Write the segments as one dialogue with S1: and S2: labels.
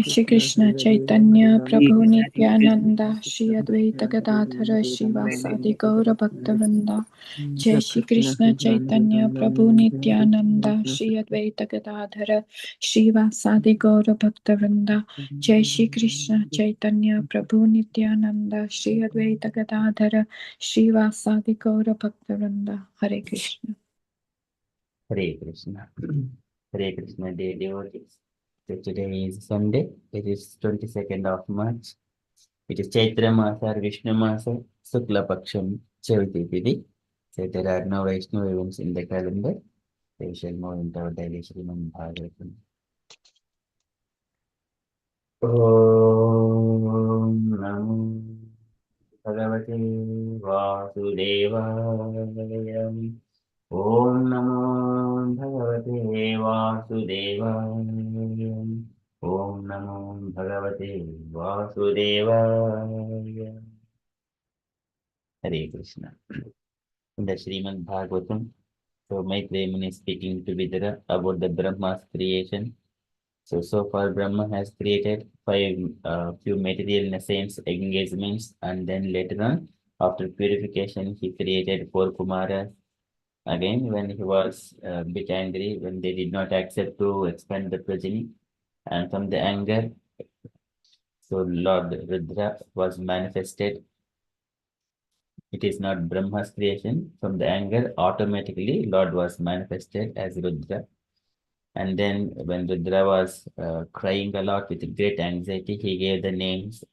S1: Shri Krishna Chaitanya Prabhu Nityananda Shri Advaita Gadadhara Srivasadi Gaura Bhaktivinoda Jai Shri Krishna Chaitanya Prabhu Nityananda Shri Advaita Gadadhara Srivasadi Gaura Bhaktivinoda Jai Shri Krishna Chaitanya Prabhu Nityananda Shri Advaita Gadadhara Srivasadi Gaura Bhaktivinoda. Hare Krishna.
S2: Hare Krishna. Hare Krishna, dear devotees. So today is Sunday. It is 22nd of March. It is Chaitra Masa, Vishnu Masa, Sukla Paksham, Chavati Pidi. So there are no Vaishnava events in the calendar. So we shall move into our daily Srimad Bhagavatam. Om Namo Bhagavate Vasudevaya. Om Namo Bhagavate Vasudevaya. Om Namo Bhagavate Vasudevaya. Hare Krishna. In the Srimad Bhagavatam, so Maitreya Muni is speaking to Vidura about the Brahma's creation. So far Brahma has created few material in a sense engagements, and then later on, after purification, he created 4 Kumaras. Again, when he was a bit angry, when they did not accept to expand the progeny, and from the anger, so Lord Rudra was manifested. It is not Brahma's creation. From the anger, automatically Lord was manifested as Rudra. And then when Rudra was crying a lot with great anxiety, he gave the names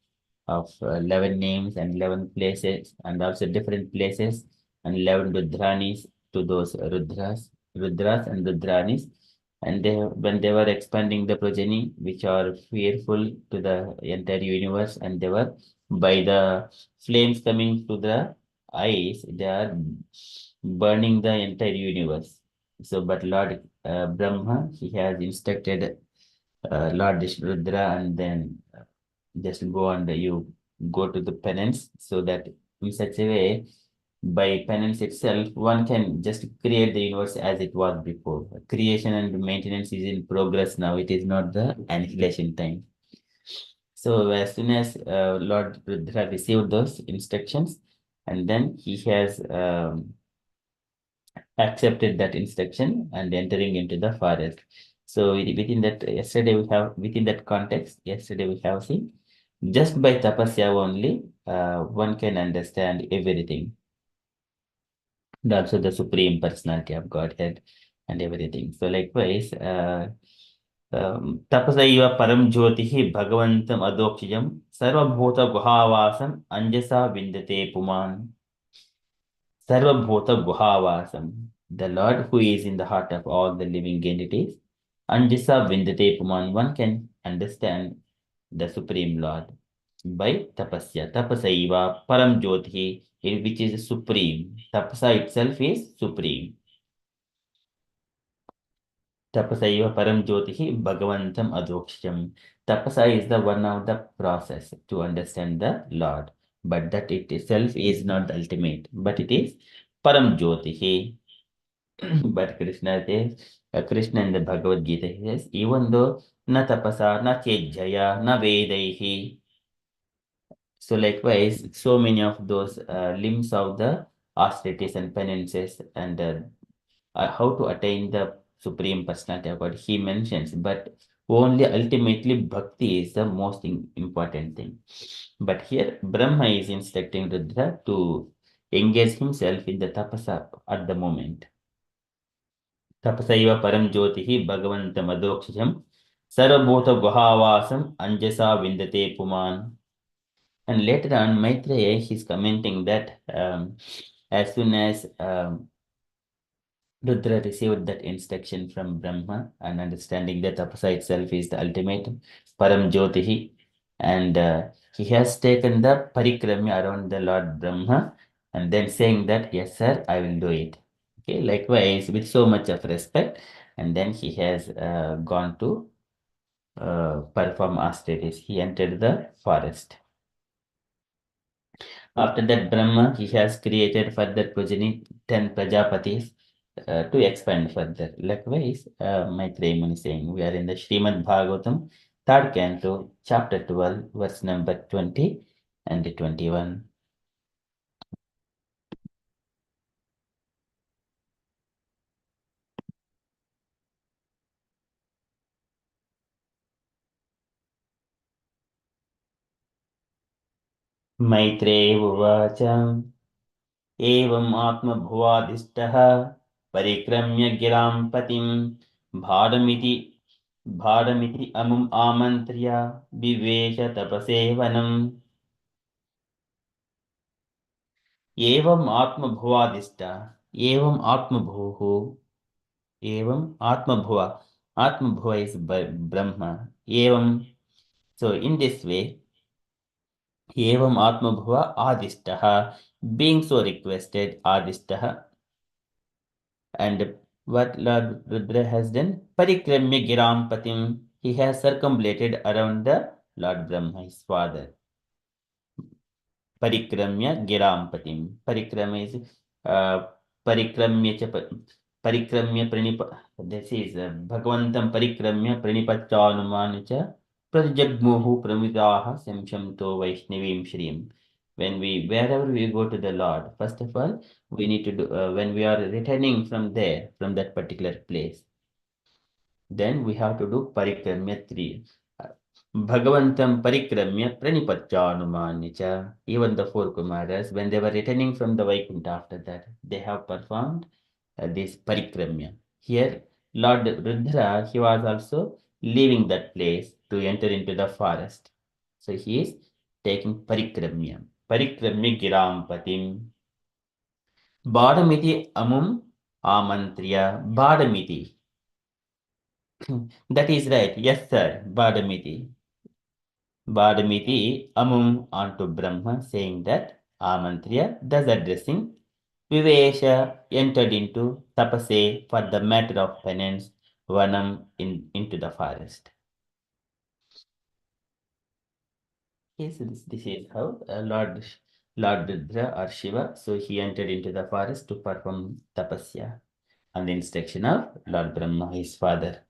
S2: of 11 names and 11 places, and also different places, and 11 Rudranis to those Rudras and Rudranis. And when they were expanding the progeny, which are fearful to the entire universe, and they were by the flames coming to the eyes, they are burning the entire universe. So, but Lord Brahma, he has instructed Lord Rudra, and then just go and you go to the penance, so that in such a way, by penance itself, one can just create the universe as it was before. Creation and maintenance is in progress now. It is not the annihilation time. So as soon as Lord Rudra received those instructions, and then he has accepted that instruction and entering into the forest. So within that, within that context, yesterday we have seen, just by tapasya only, one can understand everything. And also the Supreme Personality of Godhead and everything. So likewise, tapasaiva param jyotihi bhagavantam adokshijam sarvabhuta guhavasam anjasa vindate puman. Sarvabhuta guhavasam. The Lord who is in the heart of all the living entities. Anjasa vindate puman. One can understand the Supreme Lord by tapasya. Tapasaiva param jyotihi, which is supreme. Tapasa itself is supreme. Tapasaiva param jyotihi bhagavantam adoksham. Tapasa is the one of the process to understand the Lord, but that it itself is not the ultimate, but it is param jyotihi. But Krishna says, Krishna in the Bhagavad Gita, he says, even though na tapasa, na chejjaya, na vedaihi. So likewise, so many of those limbs of the austerities and penances, and how to attain the Supreme Personality of God, he mentions, but only ultimately bhakti is the most important thing. But here Brahma is instructing Rudra to engage himself in the tapasa at the moment. Tapasaiva param jyotihi bhagavantam adoksham sarvabhuta guhavasam anjasa vindate puman. And later on, Maitreya, he's commenting that as soon as Rudra received that instruction from Brahma and understanding that tapasa itself is the ultimate param jyotihi, and he has taken the parikramya around the Lord Brahma, and then saying that, yes, sir, I will do it. Okay, likewise, with so much of respect, and then he has gone to perform austerities. He entered the forest. After that, Brahma, he has created further progeny, 10 Prajapatis, to expand further. Likewise, Maitreya Muni saying, we are in the Srimad Bhagavatam, 3rd canto, chapter 12, verse number 20 and 21. Maitreya Uvacha एवम् आत्मभुवादिष्टः परिक्रम्य गिरां पतिं भाडमिति अमुम् आमन्त्र्य विवेश तपसे वनम् एवम् आत्मभुवादिष्ट एवम् आत्मभुः एवम् आत्मभुव is Brahma evam. So in this way, evam atmabhuva adishtaha, being so requested, adishtaha. And what Lord Rudra has done? Parikramya Giram Patim. He has circumambulated around the Lord Brahma, his father. Parikramya Giram Patim. Parikrama is Parikramya Parikramya Pranipa. This is Bhagavantam Parikramya Pranipachanumanacha Prajagmuhu Pramitaha Samshamto Vaishnavim Shrim. Wherever we go to the Lord, first of all, we need to do, when we are returning from there, from that particular place, then we have to do Parikramya 3. Bhagavantam Parikramya Pranipachanumanacha. Even the four Kumaras, when they were returning from the Vaikuntha after that, they have performed this Parikramya. Here, Lord Rudra, he was also leaving that place to enter into the forest. So he is taking Parikramya. Parikramya Giram Patim. Badamiti Amum Amantriya. Badamiti. That is right. Yes, sir. Badamiti. Badamiti Amum onto Brahma, saying that Amantriya, thus addressing Vivesha, entered into tapase for the matter of penance, Vanam into the forest. Yes, this is how Lord Rudra or Shiva, so he entered into the forest to perform tapasya on the instruction of Lord Brahma, his father.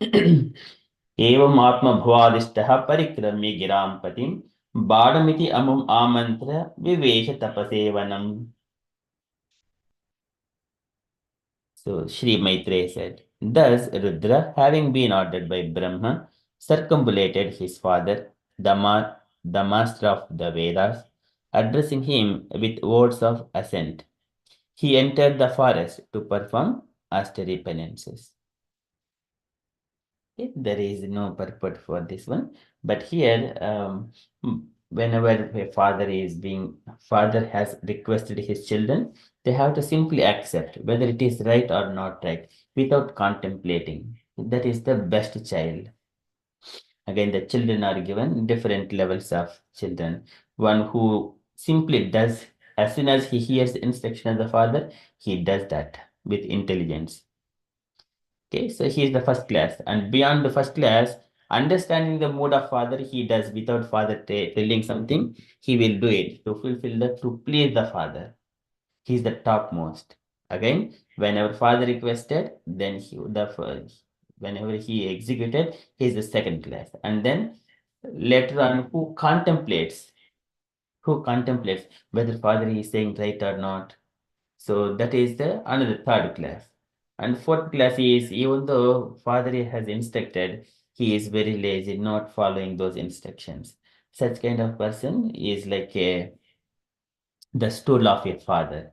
S2: एवम् आत्मभुवादिष्टः परिक्रम्य गिरां पतिं बाणमिति अमुम् आमन्त्र्य विवेश तपसे वनम्. So Sri Maitreya said, thus Rudra, having been ordered by Brahma, circumambulated his father, the master of the Vedas, addressing him with words of assent. He entered the forest to perform austere penances. There is no purport for this one, but here, whenever a father has requested his children, they have to simply accept whether it is right or not right without contemplating. That is the best child. Again, the children are given different levels of children. One who simply does, as soon as he hears the instruction of the father, he does that with intelligence. Okay, so he is the first class, and beyond the first class, understanding the mood of father, he does without father telling something, he will do it to please the father. He is the topmost. Again, whenever father requested, then whenever he executed, he is the second class. And then later on, who contemplates whether father is saying right or not. So that is the another third class. And fourth class is, even though father has instructed, he is very lazy, not following those instructions. Such kind of person is like the stool of a father.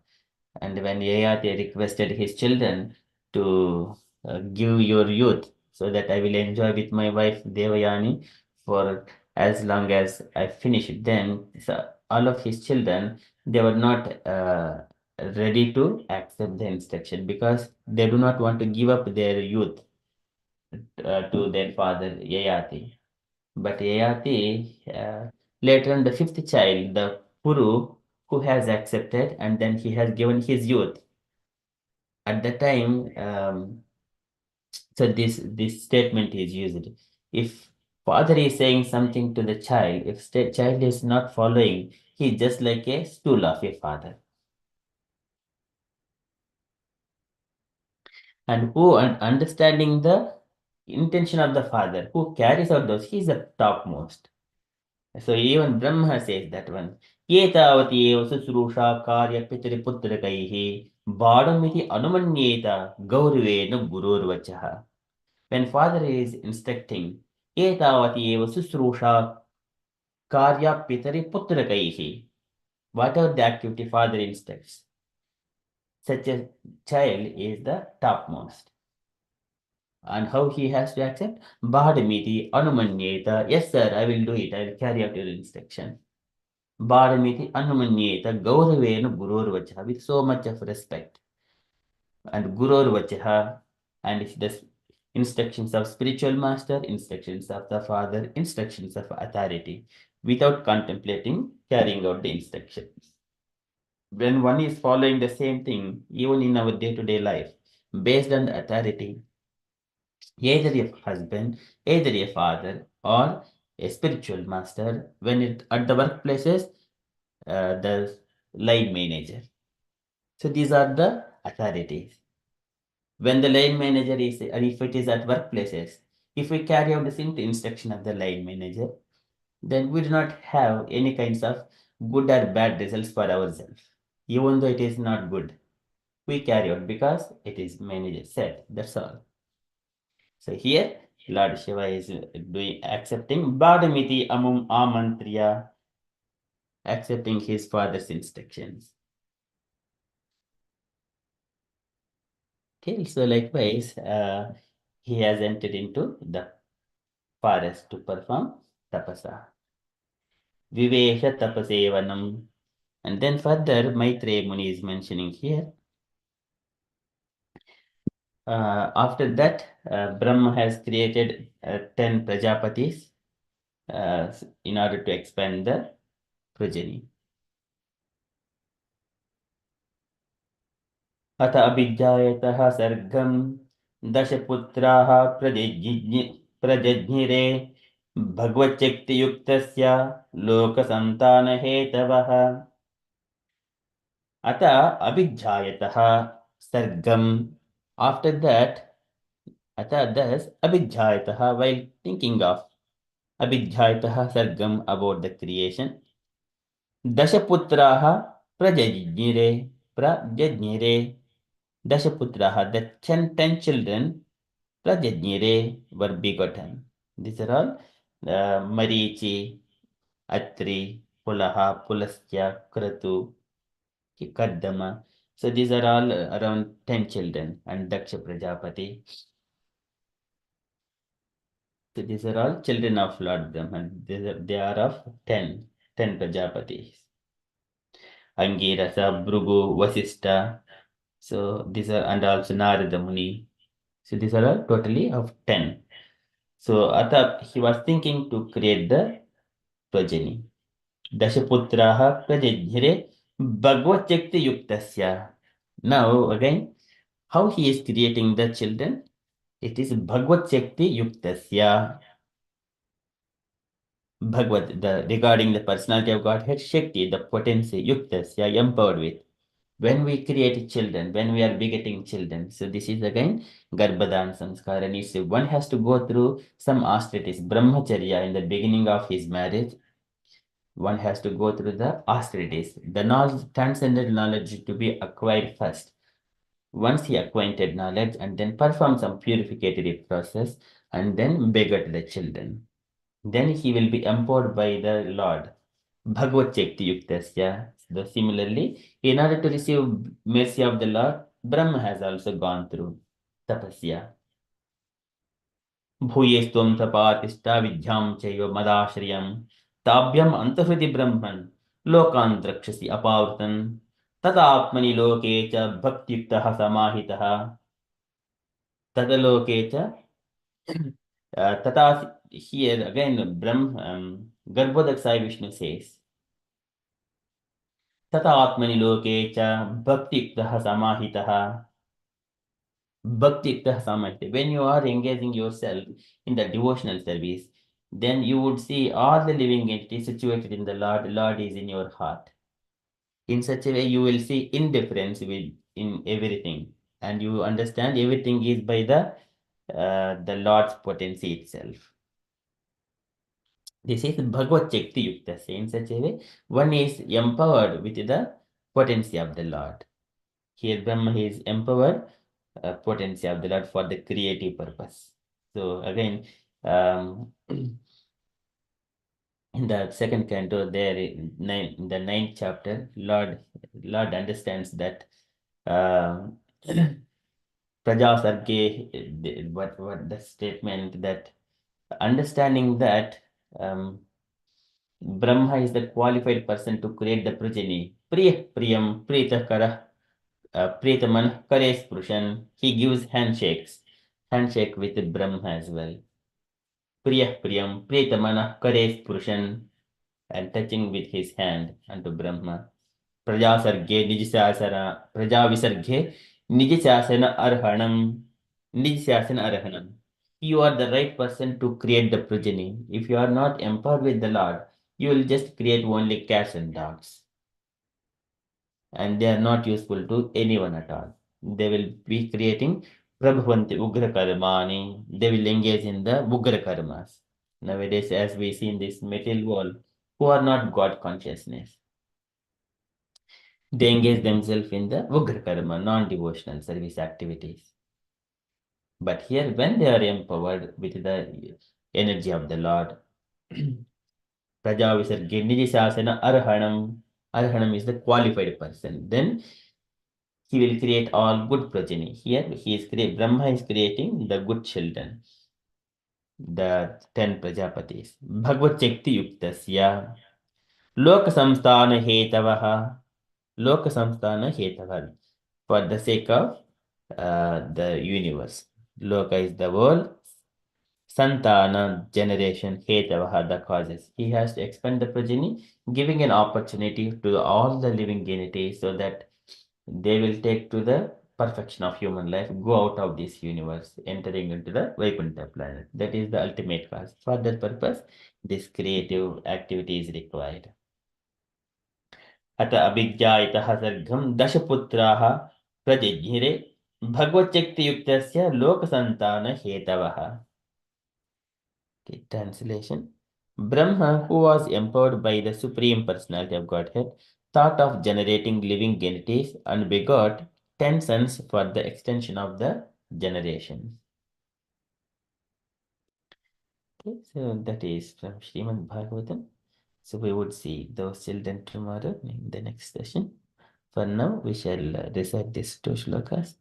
S2: And when Yayati requested his children to give your youth so that I will enjoy with my wife Devayani for as long as I finish it, then so all of his children, they were not ready to accept the instruction because they do not want to give up their youth to their father Yayati. But Yayati, later on the fifth child, the Puru, who has accepted and then he has given his youth. At the time, so this statement is used. If father is saying something to the child, if child is not following, he is just like a stool of a father. and who understanding the intention of the father, who carries out those, he is the topmost. So even Brahma says that one. Etavati eva susrusha karya pitri putrakaihi bādamiti anumanyeta gaurvena gururvachaha. When father is instructing, etavati eva susrusha karya pitri putrakaihi, whatever the activity father instructs, such a child is the topmost. And how he has to accept? Bādamiti anumanyeta. Yes, sir, I will do it. I will carry out your instruction. Bādamiti anumanyeta gauravena gururvachaha, with so much of respect. And gururvachaha, and it's the instructions of spiritual master, instructions of the father, instructions of authority, without contemplating carrying out the instructions. When one is following the same thing, even in our day-to-day life, based on the authority, either a husband, either a father, or a spiritual master, when it at the workplaces, the line manager. So these are the authorities. When the line manager is, or if it is at workplaces, if we carry out the simple instruction of the line manager, then we do not have any kinds of good or bad results for ourselves. Even though it is not good, we carry out because it is manager said. That's all. So here, Lord Shiva is doing accepting Bhadamiti Amum Amantriya, accepting his father's instructions. Okay, so likewise, he has entered into the forest to perform tapasa. Vivesha tapasevanam. And then further, Maitreya Muni is mentioning here. After that, Brahma has created 10 Prajapatis in order to expand the progeny. अथ अभिज्ञायतः सर्गं दशपुत्राः प्रजज्ञिरे भगवच्चक्तियुक्तस्य लोकसन्तानहेतवः अथ अभिज्ञायतः सर्गं. After that, अथ thus अभिज्ञायतः, while thinking of अभिज्ञायतः सर्गं about the creation, दशपुत्राः प्रजज्ञिरे Dashaputraha, the 10 children, Prajajnire, were begotten. These are all Marichi, Atri, Pulaha, Pulasya, Kratu, Kaddama. So these are all around 10 children, and Daksha Prajapati. So these are all children of Lord Brahman. They are of 10 Prajapatis. Angirasa, Bhrugu, Vasista. So these are, and also Narada Muni. So these are all totally of 10. So Atha, he was thinking to create the progeny. Dashaputraha prajajhire Bhagavad Shakti Yuktasya. Now again, how he is creating the children? It is Bhagavad Shakti Yuktasya. Bhagavad, regarding the personality of Godhead, Shakti, the potency, Yuktasya, empowered with. When we create children, when we are begetting children, so this is again Garbhadan Samskara. And if one has to go through some austerities, Brahmacharya in the beginning of his marriage, one has to go through the austerities. The knowledge, transcendent knowledge to be acquired first. Once he acquainted knowledge and then perform some purificatory process and then beget the children. Then he will be empowered by the Lord. Bhagavad Shakti Yuktasya. So similarly, in order to receive mercy of the Lord, Brahma has also gone through tapasya. Bhuyestum tapatishta vidyam chaiva madashriyam tabhyam antahriti brahman lokan drakshasi apavrutan tadapmani loke cha bhaktiyuktaha samahitaha tadaloke cha tata. Here again Brahma, Garbhodak Sai Vishnu says तथा आत्मनि लोके च भक्तियुक्तः समाहितः. Bhakti Samahita. When you are engaging yourself in the devotional service, then you would see all the living entities situated in the Lord. Lord is in your heart. In such a way, you will see indifference in everything. and you understand everything is by the Lord's potency itself. This is Bhagavad Shakti Yukta, in such a way, one is empowered with the potency of the Lord. Here Brahma is empowered potency of the Lord for the creative purpose. So again, in the second canto, there in the ninth chapter, Lord understands that Praja Sarge, what the statement that understanding that Brahma is the qualified person to create the progeny. Priya Priyam Pritakara Pritaman Kares Prushan. He gives handshake with Brahma as well. Priya Priyam Pritamana Kares Prushan, and touching with his hand unto Brahma. Prajasarge Nijasasana Prajavisarge Nijasasana Arhanam Nijasasana Arhanam. You are the right person to create the progeny. If you are not empowered with the Lord, you will just create only cats and dogs. And they are not useful to anyone at all. They will be creating Prabhavanti Ugra Karmani. They will engage in the Ugra Karmas. Nowadays, as we see in this material world, who are not God consciousness, they engage themselves in the Ugra Karma, non-devotional service activities. But here, when they are empowered with the energy of the Lord, Prajavisarge Nijasasana Arhanam. Arhanam is the qualified person. Then he will create all good progeny. Here, Brahma is creating the good children, the 10 Prajapatis. Bhagavad Shakti Yuktasya. Loka Samstana Hetavaha. Loka Samstana Hetavaha. For the sake of the universe. Loka is the world. Santana, generation, Hetavaha, the causes. He has to expand the progeny, giving an opportunity to all the living entities so that they will take to the perfection of human life, go out of this universe, entering into the Vaikuntha planet. That is the ultimate cause. For that purpose, this creative activity is required. अत अभिज्ञायतः सर्गं दशपुत्राः प्रजिघ्रे भगवच्चक्तियुक्तस्य लोकसन्तानहेतवः. Okay, translation. Brahma, who was empowered by the Supreme Personality of Godhead, thought of generating living entities and begot 10 sons for the extension of the generation. Okay, so that is from Srimad Bhagavatam. So we would see those children tomorrow in the next session. For now, we shall recite these two shlokas.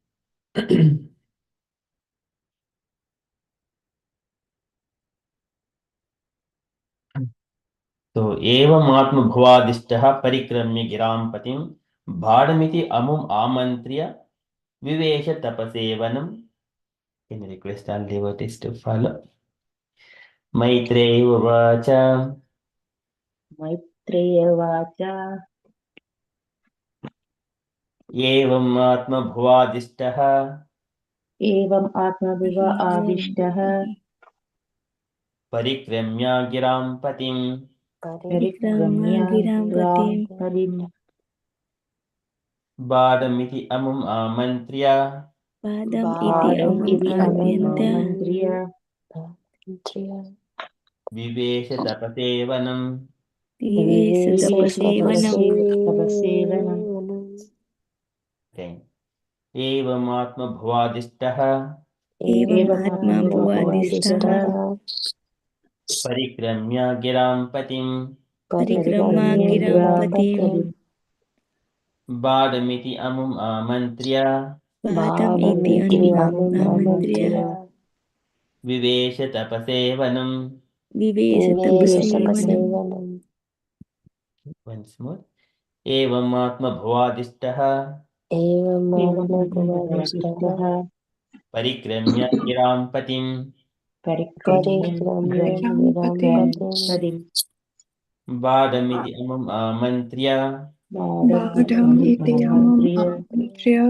S2: तो एवमात्मभुवादिष्टः परिक्रम्य गिरां पतिं भाडमिति अमुम् आमन्त्र्य विवेश तपसेवनम्. Can you request all devotees to follow? Maitreya Uvacha.
S3: Maitreya Vacha.
S2: Evam atmabhuvadishtah
S3: Evam Atmaviva Adishtah
S2: parikramya giram patim
S3: Parikramya Ram Padim
S2: vadamiti amum amantriya
S3: Padam Iti Amum Amandriya
S2: vivesha tapasevanam.
S3: Vivesapasevanam
S2: Okay. Evam atmabhuvadishtah
S3: Evam Atmaviva
S2: parikramya giram patim
S3: Parikramya Ram Padim
S2: vadamiti amum amantriya
S3: Padam Iti Amum Amandriya
S2: vivesha tapasevanam.
S3: Vivesapasevanam
S2: Once more. Evam atmabhuvadishtah
S3: Evam Atmaviva
S2: parikramya giram patim
S3: Parikramya Padim
S2: vadamiti amum amantriya
S1: Badam iti amam amantriya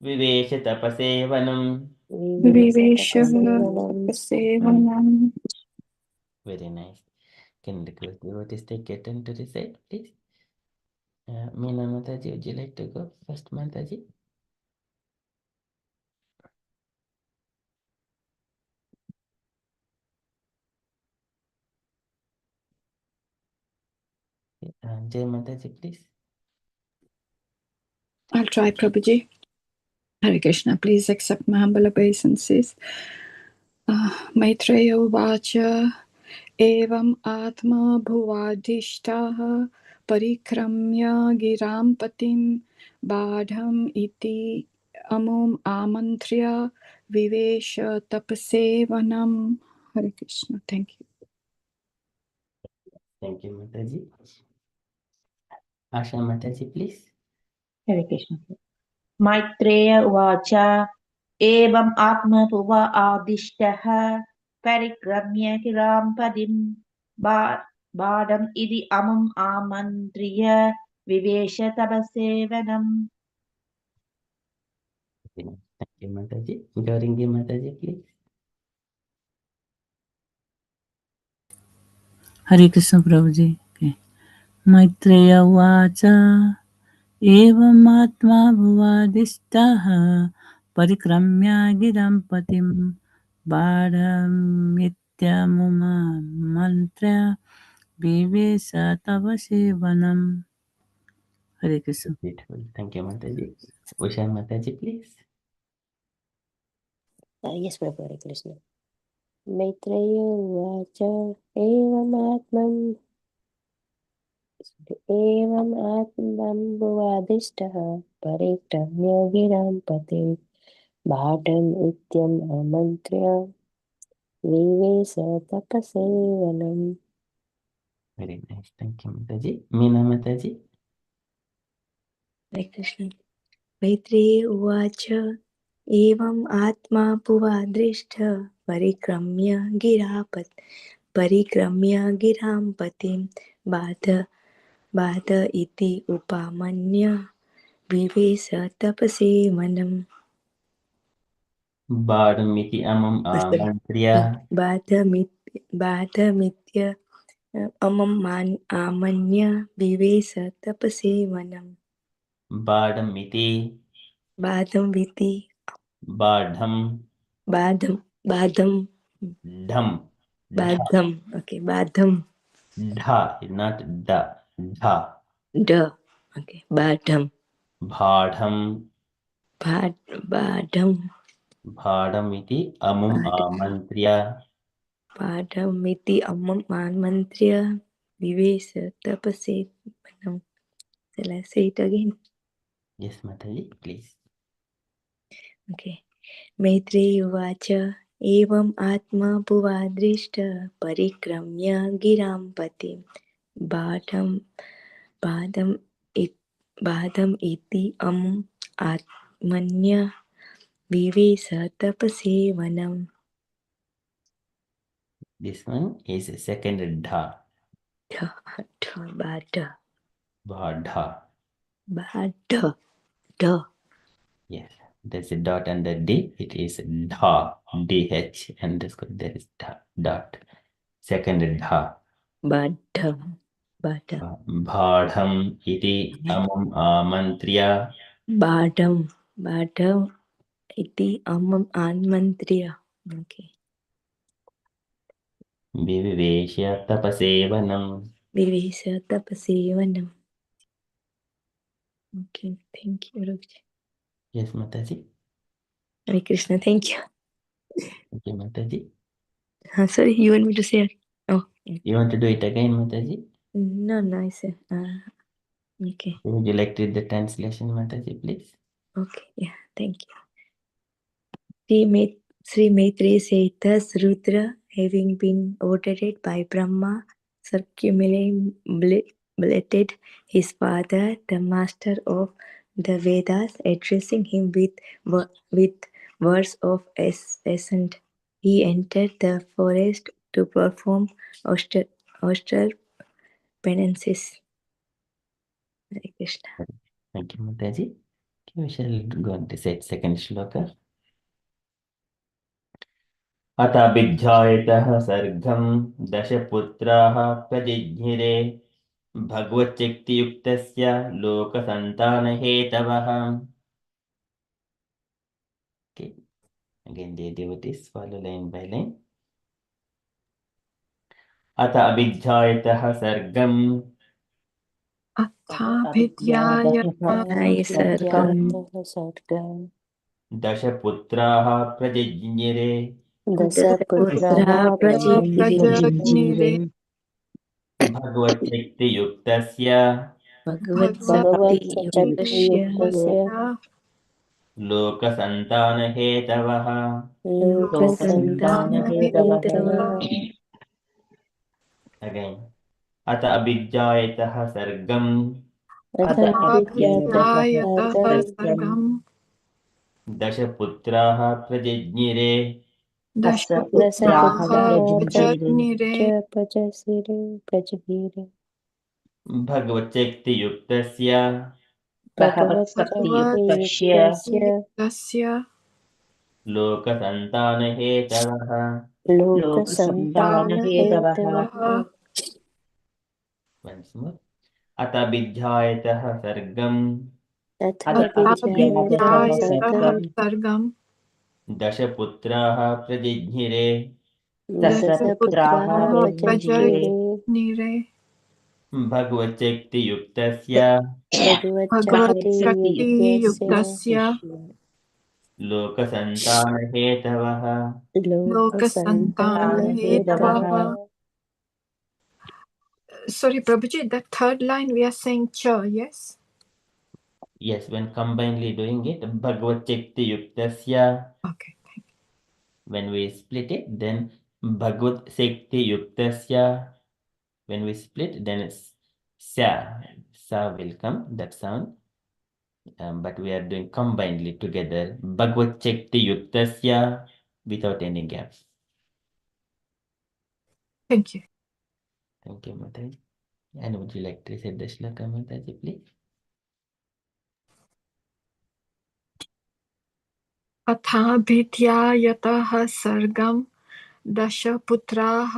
S2: vivesha tapasevanam.
S1: vivesha tapasevanam.
S2: Very nice. Can request devotees take your turn to recite, please? Meena Mataji, would you like to go first, Mataji? Jai Mataji, please.
S1: I'll try, Prabhuji. Hare Krishna, please accept my humble obeisances. Maitreya Uvacha Evam Atma Bhuvadishtaha Parikramya Giram Patim Badham Iti Amum Amantriya Vivesha Tapasevanam. Hare Krishna, thank you.
S2: Thank you, Mataji. Asha Mataji, please.
S4: Hare Krishna. Maitreya Uvacha Evam Atma Puva Adishtaha Parikramya Kiram Padim Badam Idi Amam Amantriya Vivesha Tabasevanam.
S2: Thank you, Mataji. Gauringi Mataji, please.
S5: Hare Krishna Prabhuji. Okay. Maitreya Vacha Evam Atma Bhuvadishtaha Parikramya Giram Patim Bhadamityamuma Mantra Vivesa Tavasevanam. Hare Krishna.
S2: Beautiful. Thank you, Mataji. Usha Mataji, please.
S3: Yes, Prabhu, Hare Krishna. Maitreya Uvacha Evam Atman Bhuvadishtaha Parikramya Giram Patim Bhatam Ityam Amantriya Vivesa Tapasevanam.
S2: Very nice. Thank you, Mataji. Meena Mataji.
S3: Hare Krishna. Maitreya Uvacha Evam Atma Bhuvadishta Parikramya Giram Patim Bhata Iti Upamanya Vivesa Tapasevanam.
S2: Badamiti Amam Amantriya.
S3: Bhata Mitya Amam Amanya Vivesa Tapasevanam.
S2: Badamiti.
S3: Badam Viti
S2: Badham.
S3: Badam
S2: Dham.
S3: Badam. Okay, Badam.
S2: Dha, not da. Dha.
S3: Da. Okay, Badam.
S2: Bhadham.
S3: Badam.
S2: Bhadamiti Amum Amantriya.
S3: Padamiti Amam Mantriya Vivesa Tapasevanam. Shall I say it again?
S2: Yes, Mataji, please.
S3: Okay. Maitreya Uvacha Evam Atma Bhuvadrishta Parikramya Giram Patim Badam iti Atmanya Vivesa Tapasevanam.
S2: This one is second dha.
S3: Bada.
S2: Bhadha.
S3: Da.
S2: Yes, there's a dot under D. It is dha. DH underscore. There is dot. Second dha.
S3: Badam.
S2: Bhadham iti amum amantriya.
S3: Badam iti Amam Mantriya. Okay.
S2: Viviveshya tapasevanam.
S3: Vivesa Tapasevanam. Okay, thank you, Ravi.
S2: Yes, Mataji.
S3: Hare Krishna, thank you.
S2: Thank you, Mataji.
S3: Sorry, you want me to say it? Oh,
S2: You want to do it again, Mataji?
S3: no, I said, okay.
S2: Would you like to read the translation, Mataji, please?
S3: Okay, yeah, thank you. Sri Maitreya said, thus Rudra, having been ordered by Brahma, circumambulated his father, the master of the Vedas, addressing him with words of assent. He entered the forest to perform austral penances. Hare Krishna.
S2: Thank you, Mataji. Okay, we shall go on to say second shloka. अतभिध्यायतः सर्गं दशपुत्राः प्रजिज्ञिरे भगवच्चित्तयुक्तस्य लोकसन्तानहेतवः. Okay, again the devotees follow line by line. अत अभिध्यायतः सर्गं
S3: Jaya Sargam
S2: दशपुत्राः प्रजज्ञिरे
S3: Dasaputra Prajigire
S2: भगवच्छक्तियुक्तस्य
S3: Bhagavad Sakti Yuktasya
S2: लोकसन्तानहेतवः
S3: Lokasantana Hetava
S2: Again. अत अभिज्ञायतः सर्गम् दशपुत्राः प्रजज्ञिरे भगवच्छक्तियुक्तस्य
S4: भगवत्सक्तियुक्तस्य
S2: लोकसन्तानहेतवः
S4: लोकसन्तानहेतवः
S2: Once more. अत अभिज्ञायतः सर्गम्
S1: सर्गम
S2: दशपुत्राः प्रजज्ञिरे
S4: दशपुत्राः
S1: प्रजज्ञिरे
S2: भगवच्छक्तियुक्तस्य
S1: भगवच्छक्तियुक्तस्य
S2: लोकसन्तानहेतवः
S1: लोकसन्तानहेतवः. Sorry, Prabhuji, the third line we are saying cha, yes?
S2: Yes, when combinedly doing it, Bhagavad-Shakti-Yuktasya.
S1: Okay, thank you.
S2: When we split it, then Bhagavad-Shakti-Yuktasya. When we split, then it's Sa. Sa will come, that sound. But we are doing combinedly together. Bhagavad-Shakti-Yuktasya without any gaps.
S1: Thank you.
S2: Thank you, Mataji. And would you like to say the shlaka, Mataji, please?
S1: अथाभिध्यायतः सर्गं दशपुत्राः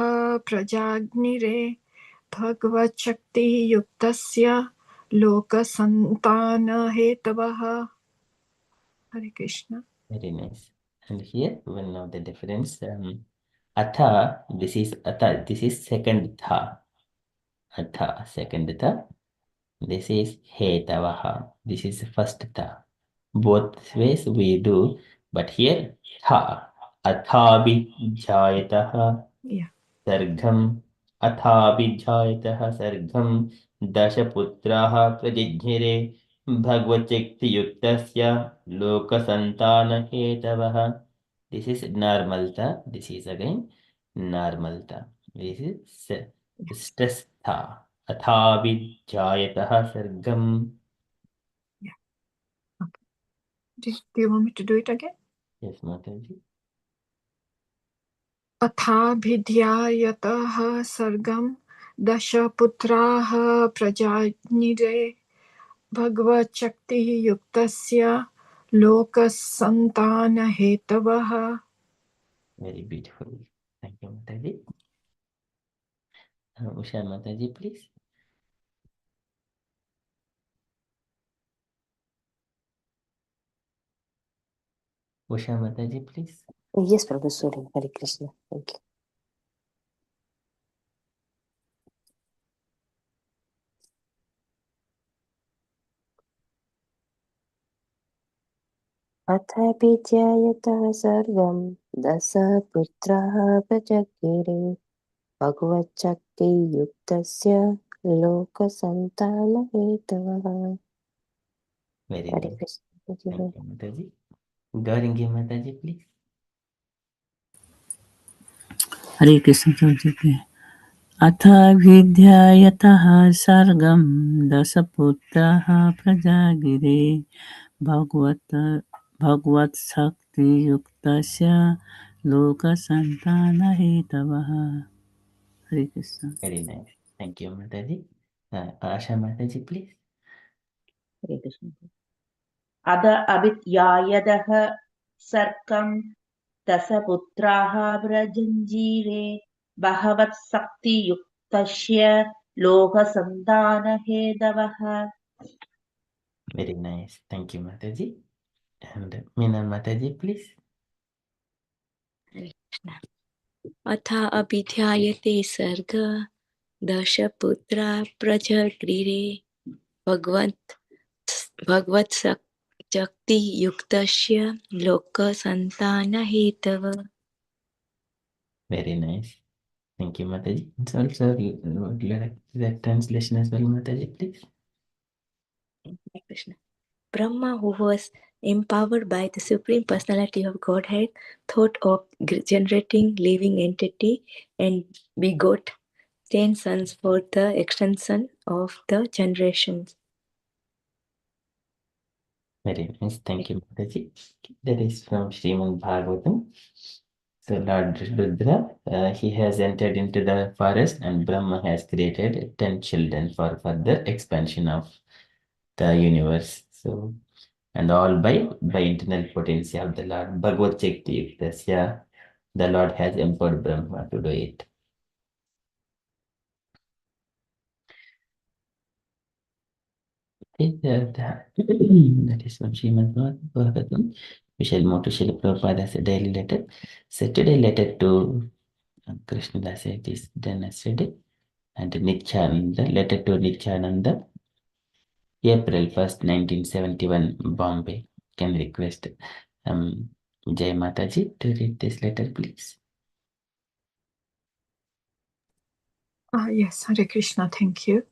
S1: प्रजाग्निरे भगवच्छक्तियुक्तस्य लोकसन्तानहेतवः. Hare Krishna.
S2: Very nice. And here we will know the difference. Atha, this is Atha, this is second Tha. Atha, second Tha. This is Hetavaha. This is first Tha. Both ways we do, but here Tha. Athabi Jayataha.
S1: Yeah.
S2: Sargam. Athabi Jayataha Sargam. Dashaputraha Prajijnire. Bhagavachakti-yuktasya lokasantana-hetavah. This is normalta. This is again normalta. This is strastha. Athavidjayatah sargam.
S1: Yeah. Okay. Do you want me to do it again?
S2: Yes, Mataji.
S1: अथाभिध्यायतः सर्गं दशपुत्राः प्रजाग्निरे भगवच्छक्तियुक्तस्य लोकसन्तानहेतवः.
S2: Very beautiful. Thank you, Mataji. Usha Mataji, please. Usha Mataji, please.
S3: Yes, Prabhu, sorry. Hare Krishna. Thank you. अथाभिध्यायतः सर्गं दशपुत्राः प्रजज्ञिरे भगवच्छक्तियुक्तस्य लोकसन्तानहेतवः.
S2: Very
S3: Hare
S2: nice.
S3: Krishna.
S2: Thank you, Mataji. Gauringi Mataji, please.
S5: हरे कृष्ण प्रभु जी. अथ विद्यायतः सर्गं दशपुत्राः प्रजागिरे भगवत्शक्तियुक्तस्य लोकसन्तानहेतवः. हरे Krishna.
S2: Very nice. Thank you, Mataji. Asha Mataji, please.
S4: हरे कृष्ण. अद अभिज्ञायतः सर्गं दशपुत्राः प्रजञ्जीरे भगवत्शक्तियुक्तस्य लोकसन्तानहेतवः.
S2: Very nice. Thank you, Mataji. And Meena Mataji, please.
S3: अथा अभिध्यायते सर्ग दशपुत्रा प्रजग्रिरे भगवत शक्ति युक्तस्य लोक संतान हेतव.
S2: Very nice. Thank you, Mataji. It's also that translation as well, Mataji, please.
S3: Krishna. Brahma, who was empowered by the Supreme Personality of Godhead, thought of generating living entity and begot 10 sons for the extension of the generations.
S2: Very nice. Thank you, Mataji. That is from Srimad Bhagavatam. So Lord Rudra, he has entered into the forest and Brahma has created 10 children for further expansion of the universe. So, and all by internal potency of the Lord. Bhagavad Shakti, the Lord has empowered Brahma to do it. That is from Srimad Bhagavatam. We shall move to Srila Prabhupada as a daily letter. So today letter to Krishna Das it is done yesterday. And Nityananda, letter to Nityananda, April 1st, 1971, Bombay. Can request Jai Mataji to read this letter, please.
S1: Yes, Hare Krishna, thank you.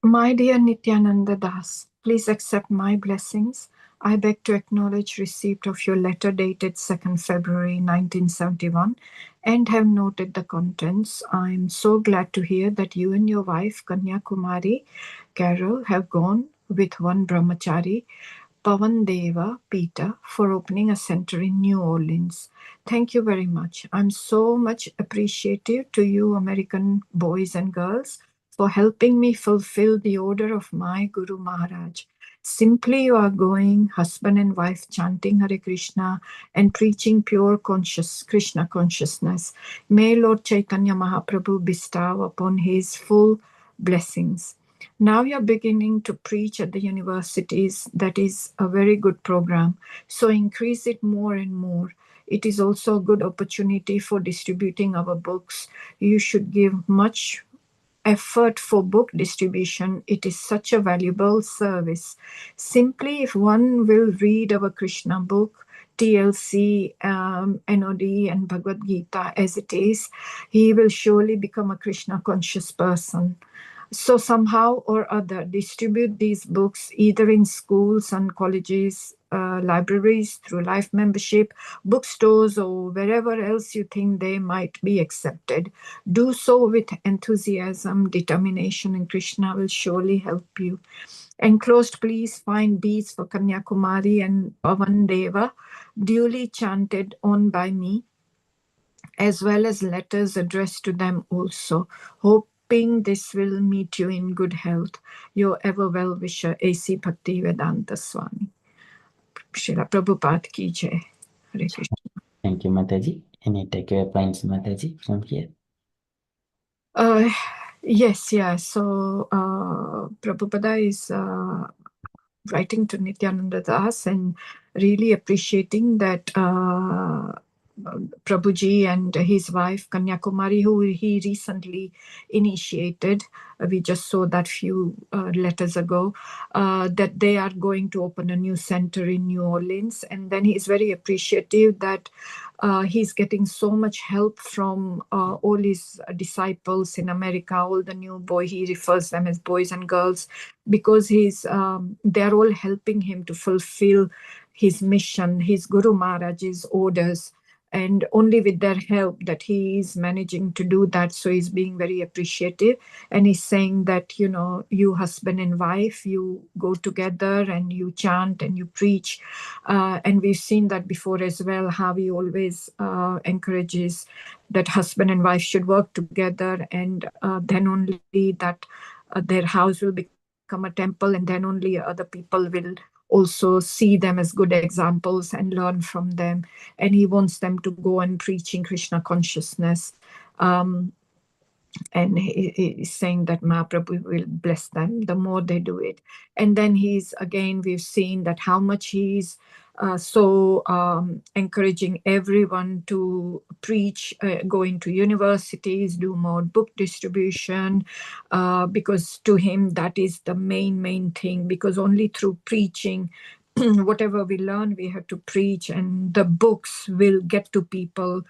S1: My dear Nityananda Das, please accept my blessings. I beg to acknowledge receipt of your letter dated 2nd February 1971 and have noted the contents. I am so glad to hear that you and your wife, Kanya Kumari Carol, have gone with one brahmachari, Pavan Deva Peter, for opening a center in New Orleans. Thank you very much. I'm so much appreciative to you, American boys and girls, for helping me fulfill the order of my Guru Maharaj. Simply you are going, husband and wife, chanting Hare Krishna and preaching pure Krishna consciousness. May Lord Chaitanya Mahaprabhu bestow upon his full blessings. Now you're beginning to preach at the universities. That is a very good program. So increase it more and more. It is also a good opportunity for distributing our books. You should give much effort for book distribution. It is such a valuable service. Simply, if one will read our Krishna book, TLC, NOD, and Bhagavad Gita as it is, he will surely become a Krishna conscious person. So somehow or other, distribute these books either in schools and colleges, libraries, through life membership, bookstores, or wherever else you think they might be accepted. Do so with enthusiasm, determination, and Krishna will surely help you. Enclosed, please find beads for Kanyakumari and Pavan Deva, duly chanted on by me, as well as letters addressed to them also. Hoping this will meet you in good health. Your ever well-wisher, A.C. Bhaktivedanta Swami. Srila Prabhupada ki jai. Hare Krishna.
S2: Thank you, Mataji. Any takeaway points, Mataji, from here?
S1: Yes, yeah. So Prabhupada is writing to Nityananda Das and really appreciating that Prabhuji and his wife Kanyakumari, who he recently initiated, we just saw that few letters ago, that they are going to open a new center in New Orleans. And then he is very appreciative that he's getting so much help from all his disciples in America, all the new boys, he refers them as boys and girls, because they're all helping him to fulfill his mission, his Guru Maharaj's orders. And only with their help that he is managing to do that. So he's being very appreciative. And he's saying that, you husband and wife, you go together and you chant and you preach. And we've seen that before as well, how he always encourages that husband and wife should work together, and then only that their house will become a temple, and then only other people will also see them as good examples and learn from them. And he wants them to go on preaching Krishna consciousness. and he is saying that Mahaprabhu will bless them the more they do it. And then we've seen that how much he's so encouraging everyone to preach, go into universities, do more book distribution, because to him that is the main thing, because only through preaching whatever we learn, we have to preach, and the books will get to people.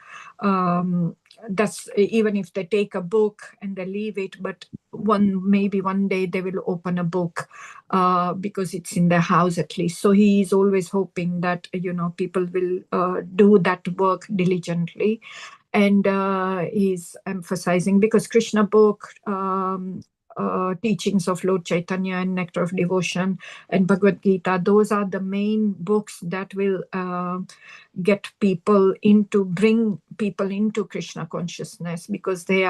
S1: That's even if they take a book and they leave it, but maybe one day they will open a book because it's in their house at least. So he is always hoping that people will do that work diligently. And he's emphasizing, because Krishna book, teachings of Lord Chaitanya and Nectar of Devotion and Bhagavad Gita, those are the main books that will bring people into Krishna consciousness, because they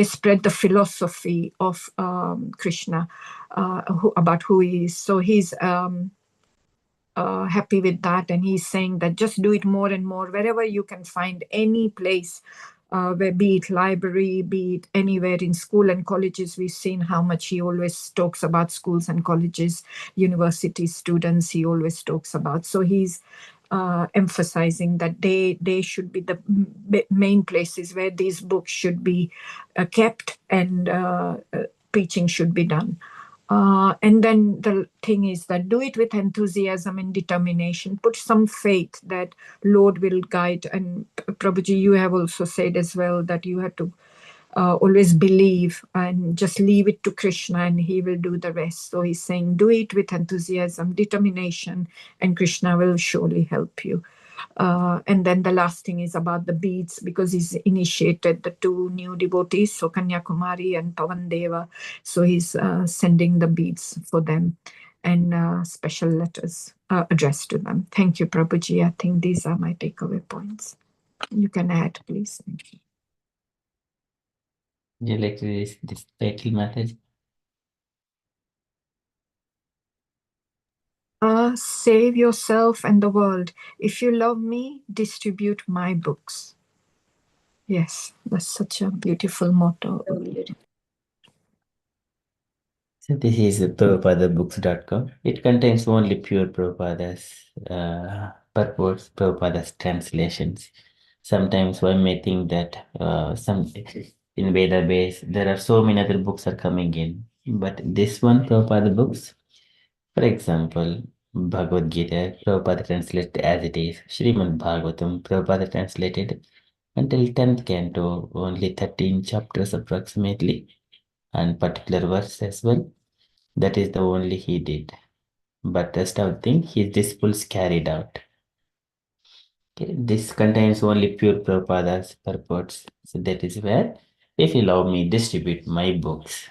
S1: spread the philosophy of Krishna, about who he is. So he's happy with that, and he's saying that just do it more and more wherever you can find any place, where, be it library, be it anywhere in school and colleges. We've seen how much he always talks about schools and colleges, university students, he always talks about. So he's emphasizing that they should be the main places where these books should be kept, and preaching should be done. And then the thing is that do it with enthusiasm and determination. Put some faith that Lord will guide. And Prabhuji, you have also said as well that you have to always believe and just leave it to Krishna, and he will do the rest. So he's saying do it with enthusiasm, determination, and Krishna will surely help you. And then the last thing is about the beads, because he's initiated the two new devotees, so Kanyakumari and Pavandeva. So he's sending the beads for them, and special letters addressed to them. Thank you, Prabhuji. I think these are my takeaway points. You can add, please. Thank you.
S2: Would you like to read this title, Mataji?
S1: Save yourself and the world. If you love me, distribute my books. Yes, that's such a beautiful motto.
S2: So this is PrabhupadaBooks.com. It contains only pure Prabhupada's purports, Prabhupada's translations. Sometimes one may think that in Veda base there are so many other books are coming in, but this one Prabhupada books, for example, Bhagavad Gita, Prabhupada translated as it is. Srimad Bhagavatam, Prabhupada translated until 10th canto, only 13 chapters approximately, and particular verse as well. That is the only he did. But rest of the thing his disciples carried out. Okay, this contains only pure Prabhupada's purports. So that is where, if you allow me, distribute my books.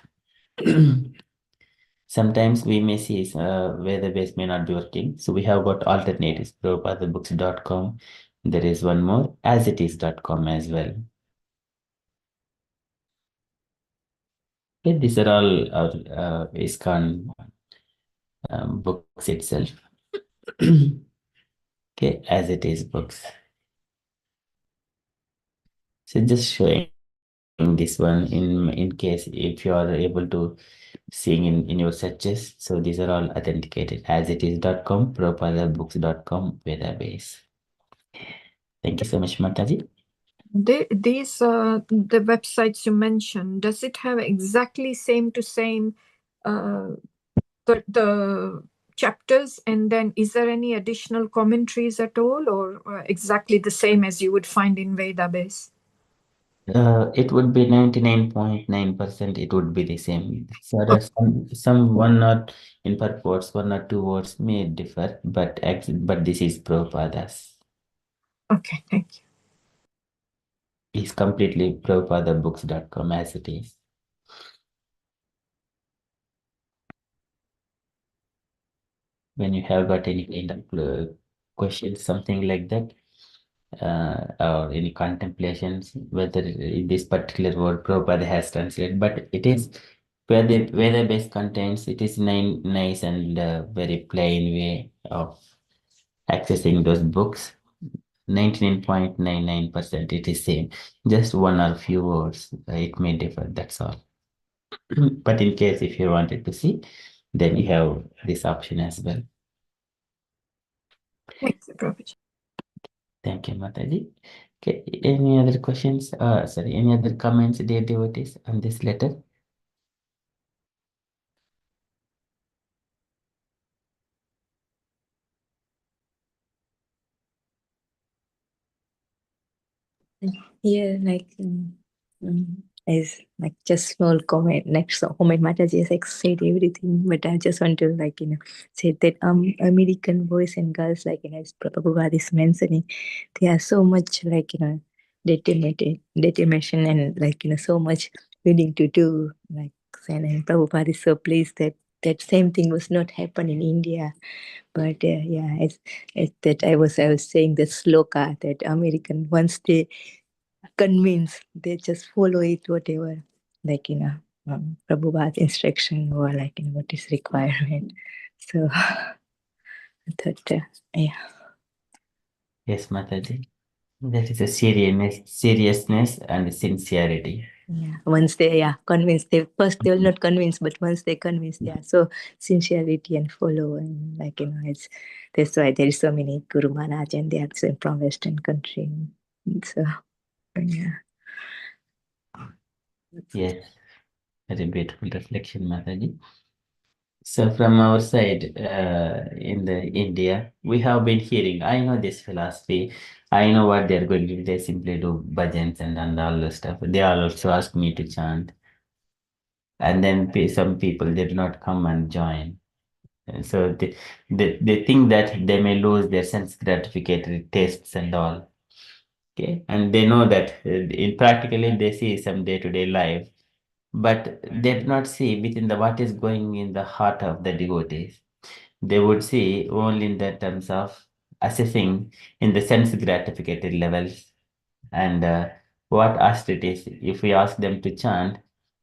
S2: Sometimes we may see where the base may not be working. So we have got alternatives, PrabhupadaBooks.com. There is one more, asitis.com as well. Okay, these are all our ISKCON books itself. Okay, as it is books. So just showing this one in case if you are able to seeing in your searches. So these are all authenticated, asitis.com, PrabhupadaBooks.com, database. Thank you so much, Mataji.
S1: The websites you mentioned, does it have exactly same to same the chapters, and then is there any additional commentaries at all, or exactly the same as you would find in Vedabase?
S2: It would be 99.9%. It would be the same. So that some one or in purports, one or two words may differ, but this is Prabhupada's.
S1: Okay, thank you.
S2: It's completely PrabhupadaBooks.com as it is. When you have got any kind of question, something like that, or any contemplations, whether this particular word Prabhupada has translated, but it is where the base contains, it is nice and very plain way of accessing those books. 99.99% it is same. Just one or few words, it may differ, that's all. But in case if you wanted to see, then you have this option as well.
S1: Thanks, Prabhuji.
S2: Thank you, Mataji. Okay, any other questions? Sorry, any other comments, dear devotees, on this letter?
S3: Yeah, like as like just small comment. Next comment, Mataji has said everything, but I just want to say that American boys and girls, as Prabhupada is mentioning, they are so much determination and so much willing to do and Prabhupada is so pleased that that same thing was not happen in India. But yeah, as that I was saying the sloka that American once they convince, they just follow it whatever Prabhupada's instruction or what is requirement. So I thought yeah.
S2: Yes, Mataji. That is a seriousness and sincerity.
S3: Yeah, once they convince, they first they will not convince, but once they convince, they are so sincerity and follow and it's that's why there is so many Guru Maharaj and they are from Western country. So yeah.
S2: Yes, very beautiful reflection, Mataji. So from our side, in the India, we have been hearing, I know this philosophy, I know what they're going to do. They simply do bhajans and all the stuff. They also ask me to chant. And then some people did not come and join. And so they think that they may lose their sense gratificatory tastes and all. Okay. And they know that in practically they see some day-to-day life, but they do not see within the what is going in the heart of the devotees. They would see only in the terms of assessing in the sense gratificatory levels and what asked it is. If we ask them to chant,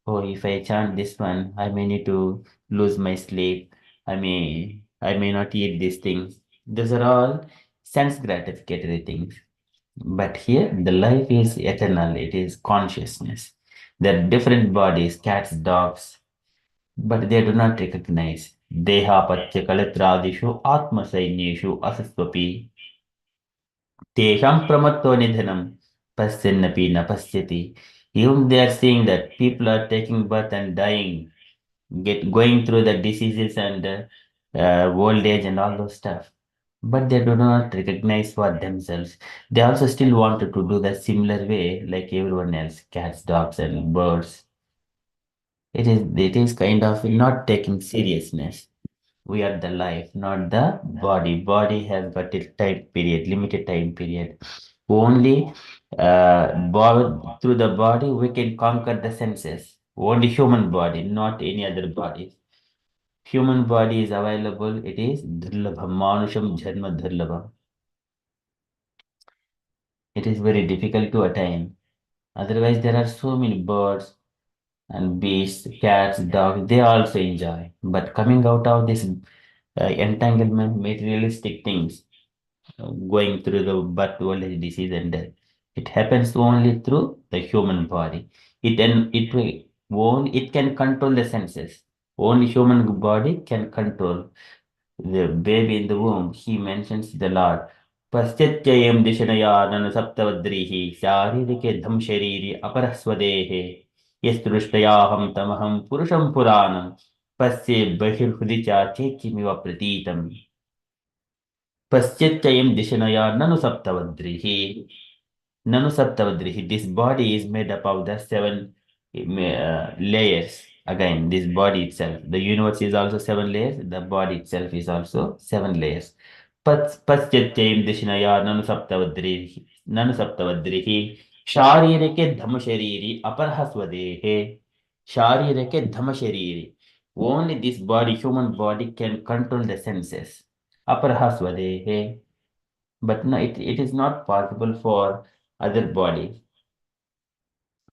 S2: oh, if I chant this one, I may need to lose my sleep. I may not eat these things. Those are all sense gratificatory things. But here, the life is eternal. It is consciousness. There are different bodies, cats, dogs, but they do not recognize. Deha patyakalatradishu atma sainyeshu asasvapi tesham pramatto nidhanam pasyannapi na pasyati. Even they are seeing that people are taking birth and dying, going through the diseases and old age and all those stuff. But they do not recognize for themselves. They also still wanted to do the similar way like everyone else, cats, dogs, and birds. It is kind of not taking seriousness. We are the life, not the body. Body has got a time period, limited time period. Only through the body we can conquer the senses. Only human body, not any other body. Human body is available. It is dhurlabha, manusham dharma dhurlabha. It is very difficult to attain. Otherwise, there are so many birds and beasts, cats, dogs, they also enjoy. But coming out of this entanglement, materialistic things, going through the birth, old age, disease, and death, it happens only through the human body. It can control the senses. Only human body can control the baby in the womb. He mentions the Lord. पश्चित्ययं दिशनयानन सप्तवद्रीः शारीरिके धम शरीरे अपरः स्वदेः यस्तुष्टयाहं तमहं पुरुषं पुराणं पश्ये बहिर्हृदि चाचेत्यमिव प्रतीतम् पश्चित्ययं दिशनया ननु सप्तवद्रीः Nanu Saptavadrihi. This body is made up of the seven layers. Again, this body itself. The universe is also seven layers. The body itself is also seven layers. Paschatyaim Dishinaya Nanu Saptavadrihi. Nanu Saptavadrihi. Sharirike Dhamma Shariri Aparhaswadehe. Sharirike Dhamma Shariri. Only this body, human body, can control the senses. Aparhaswadehe. But no, it is not possible for other bodies.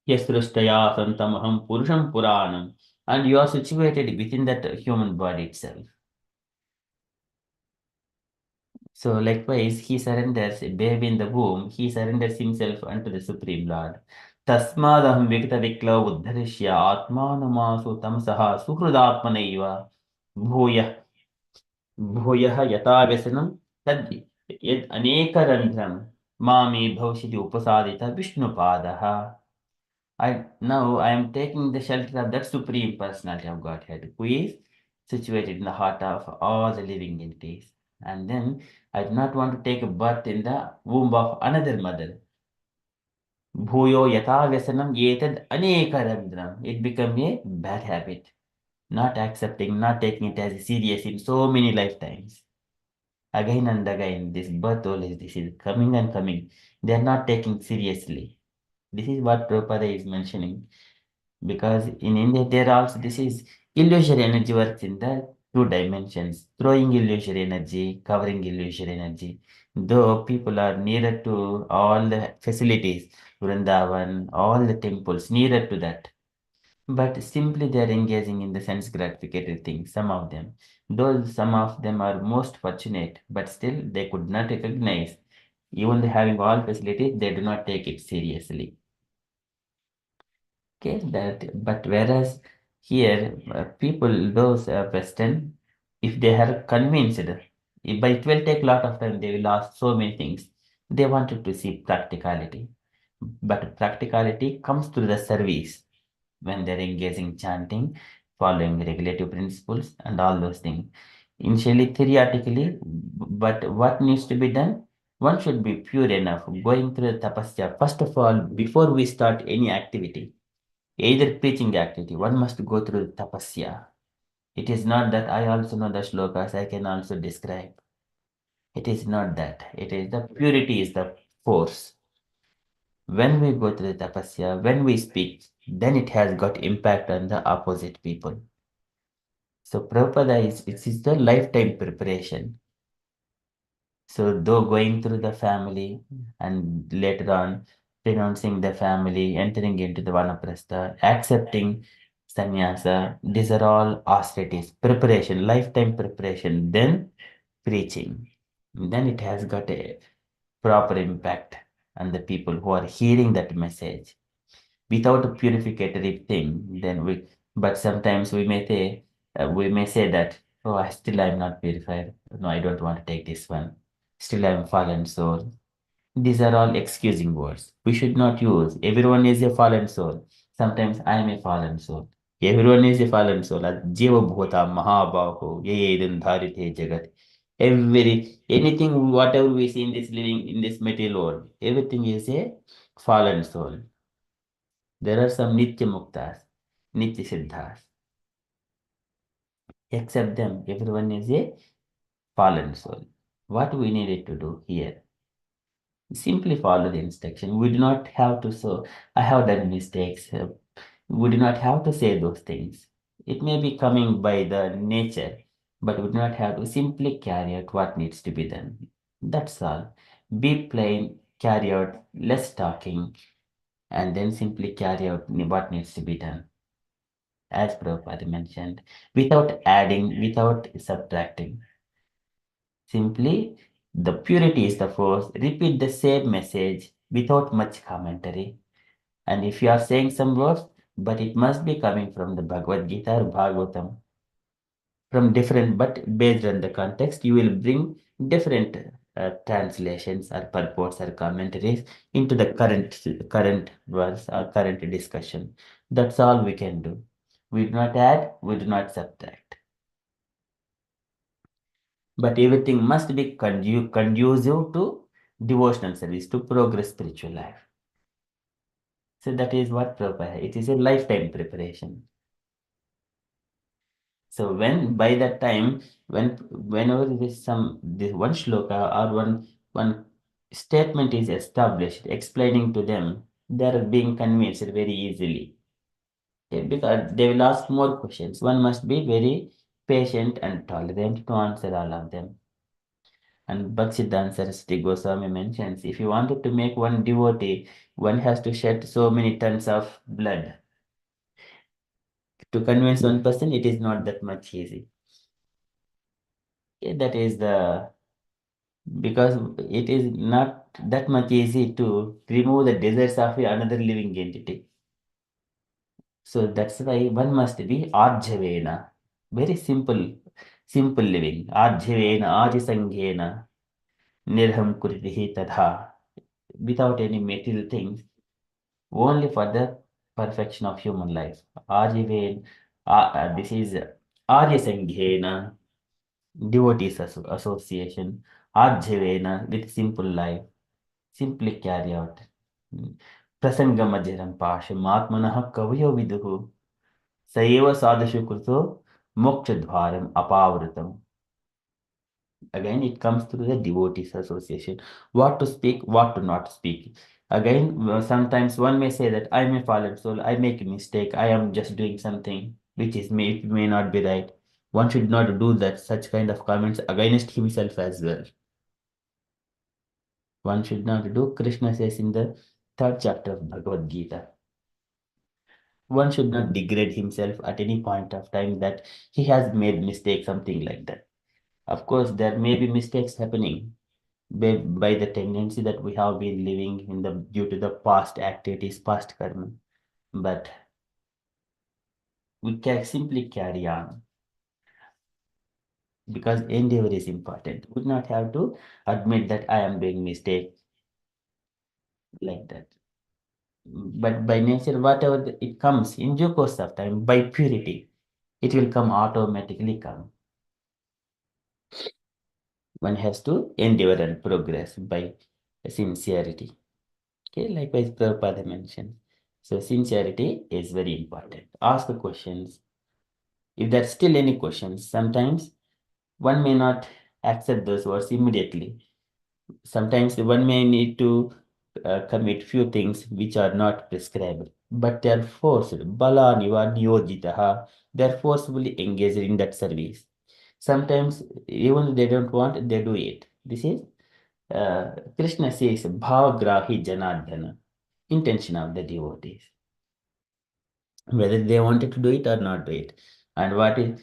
S2: Yasrustaya santamaham purusham puranam. And you are situated within that human body itself. So likewise, he surrenders, a baby in the womb, he surrenders himself unto the Supreme Lord. Tasmadaham vikta vikla uddharishya atmanamasu tamsaha suhrudatmanaiva bhuyah bhuyah yata vyasanam tad yad anekarandram mami bhavshiti upasadita Vishnupadaha. Now I am taking the shelter of that Supreme Personality of Godhead, who is situated in the heart of all the living entities. And then I do not want to take a birth in the womb of another mother. Bhuyo yata vyasanam yetad anekarandram. It became a bad habit. Not accepting, not taking it as serious in so many lifetimes. Again and again, this birth always, this is coming and coming. They are not taking seriously. This is what Prabhupada is mentioning. Because in India, there also this is illusory energy works in the two dimensions, throwing illusory energy, covering illusory energy. Though people are nearer to all the facilities, Vrindavan, all the temples, nearer to that. But simply they are engaging in the sense gratificatory things, some of them. Though some of them are most fortunate, but still they could not recognize. Even they having all facilities, they do not take it seriously. Okay, but whereas here people, those Western, if they are convinced, but it will take a lot of time, they will ask so many things. They wanted to see practicality, but practicality comes through the service when they're engaging chanting, following regulative principles, and all those things. Initially, theoretically, but what needs to be done? One should be pure enough, going through the tapasya. First of all, before we start any activity, either preaching activity, one must go through tapasya. It is not that I also know the shlokas, I can also describe. It is not that. It is the purity is the force. When we go through the tapasya, when we speak, then it has got impact on the opposite people. So Prabhupada it is the lifetime preparation. So though going through the family and later on renouncing the family, entering into the vanaprastha, accepting sannyasa, these are all austerities, preparation, lifetime preparation, then preaching. Then it has got a proper impact on the people who are hearing that message. Without a purificatory thing, then but sometimes we may say that, oh, I'm not purified. No, I don't want to take this one. Still, I'm fallen soul. These are all excusing words. We should not use. Everyone is a fallen soul. Sometimes I am a fallen soul. Everyone is a fallen soul. Jiva bhuta mahabaho yedan dharite jagat. Anything, whatever we see in this living, in this material world, everything is a fallen soul. There are some Nitya Muktas, Nitya Siddhas. Except them, everyone is a fallen soul. What we needed to do here? Simply follow the instruction. We do not have to say, I have done mistakes. We do not have to say those things. It may be coming by the nature, but we do not have to simply carry out what needs to be done. That's all. Be plain, carry out less talking, and then simply carry out what needs to be done. As Prabhupada mentioned, without adding, without subtracting. Simply, the purity is the force. Repeat the same message without much commentary. And if you are saying some words, but it must be coming from the Bhagavad Gita or Bhagavatam, from different, but based on the context, you will bring different translations or purports or commentaries into the current verse or current discussion. That's all we can do. We do not add, we do not subtract. But everything must be conducive to devotional service, to progress spiritual life. So that is what Prabhupada, it is a lifetime preparation. So when by that time, whenever this one shloka or one statement is established, explaining to them, they are being convinced very easily. Okay, because they will ask more questions. One must be very patient and tolerant to answer all of them. And Bhaktisiddhanta Saraswati Goswami mentions, if you wanted to make one devotee, one has to shed so many tons of blood. To convince one person, it is not that much easy. Okay, that is the because it is not that much easy to remove the desires of another living entity. So that's why one must be Arjavena. Very simple, simple living. Arjavena, Ajisanghena, Nirham Kuritihi Tadha. Without any material things, only for the perfection of human life. Arjavena, this is Aryasanghena, devotees association. Arjavena, with simple life. Simply carry out. Prasangamajaram Pasham Atmanaha Kavayo Viduhu. Sayeva Sadashu Kurto Mokshadvaram Apavritam. Again, it comes through the devotees association. What to speak, what to not speak. Again, sometimes one may say that I am a fallen soul, I make a mistake, I am just doing something which is may not be right. One should not do that, such kind of comments against himself as well. One should not do. Krishna says in the 3rd chapter of Bhagavad Gita. One should not degrade himself at any point of time that he has made mistake, something like that. Of course, there may be mistakes happening by the tendency that we have been living in the due to the past activities, past karma. But we can simply carry on because endeavor is important. We would not have to admit that I am doing mistake like that. But by nature, whatever it comes in due course of time, by purity, it will come automatically come. One has to endeavor and progress by sincerity. Okay, likewise Prabhupada mentioned. So sincerity is very important. Ask the questions. If there's still any questions, sometimes one may not accept those words immediately. Sometimes one may need to commit few things which are not prescribed, but they are forced. Bala niva niyojitaha. They are forcefully engaged in that service. Sometimes even if they don't want, they do it. This is Krishna says bhavagrahi janardhana, intention of the devotees, whether they wanted to do it or not do it. And what is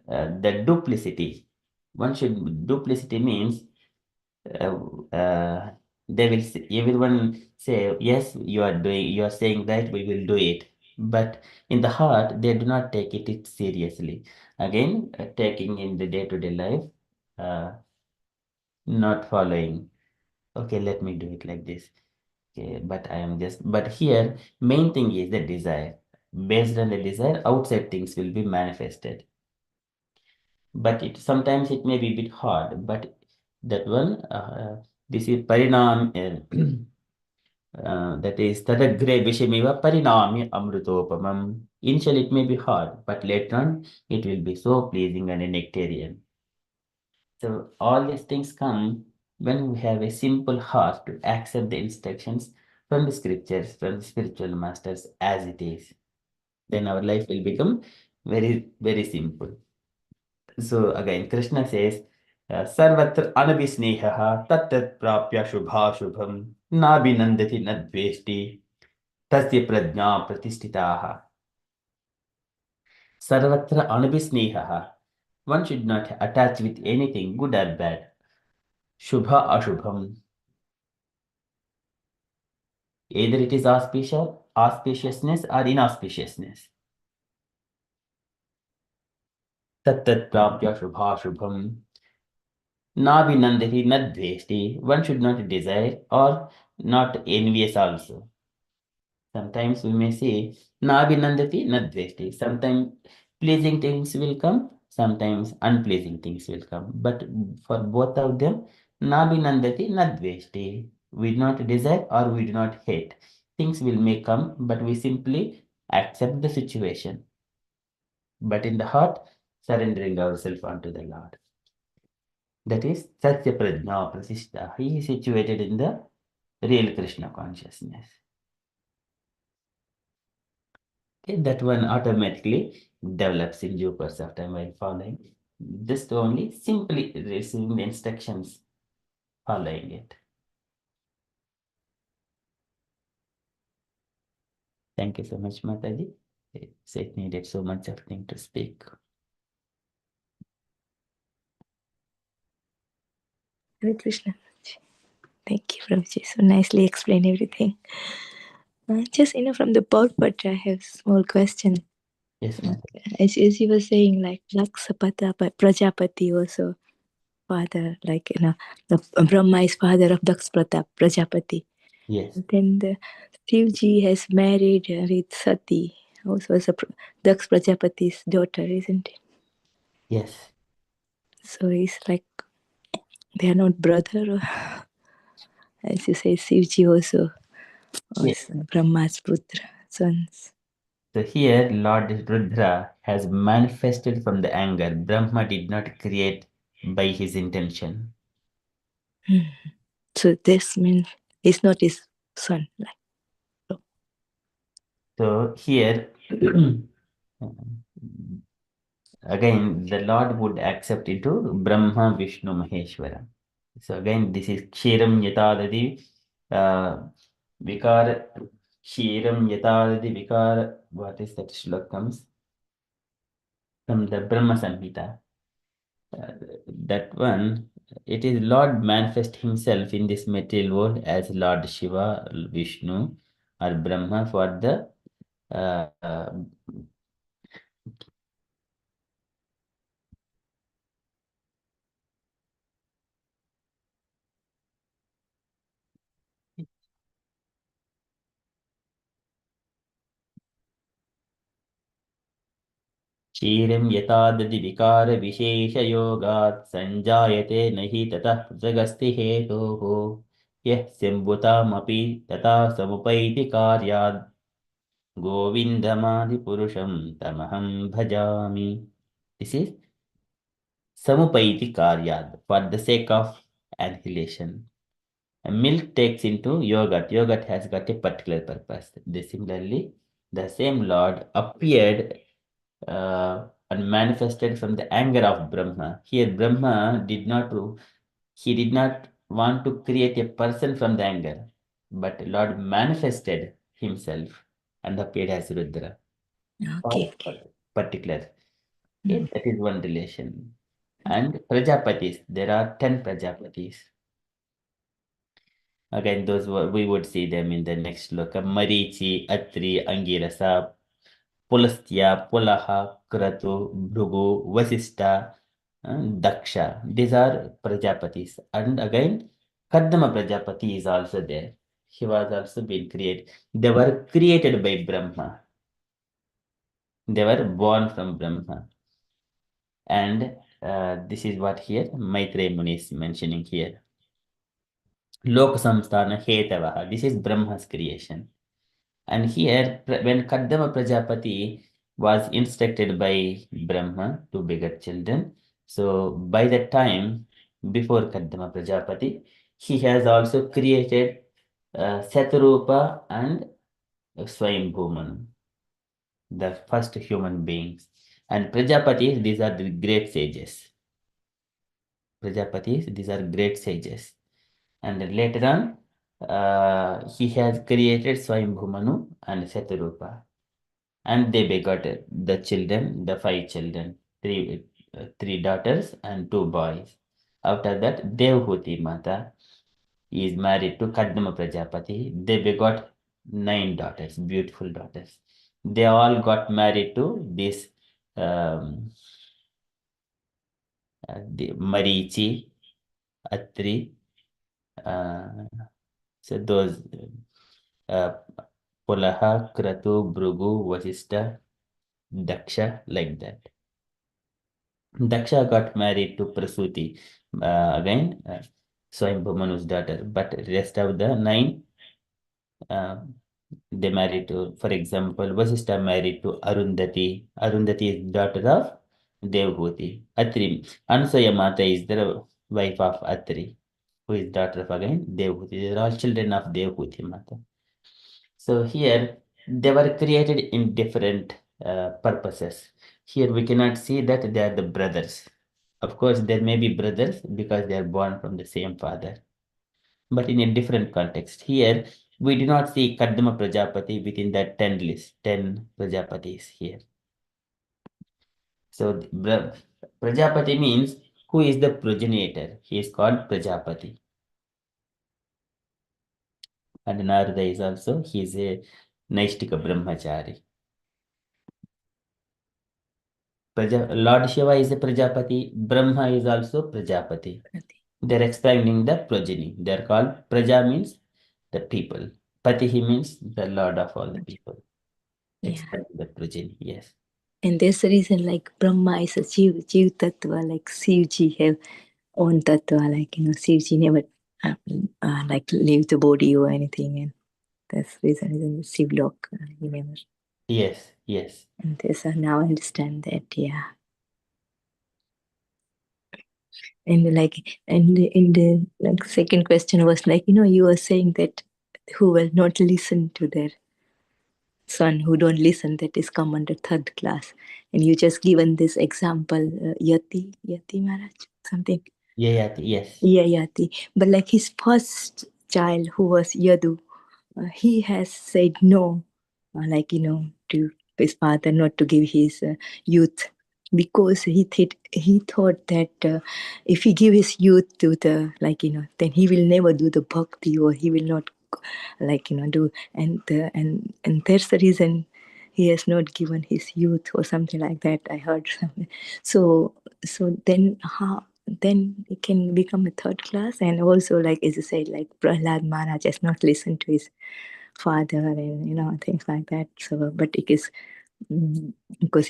S2: the duplicity? Duplicity means uh, uh, everyone say, yes, you are saying that we will do it. But in the heart, they do not take it seriously. Again, taking in the day-to-day life, uh, not following. Okay, let me do it like this. Okay, but here, main thing is the desire. Based on the desire, outside things will be manifested. But sometimes it may be a bit hard, but that one, this is parinam, that is tadagre vishamiva parinami amrutopamam. Initially it may be hard, but later on it will be so pleasing and a nectarian. So all these things come when we have a simple heart to accept the instructions from the scriptures, from the spiritual masters as it is. Then our life will become very, very simple. So again, Krishna says, Sarvatra anabhisneha tattat prapya shubha shubham nabhinandati nadveshti tasya prajna pratistitaha. Sarvatra anabhisneha. One should not attach with anything, good or bad. Shubha ashubham. Either it is auspiciousness or inauspiciousness. Tattat prapya shubha shubham. Nabhinandati nadveshti. One should not desire or not envious also. Sometimes we may say, Nabhinandati nadveshti. Sometimes pleasing things will come, sometimes unpleasing things will come. But for both of them, Nabhinandati nadveshti. We do not desire or we do not hate. Things may come, but we simply accept the situation. But in the heart, surrendering ourselves unto the Lord. That is Satya Prajna Prasishta. He is situated in the real Krishna consciousness. Okay, that one automatically develops in due course of time while following. Just only simply receiving the instructions, following it. Thank you so much, Mataji. It needed so much of thing to speak.
S3: Hare Krishna. Thank you, Prabhuji. So nicely explain everything. Just from the purport, I have small question.
S2: Yes, ma'am.
S3: As you were saying, like Laksapata Prajapati also father, like the Brahma is father of Daksh Prajapati.
S2: Yes.
S3: Then the Shivji has married with Sati, also as a Daksh Prajapati's daughter, isn't it?
S2: Yes.
S3: So it's like they are not brother, or, as you say, Shivji also
S2: Yes.
S3: was Brahma's putra, sons.
S2: So here, Lord Rudra has manifested from the anger. Brahma did not create by his intention.
S3: So this means it's not his son. Like,
S2: So here, again, the Lord would accept into Brahma, Vishnu, Maheshwara. So again, this is Kshiram Yatadadi Vikara. Kshiram Yatadadi Vikara. What is that shlokams? From the Brahma Samhita. That one, it is Lord manifest himself in this material world as Lord Shiva, Vishnu, or Brahma for the क्षीरं यतादधि विकार विशेष योगात् संजायते नहि ततः पृथगस्ति हेतोः यः शम्भुतामपि तथा समुपैति कार्यात् गोविन्दमादिपुरुषं तमहं भजामि. This is samupaiti karyad, for the sake of annihilation. A milk takes into yogurt. Yogurt has got a particular purpose. Similarly, the same Lord appeared and manifested from the anger of Brahma. Here, Brahma did not want to create a person from the anger, but Lord manifested himself and appeared as Rudra.
S3: okay.
S2: Particular. Okay, that is one relation. And Prajapatis, there are 10 Prajapatis. Again, those we would see them in the next sloka. Marichi, Atri, Angirasa, Pulastya, Pulaha, Kratu, Bhrugu, Vasista, Daksha. These are Prajapatis. And again, Kadama Prajapati is also there. He was also being created. They were created by Brahma. They were born from Brahma. And this is what here Maitreya Muni is mentioning here. Lok Samstana Hetavaha. This is Brahma's creation. And here, when Kadama Prajapati was instructed by Brahma to beget children, so by that time, before Kadama Prajapati, he has also created Satarupa and Swayambhuman, the first human beings. And Prajapatis, these are the great sages. Prajapatis, these are great sages. And then later on, he has created Swayambhumanu and Satarupa. And they begot the children, the 5 children, three daughters and 2 boys. After that, Devhuti Mata is married to Kadama Prajapati. They begot 9 daughters, beautiful daughters. They all got married to this the Marichi, Atri. So those Pulaha, Kratu, Bhrugu, Vasista, Daksha, like that. Daksha got married to Prasuti, again, Swayambhumanu's daughter, but rest of the 9, they married to, for example, Vasista married to Arundhati. Arundhati is daughter of Devhuti. Atri, Anusaya Mata is the wife of Atri, who is daughter of again Devhuti. They are all children of Devhuti Mata. So here they were created in different purposes. Here we cannot see that they are the brothers. Of course, there may be brothers because they are born from the same father, but in a different context. Here, we do not see Kadama Prajapati within that 10 list, 10 Prajapatis here. So, Prajapati means who is the progenitor? He is called Prajapati. And Narada is also, he is a Naishtika Brahmachari. Lord Shiva is a Prajapati, Brahma is also Prajapati. They're expanding the progeny. They're called Praja means the people. Pati he means the Lord of all the people. Expanding the progeny, yes.
S3: And there's a reason like Brahma is a Jiv Tattva, like Shivji have own Tattva, like, Shivji never like leave the body or anything. And that's the reason in the Shivlok, he never.
S2: Yes, yes.
S3: And there's now I understand that, yeah. And like, and in the like second question was like, you were saying that who will not listen to their son, who don't listen, that is come under third class. And you just given this example, Yati Maharaj, something.
S2: Yayati, yes.
S3: Yeah, Yati. But like his first child, who was Yadu, he has said no, to his father not to give his youth, because he thought that if he give his youth to the then he will never do the bhakti, or he will not do, and that's the reason he has not given his youth or something like that. I heard something. So then how? Then it can become a third class. And also, like as I said, like Prahlad Maharaj has not listened to his father, and things like that. So, but it is because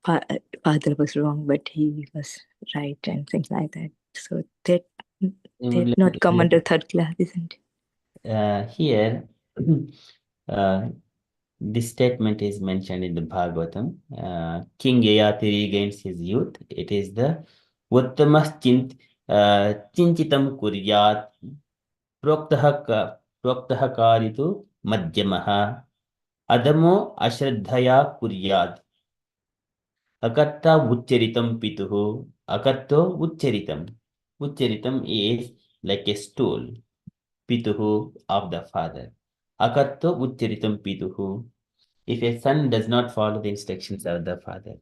S3: father was wrong, but he was right, and things like that. So that not come under third class, isn't it?
S2: Here, this statement is mentioned in the Bhagavatam. King Yayati regains his youth. It is the Uttamas Chinchitam Kuryat Proktah Karitu Madhyamaha Adamo Ashraddhaya Kuryat Akatta Ucheritam Pituhu Akatto Ucheritam. Ucheritam is like a stool. Pituhu of the father. Akatto Ucheritam Pituhu. If a son does not follow the instructions of the father.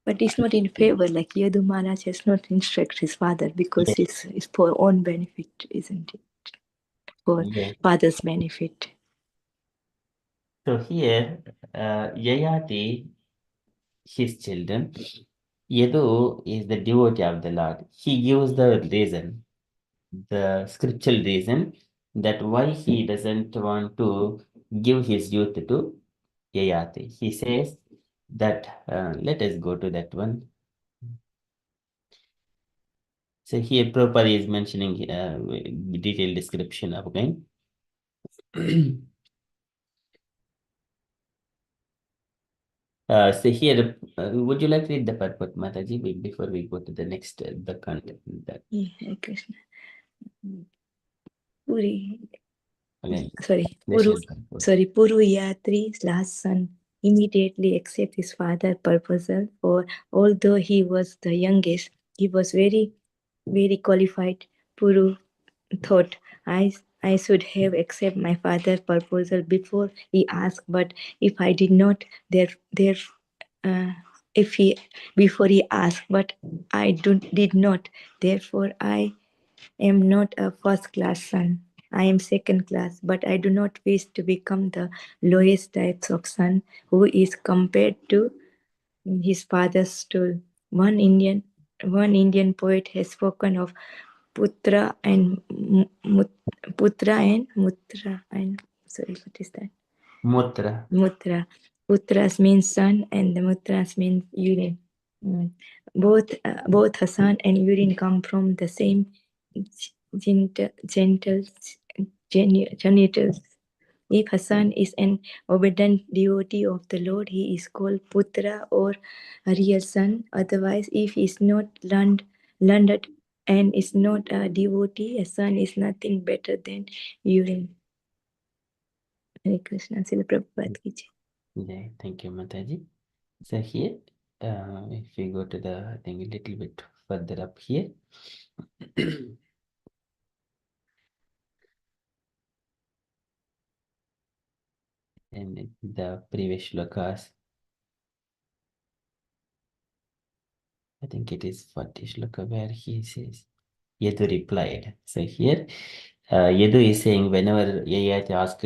S3: But it's not in favor, like Yadu Maharaj has not instructed his father, because
S2: Yes.
S3: it's for own benefit, isn't it? For father's benefit.
S2: So here, Yayati, his children, Yadu is the devotee of the Lord. He gives the reason, the scriptural reason, that why he doesn't want to give his youth to Yayati. He says that, let us go to that one. So here Prabhupada is mentioning detailed description of again. So here, would you like to read the purport, Mataji, before we go to the next, the content?
S3: Yeah, Krishna. Puri.
S2: Okay.
S3: Puru Yatri's last son immediately accepted his father's proposal, for although he was the youngest, he was very, very qualified. Puru thought, I should have accepted my father's proposal before he asked, but if I did not, if he before he asked, but I did not, therefore I am not a first class son. I am second class, but I do not wish to become the lowest types of son who is compared to his father's stool. One Indian poet has spoken of Putra and Mutra and sorry, what is that? Mutra. Putras means son and the Mutras means urine. Both Hassan and urine come from the same genitals. If Hassan is an obedient devotee of the Lord, he is called Putra or a real son. Otherwise, if he is not learned and is not a devotee, a son is nothing better than urine. Hare Krishna, Srila Prabhupada ki jai.
S2: Yeah, thank you, Mataji. So here, if we go to the, I think a little bit further up here. And the previous shlokas. I think it is 40 shloka where he says, Yadu replied. So here, Yadu is saying whenever Yayati asked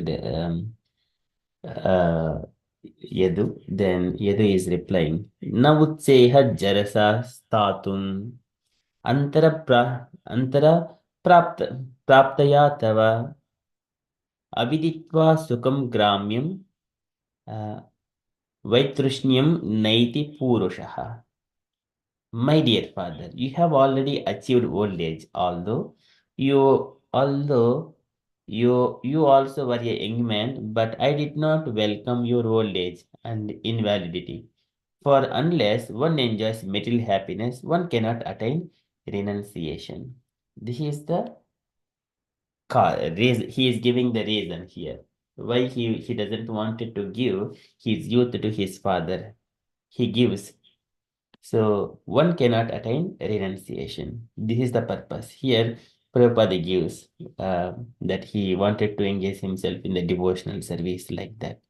S2: Yadu, then Yadu is replying, Navutseha jarasa statun antara praptaya tava aviditva sukam gramyam vaitrushnyam naiti purushaha. My dear father, you have already achieved old age, although you also were a young man, but I did not welcome your old age and invalidity. For unless one enjoys material happiness, one cannot attain renunciation. This is the reason. He is giving the reason here why he doesn't want to give his youth to his father. He gives. So one cannot attain renunciation. This is the purpose. Here, Prabhupada gives that he wanted to engage himself in the devotional service like that.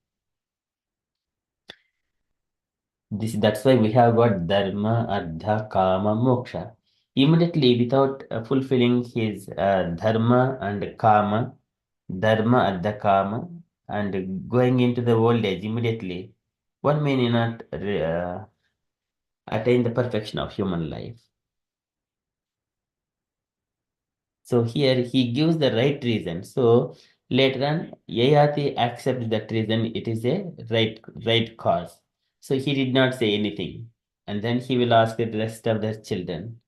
S2: That's why we have got dharma, artha, kama, moksha. Immediately, without fulfilling his dharma and kama, dharma, artha, kama, and going into the old age immediately, one may not attain the perfection of human life. So here he gives the right reason. So later on, Yayati accepts that reason. It is a right cause. So he did not say anything. And then he will ask the rest of the children.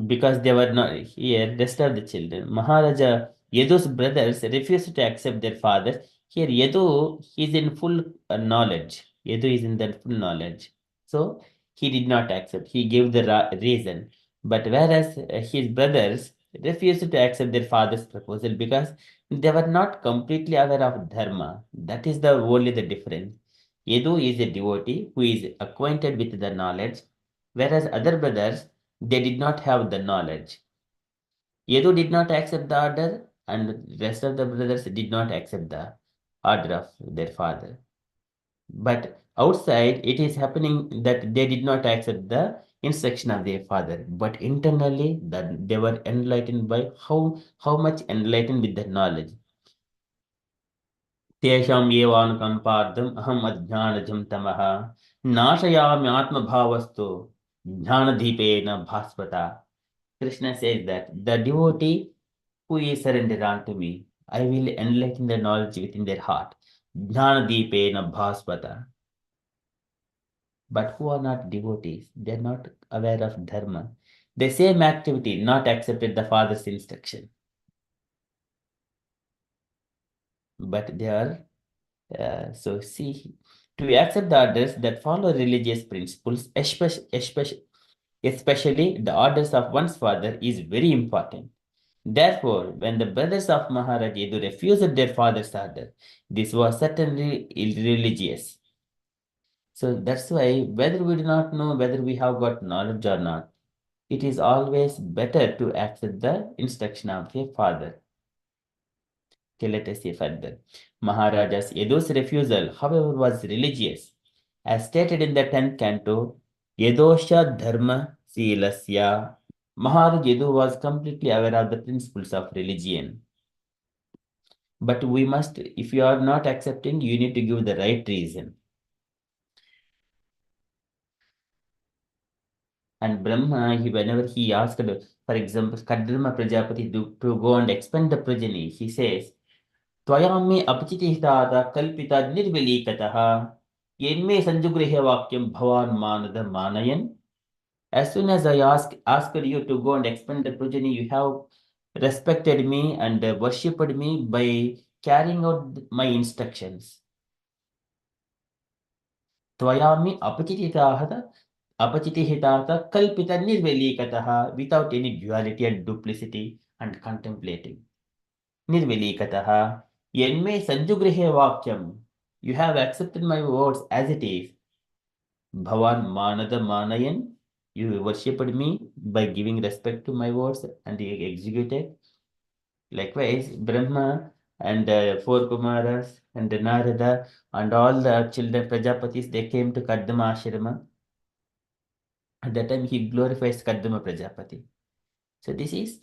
S2: Because they were not here, rest of the children. Maharaja Yadu's brothers refused to accept their father. Here Yadu is in full knowledge. Yadu is in that full knowledge. So he did not accept. He gave the reason. But whereas his brothers refused to accept their father's proposal because they were not completely aware of dharma. That is the only the difference. Yadu is a devotee who is acquainted with the knowledge, whereas other brothers they did not have the knowledge. Yadu did not accept the order, and the rest of the brothers did not accept the order of their father. But outside, it is happening that they did not accept the instruction of their father. But internally, that they were enlightened by how much enlightened with the knowledge. तेषां येवानुकम्पार्थम् अहम् अज्ञानजं तमः नाशयामि आत्मभावस्तु ज्ञानदीपेन भास्वता. Krishna says that the devotee who is surrendered unto me, I will enlighten the knowledge within their heart. Jnana deepena bhasvata. But who are not devotees, they are not aware of dharma. The same activity not accepted the father's instruction. But they are, so see, to accept the orders that follow religious principles, especially the orders of one's father, is very important. Therefore, when the brothers of Maharaj Yadu refused their father's order, this was certainly irreligious. So that's why whether we do not know whether we have got knowledge or not, it is always better to accept the instruction of a father. Okay, let us see further. Maharaja's Yadu's refusal, however, was religious. As stated in the 10th canto, Yadosha Dharma Silasya, Maharaj Yadu was completely aware of the principles of religion. But we must, if you are not accepting, you need to give the right reason. And Brahma, whenever he asked, for example, Kadharma Prajapati to go and expand the progeny, he says, Twayame apachitihitata kalpita nirvelikataha yenme sanjugrihe vakyam bhavan manada manayan. As soon as I asked you to go and expand the progeny, you have respected me and worshipped me by carrying out my instructions. Twayami apachitihitata kalpita nirvelikataha without any duality and duplicity and contemplating. Nirvelikataha yenme sanjugrihe vakyam. You have accepted my words as it is. Bhavan manada manayan. You worshipped me by giving respect to my words and you executed. Likewise, Brahma and four Kumaras and Narada and all the children Prajapatis, they came to Kardama Ashrama. At that time, he glorifies Kardama Prajapati. So this is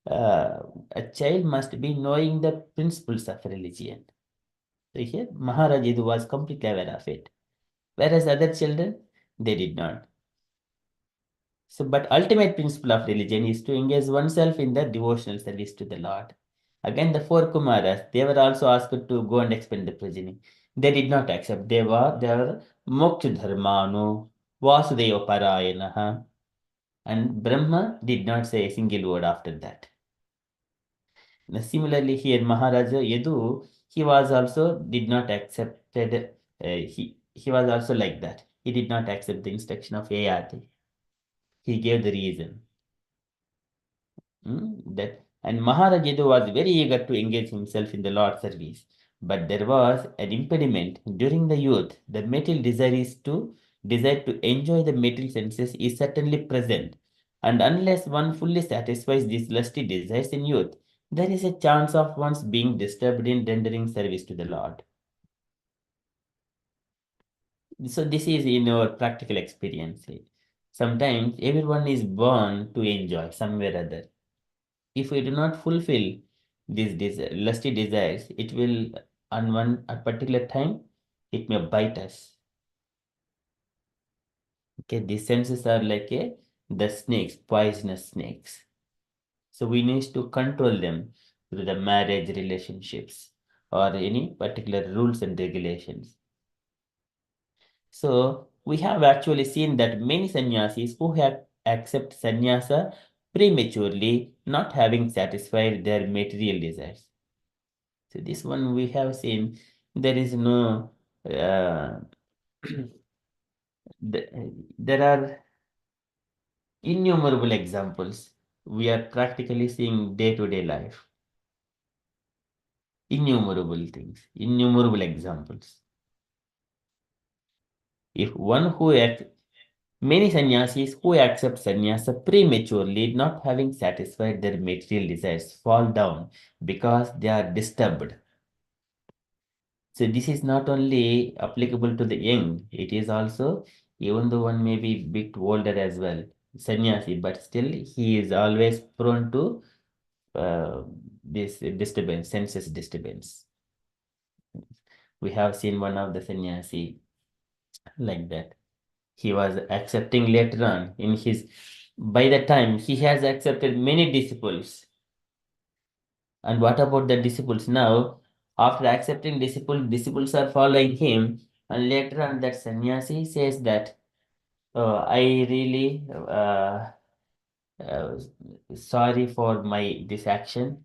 S2: a child must be knowing the principles of religion. So here, Maharaj Yadu was completely aware of it, whereas other children, they did not. So, but ultimate principle of religion is to engage oneself in the devotional service to the Lord. Again, the four Kumaras, they were also asked to go and expend the progeny. They did not accept. They were Moksha Dharmano, Vasudeva Parayanaha, and Brahma did not say a single word after that. Now, similarly, here Maharaja Yadu, he was also did not accepted. He was also like that. He did not accept the instruction of Yayati. He gave the reason. And Maharaj Yadu was very eager to engage himself in the Lord's service. But there was an impediment during the youth. The material desire to enjoy the material senses is certainly present. And unless one fully satisfies these lusty desires in youth, there is a chance of one's being disturbed in rendering service to the Lord. So this is in our practical experience. Sometimes everyone is born to enjoy somewhere or other. If we do not fulfill these lusty desires, it will, on a particular time, it may bite us. Okay, these senses are like the snakes, poisonous snakes. So we need to control them through the marriage relationships or any particular rules and regulations. So we have actually seen that many sannyasis who have accept sannyasa prematurely, not having satisfied their material desires. So this one we have seen, there is no, there are innumerable examples. We are practically seeing day-to-day life. Innumerable things, innumerable examples. If one who many sannyasis who accept sannyasa prematurely, not having satisfied their material desires, fall down because they are disturbed. So this is not only applicable to the young, it is also, even though one may be a bit older as well, sannyasi, but still he is always prone to this disturbance, senses disturbance. We have seen one of the sannyasi like that. He was accepting later on by the time he has accepted many disciples. And what about the disciples now? After accepting disciples are following him, and later on that sannyasi says that, I really uh, sorry for this action,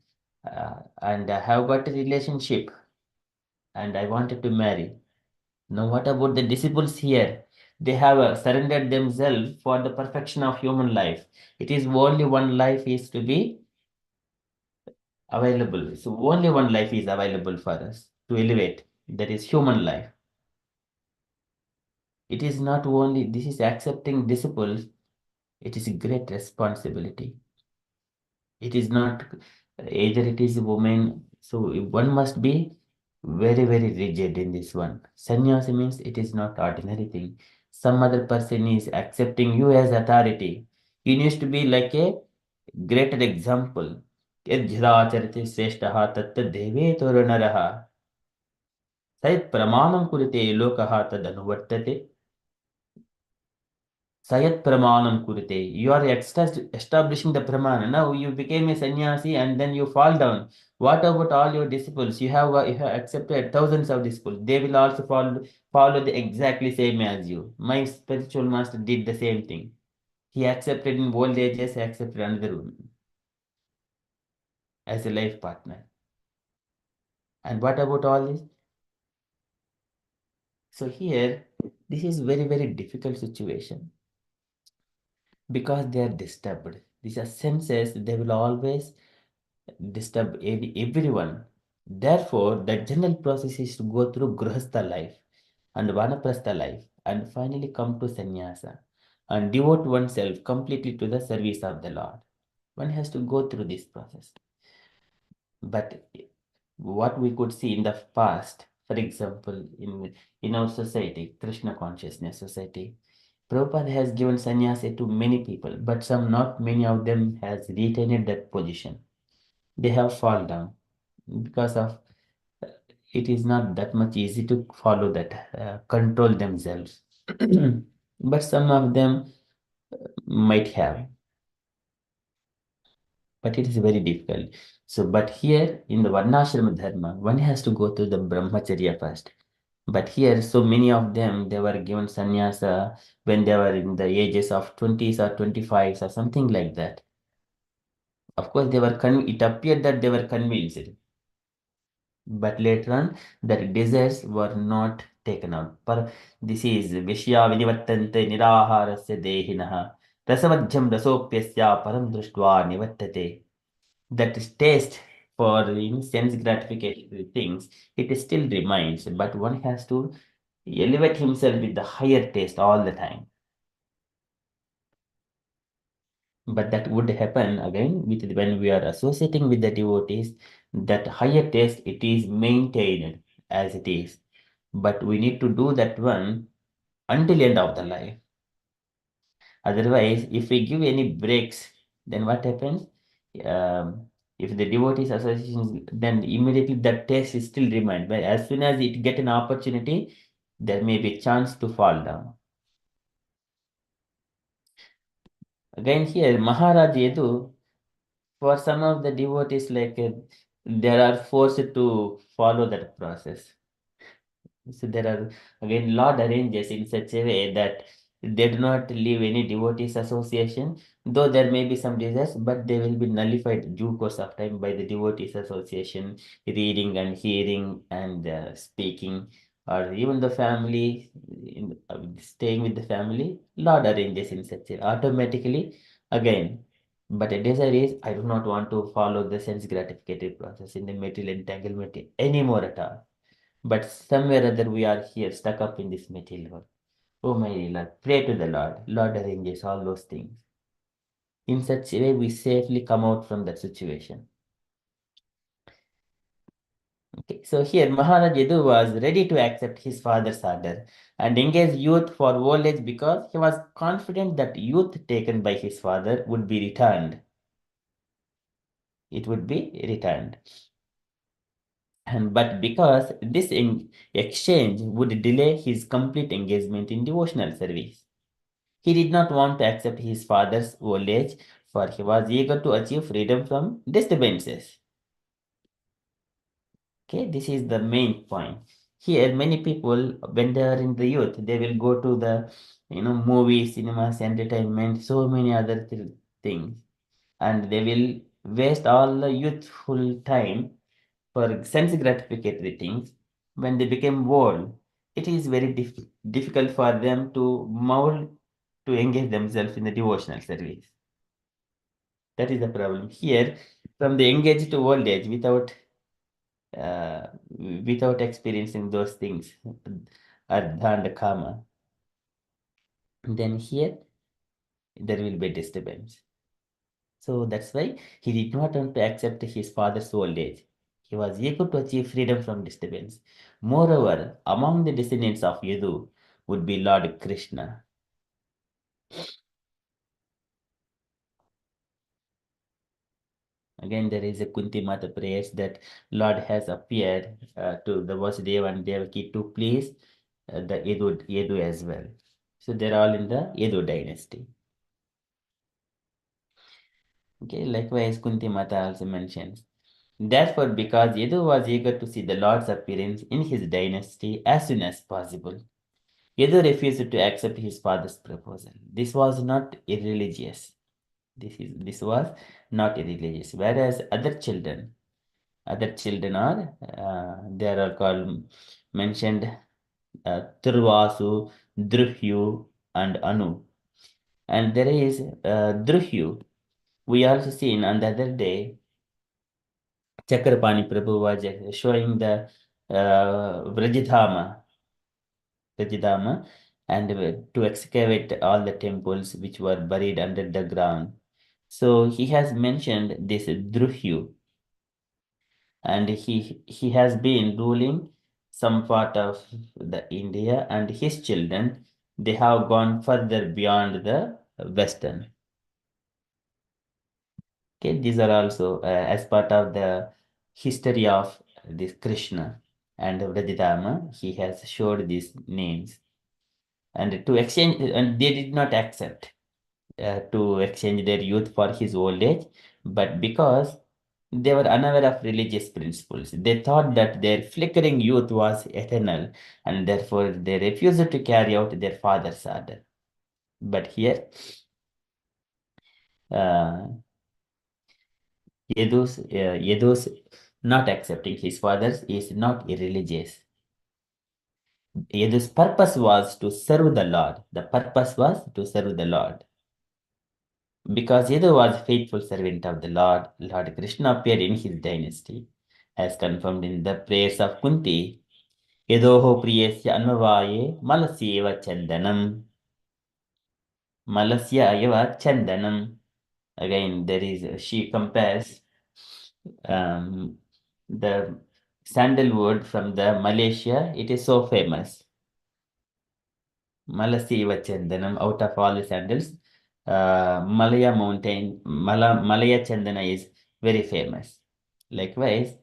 S2: and I have got a relationship, and I wanted to marry. Now, what about the disciples here? They have surrendered themselves for the perfection of human life. It is only one life is to be available. So only one life is available for us to elevate. That is human life. It is not only, this is accepting disciples. It is a great responsibility. It is not, either it is a woman. So one must be very, very rigid in this one. Sannyasa means it is not ordinary thing. Some other person is accepting you as authority. You need to be like a greater example. यद्यदाचरति श्रेष्ठः तत्त देवेतरो नरः सयत् प्रमाणं कुरुते लोकः तदनुवर्तते sayat pramanam kurite. You are establishing the pramana. Now you became a sannyasi and then you fall down. What about all your disciples? You have accepted thousands of disciples. They will also follow the exactly same as you. My spiritual master did the same thing. He accepted in old ages, he accepted another woman as a life partner. And what about all this? So here, this is very, very difficult situation because they are disturbed. These are senses, they will always disturb everyone. Therefore, the general process is to go through Grihastha life and Vanaprastha life and finally come to Sannyasa and devote oneself completely to the service of the Lord. One has to go through this process. But what we could see in the past, For example, in our society, Krishna consciousness society, Prabhupada has given sannyasa to many people, but not many of them has retained that position. They have fallen down because of it is not that much easy to follow that, control themselves. But some of them might have, but it is very difficult. So, but here in the Varnashrama Dharma, one has to go through the Brahmacharya first. But here, so many of them, they were given sannyasa when they were in the ages of 20s or 25s or something like that. Of course, it appeared that they were convinced. But later on, their desires were not taken out. This is Vishya Vinivattante Niraharasya Dehinaha Rasavajjam Rasopyasya Param Drishtva Nivattate. That taste for sense gratification things, it still remains, but one has to elevate himself with the higher taste all the time. But that would happen again when we are associating with the devotees, that higher taste, it is maintained as it is. But we need to do that one until end of the life. Otherwise, if we give any breaks, then what happens? If the devotees associations, then immediately that taste is still remained. But as soon as it get an opportunity, there may be a chance to fall down. Again here, Maharaj Yadu, for some of the devotees, they are forced to follow that process. So there are again Lord arranges in such a way that they do not leave any devotees association, though there may be some desires, but they will be nullified due course of time by the devotees association, reading and hearing and speaking, or even the family, staying with the family. Lord arranges in such a automatically again. But a desire is, I do not want to follow the sense gratificatory process in the material entanglement anymore at all. But somewhere or other we are here stuck up in this material world. Oh my Lord, pray to the Lord. Lord arranges all those things. In such a way, we safely come out from that situation. Okay, so here Maharaj Yadu was ready to accept his father's order and engage youth for old age because he was confident that youth taken by his father would be returned. It would be returned. But because this exchange would delay his complete engagement in devotional service. He did not want to accept his father's old age, for he was eager to achieve freedom from disturbances. Okay, this is the main point. Here, many people, when they are in the youth, they will go to the movies, cinemas, entertainment, so many other things, and they will waste all the youthful time for sense gratificatory things. When they become old, it is very difficult for them to mold to engage themselves in the devotional service. That is the problem. Here, from the young age to old age, without experiencing those things, Ardha and Kama, then here there will be disturbance. So that's why he did not want to accept his father's old age. He was eager to achieve freedom from disturbance. Moreover, among the descendants of Yadu would be Lord Krishna. Again, there is a Kunti Mata prayers that Lord has appeared to the Vasudeva and Devaki to please the Yadu as well. So they're all in the Yadu dynasty. Okay, likewise Kunti Mata also mentions. Therefore, because Yadu was eager to see the Lord's appearance in his dynasty as soon as possible, Yadu refused to accept his father's proposal. This was not irreligious. This was not irreligious. Whereas other children are they are called mentioned Turvasu, Druhyu, and Anu. And there is Druhyu. We also seen on the other day, Chakrapani Prabhu was showing the Vrajidhama, and to excavate all the temples which were buried under the ground. So he has mentioned this Druhyu, and he has been ruling some part of the India, and his children, they have gone further beyond the Western. Okay, these are also as part of the history of this Krishna and Vrajadama. He has showed these names, and to exchange, and they did not accept to exchange their youth for his old age, but because they were unaware of religious principles, they thought that their flickering youth was eternal, and therefore they refused to carry out their father's order. But here, Yadu's not accepting his father's is not irreligious. Yadu's purpose was to serve the Lord. The purpose was to serve the Lord. Because Yadu was a faithful servant of the Lord, Lord Krishna appeared in his dynasty, as confirmed in the prayers of Kunti. Yadoho priyasya anvavaye malasyeva chandanam. Malasyeva chandanam. Again, she compares the sandalwood from the Malaysia. It is so famous. Malasyeva chandanam, out of all the sandals, Malaya mountain, Malaya Chandana is very famous. Likewise,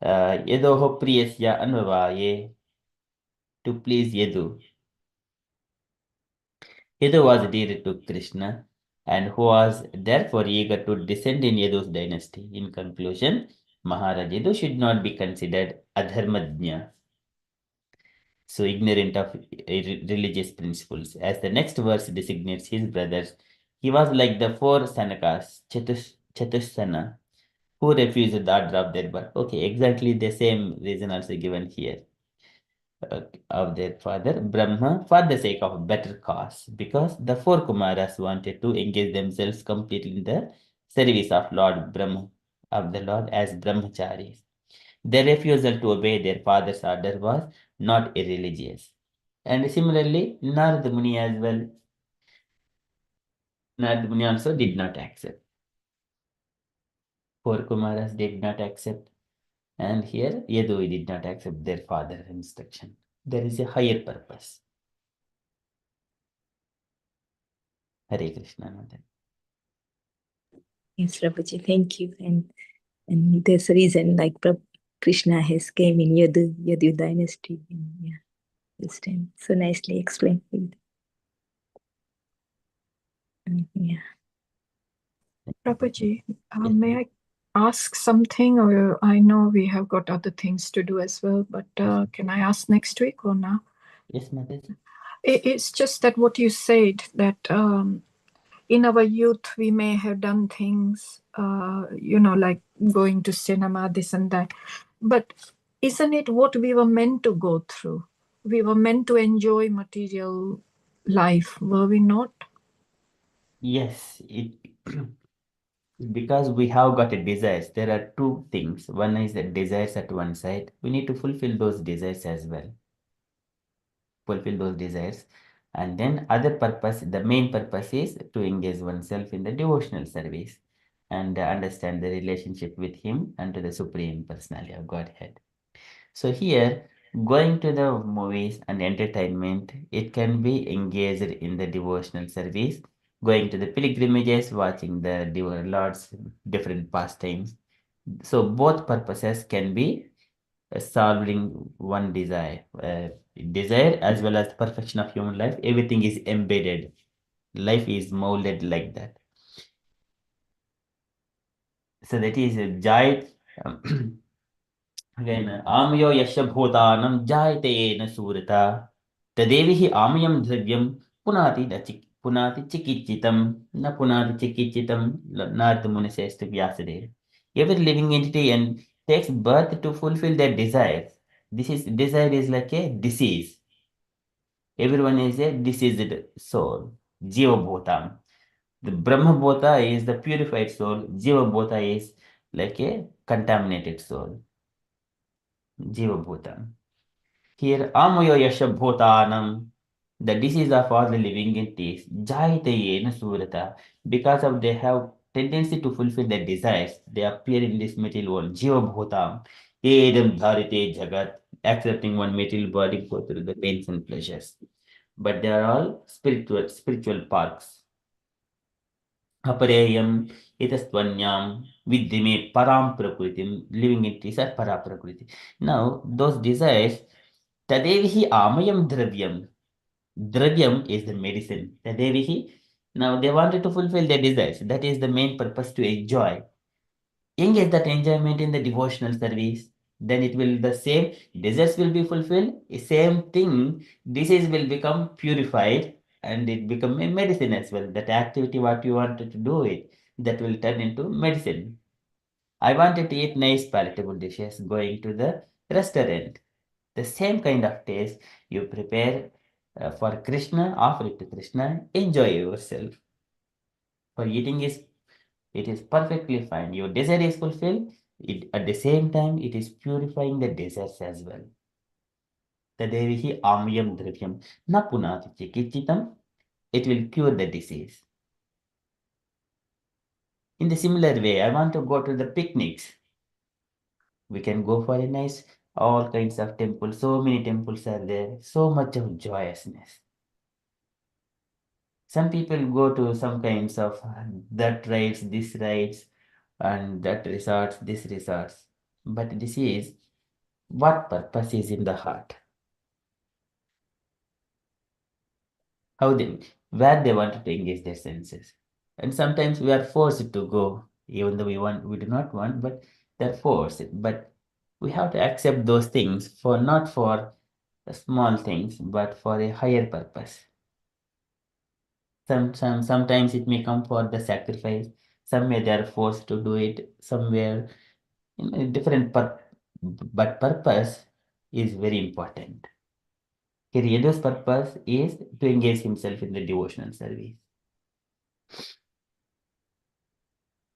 S2: Yadoho Priyasya Anvavaye, to please Yadu. Yadu was dear to Krishna and who was therefore eager to descend in Yadu's dynasty. In conclusion, Maharaj Yadu should not be considered adharmadnya, so ignorant of religious principles. As the next verse designates his brothers, he was like the four Sanakas, Chatusana, who refused the order of their birth. Okay, exactly the same reason also given here of their father, Brahma, for the sake of a better cause, because the four Kumaras wanted to engage themselves completely in the service of Lord Brahma, of the Lord as brahmacharis. Their refusal to obey their father's order was not irreligious. And similarly, Narada Muni as well. Narada Muni also did not accept. Four Kumaras did not accept. And here, Yadu did not accept their father's instruction. There is a higher purpose. Hare Krishna. Mother.
S3: Yes, Prabhuji, thank you. And there's a reason like Krishna has came in Yadu dynasty. And, yeah, this time. So nicely explained. Yeah.
S1: Prabhuji, may I ask something, or I know we have got other things to do as well, but can I ask next week or now?
S2: Yes, Mother.
S1: It's just that what you said, that in our youth we may have done things, like going to cinema, this and that. But isn't it what we were meant to go through? We were meant to enjoy material life, were we not?
S2: Yes, because we have got a desires. There are two things. One is the desires at one side. We need to fulfill those desires as well. Fulfill those desires. And then other purpose, the main purpose is to engage oneself in the devotional service and understand the relationship with him and to the Supreme Personality of Godhead. So here, going to the movies and entertainment, it can be engaged in the devotional service, going to the pilgrimages, watching the Lord's different pastimes. So both purposes can be solving one desire. Desire as well as the perfection of human life, everything is embedded. Life is molded like that. So that is a joy. Again, Amyo Yasha Bhutanam Jayate Ena Surata. Tadevi hi Amayam Dhavyam Punati Chikichitam Na Punati Chikichitam Narada Muni says to Vyasadeva. Every living entity and takes birth to fulfill their desires. Desire is like a disease. Everyone is a diseased soul. Jiva Bhutam. The Brahma Bhota is the purified soul. Jiva Bhota is like a contaminated soul. Jiva Bhutam. Here, Amayo Yasha Bhutanam, the disease of all the living entities, Jayatayena Surata, because of they have tendency to fulfill their desires, they appear in this material world, Jiva Bhutam, Edam Dharite Jagat, accepting one material body, go through the pains and pleasures. But they are all spiritual paths. Apareyam itastvanyam vidyame param prakritim, living it is a para prakriti. Now, those desires, tadevihi amayam dravyam. Dravyam is the medicine. Tadevihi, now they wanted to fulfill their desires. That is the main purpose, to enjoy. Engage that enjoyment in the devotional service. Then it will, the same desires will be fulfilled. Same thing, disease will become purified and it become a medicine as well. That activity what you wanted to do it, that will turn into medicine. I wanted to eat nice palatable dishes, going to the restaurant. The same kind of taste you prepare for Krishna, offer it to Krishna, enjoy yourself. For eating it is perfectly fine. Your desire is fulfilled. At the same time, it is purifying the desires as well. Tadevihi amyam dravyam na punati chikichitam. It will cure the disease. In the similar way, I want to go to the picnics. We can go for a nice, all kinds of temples. So many temples are there. So much of joyousness. Some people go to some kinds of that rides, this rides, and that resorts, this resorts. But this is what purpose is in the heart. Where they wanted to engage their senses. And sometimes we are forced to go, even though we do not want, but they're forced. But we have to accept those things not for small things, but for a higher purpose. Sometimes it may come for the sacrifice. Somewhere they are forced to do it. Somewhere different, but purpose is very important. Kiryado's purpose is to engage himself in the devotional service.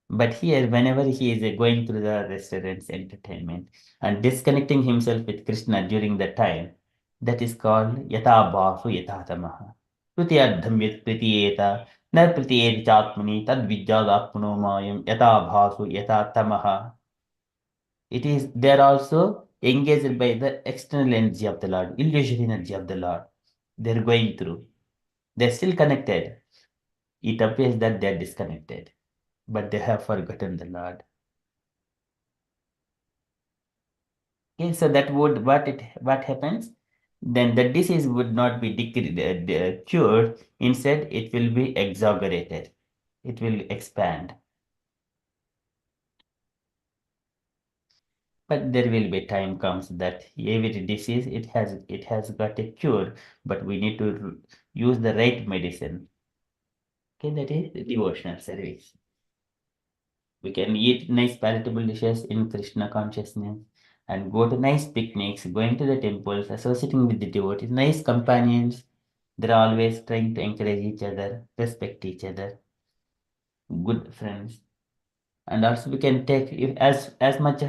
S2: But here, whenever he is going through the restaurants, entertainment, and disconnecting himself with Krishna during the time, that is called yata bhasu yata tamaha. Pritiyadham yat pritiyeta, na pritiyet chatmani, tad vijjad apno mayam yata bhasu yata tamaha. They are also engaged by the external energy of the Lord, illusory energy of the Lord. They're going through. They're still connected. It appears that they're disconnected, but they have forgotten the Lord. Okay, so that would what happens? Then the disease would not be cured. Instead, it will be exaggerated. It will expand. But there will be time comes that every disease it has got a cure, but we need to use the right medicine. Okay, that is the devotional service. We can eat nice palatable dishes in Krishna consciousness and go to nice picnics, going to the temples, associating with the devotees, nice companions. They're always trying to encourage each other, respect each other, good friends. And also we can take if as much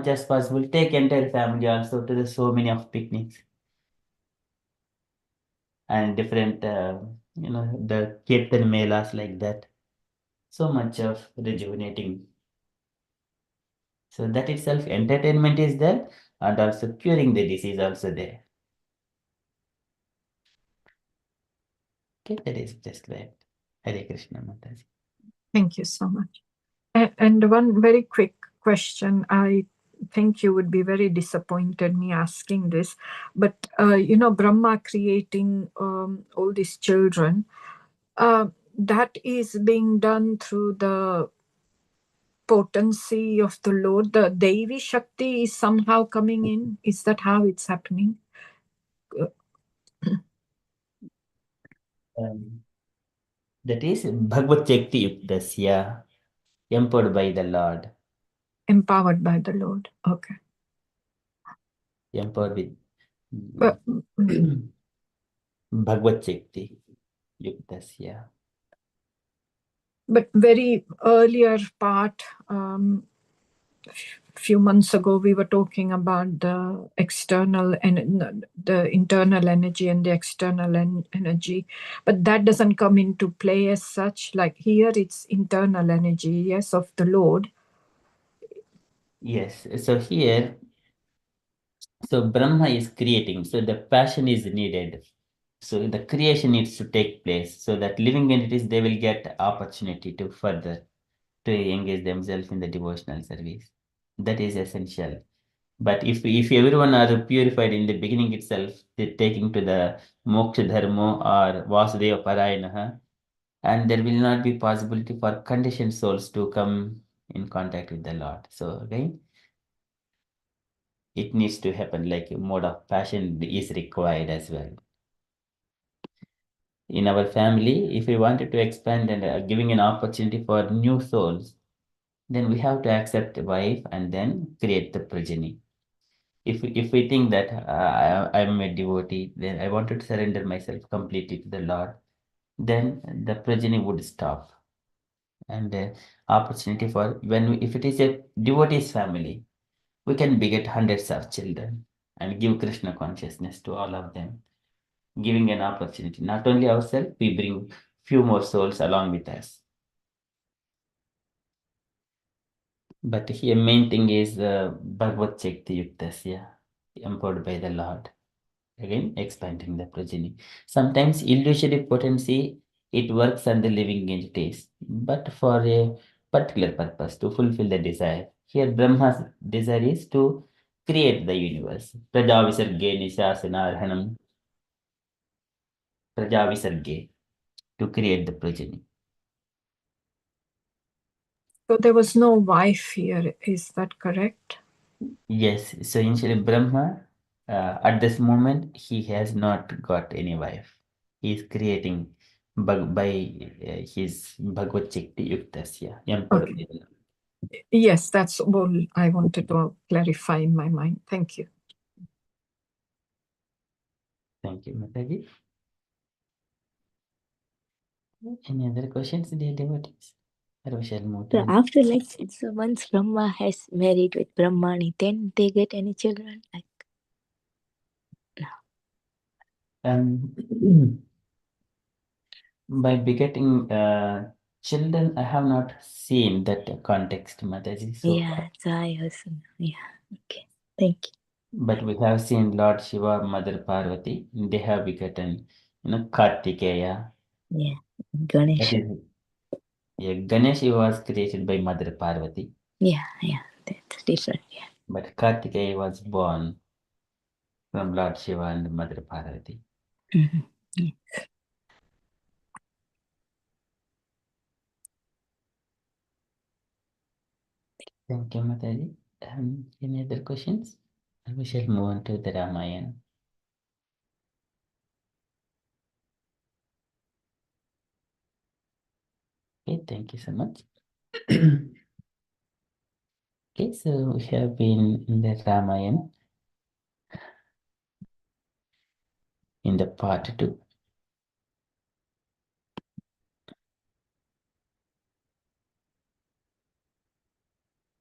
S2: as possible, take entire family also to the so many of picnics and different the Kirtan melas like that. So much of rejuvenating. So that itself, entertainment is there, and also curing the disease also there. Okay, that is just right. Hare Krishna Mataji.
S1: Thank you so much. And one very quick question. I think you would be very disappointed me asking this, but Brahma creating all these children, that is being done through the potency of the Lord. The Devi Shakti is somehow coming in. Is that how it's happening?
S2: That is Bhagavad Shakti Yuktasya, empowered by the Lord.
S1: Empowered by the Lord. Okay.
S2: Empowered with
S1: But,
S2: Bhagavad Shakti Yuktasya.
S1: but very earlier part, few months ago, we were talking about the external and the internal energy and the external energy, but that doesn't come into play as such. Like here, it's internal energy, yes, of the Lord.
S2: Yes, so here So Brahma is creating, so the passion is needed. So the creation needs to take place so that living entities, they will get opportunity to further to engage themselves in the devotional service. That is essential. But if everyone are purified in the beginning itself, they taking to the moksha dharma or vasudeva parayanaha, and there will not be possibility for conditioned souls to come in contact with the Lord. So again, it needs to happen like a mode of passion is required as well. In our family, if we wanted to expand and giving an opportunity for new souls, then we have to accept a wife and then create the progeny. If we think that I'm a devotee, then I wanted to surrender myself completely to the Lord, then the progeny would stop. And opportunity for if it is a devotee's family, we can beget hundreds of children and give Krishna consciousness to all of them, giving an opportunity. Not only ourselves, we bring few more souls along with us. But here main thing is Bhagavad-Shakti Yuktasya, empowered by the Lord. Again, expanding the progeny. Sometimes illusory potency, it works on the living entities, but for a particular purpose, to fulfill the desire. Here, Brahma's desire is to create the universe. Prajavisarge Nishasana Prajavisarge, to create the progeny.
S1: So there was no wife here, is that correct?
S2: Yes, so initially Brahma, at this moment, he has not got any wife. He is creating by his Bhagavad Shakti Yuktasya.
S1: Okay. Yes, that's all I wanted to clarify in my mind. Thank you.
S2: Thank you, Mataji. Any other questions, dear devotees? Or we shall move
S3: So
S2: to
S3: after so once Brahma has married with Brahmani, then they get any children? Like
S2: by begetting children, I have not seen that context, Mataji, so
S3: yeah,
S2: far.
S3: so I also know. Yeah, okay. Thank you.
S2: But we have seen Lord Shiva, Mother Parvati, they have begotten, Kartikeya.
S3: Yeah,
S2: That
S3: Ganesh.
S2: is, yeah, Ganesh was created by Mother Parvati,
S3: Yeah, that's different. Yeah.
S2: but Kartikeya was born from Lord Shiva and Mother Parvati.
S3: Mhm. Yeah.
S2: Thank you, Mataji. Any other questions? We shall move on to the Ramayana. Okay, thank you so much. Okay, so we have been in the Ramayana in the part 2.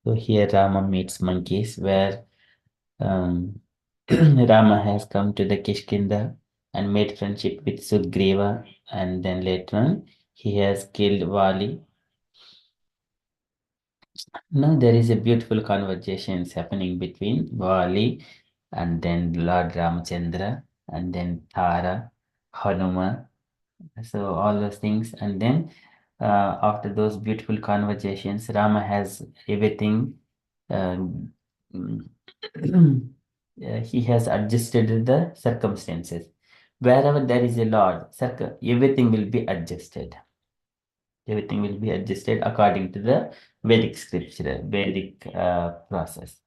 S2: So here Rama meets monkeys, where Rama has come to the Kishkinda and made friendship with Sugriva, and then later on he has killed Vali. Now there is a beautiful conversations happening between Vali and then Lord Ramchandra and then Tara, Hanuma. So all those things, and then after those beautiful conversations, Rama has everything. Um, he has adjusted the circumstances. Wherever there is a Lord, everything will be adjusted. Everything will be adjusted according to the Vedic scripture, Vedic process.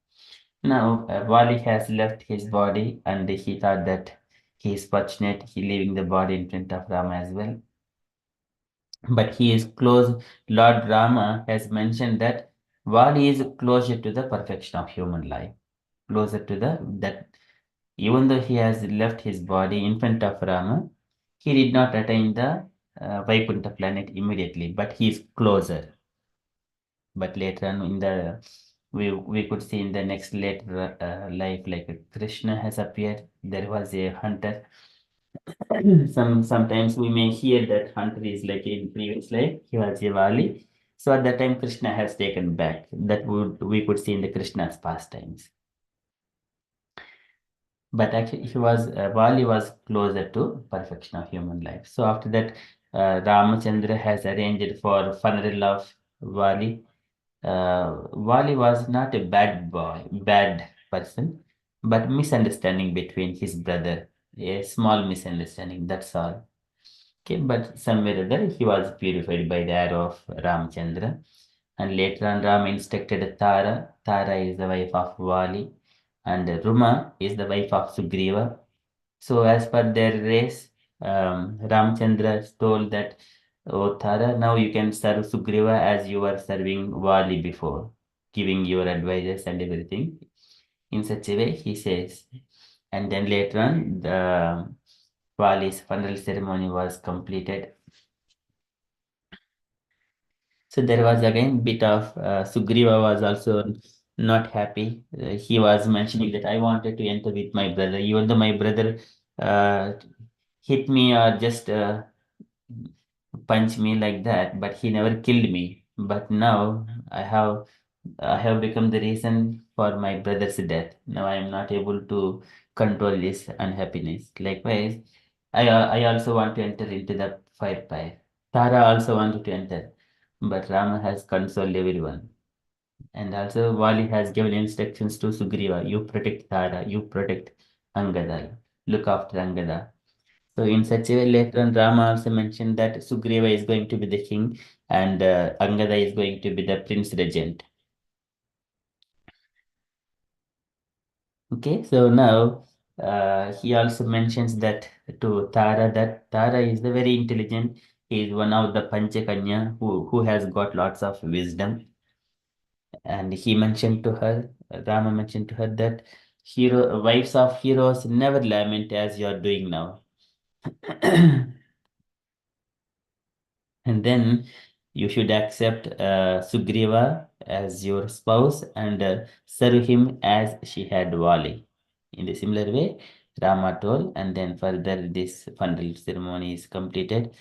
S2: Now, Vali has left his body, and he thought that he is fortunate, he leaving the body in front of Rama as well. But he is close. Lord Rama has mentioned that Vali is closer to the perfection of human life, closer to that. Even though he has left his body in front of Rama, he did not attain the Vaikuntha planet immediately, but he is closer. But later on in the we could see in the next later life, like Krishna has appeared. There was a hunter. Sometimes we may hear that hunter is like in previous life he was a Vali. So at that time Krishna has taken back. That would we could see in the Krishna's pastimes. but actually Vali was closer to perfection of human life. So after that, Ramachandra has arranged for funeral of Vali. Vali was not a bad person, but misunderstanding between his brother, a small misunderstanding, that's all. Okay, but somewhere or other he was purified by the arrow of Ramchandra. And later on, Rama instructed Tara. Tara is the wife of Vali, and Ruma is the wife of Sugriva. So, as per their race, Ramchandra told that, "Oh, Tara, now you can serve Sugriva as you were serving Vali before, giving your advices and everything." In such a way, he says. And then later on, the Vali's funeral ceremony was completed. So there was again bit of Sugriva was also not happy. He was mentioning that I wanted to enter with my brother, even though my brother uh, hit me or just punch me like that, but he never killed me. But now I have become the reason for my brother's death. Now I am not able to control this unhappiness. Likewise, I also want to enter into the fire. Tara also wanted to enter, but Rama has consoled everyone. And also Vali has given instructions to Sugriva, you protect Tara, you protect Angada, look after Angada. So in such a way, later on, Rama also mentioned that Sugriva is going to be the king and Angada is going to be the prince regent. Okay, so now he also mentions that to Tara that Tara is the very intelligent. He is one of the Panchakanya who has got lots of wisdom. And he mentioned to her, Rama mentioned to her that wives of heroes never lament as you are doing now. And then you should accept Sugriva as your spouse and serve him as she had Vali. In the similar way, Rama told, and then further this funeral ceremony is completed.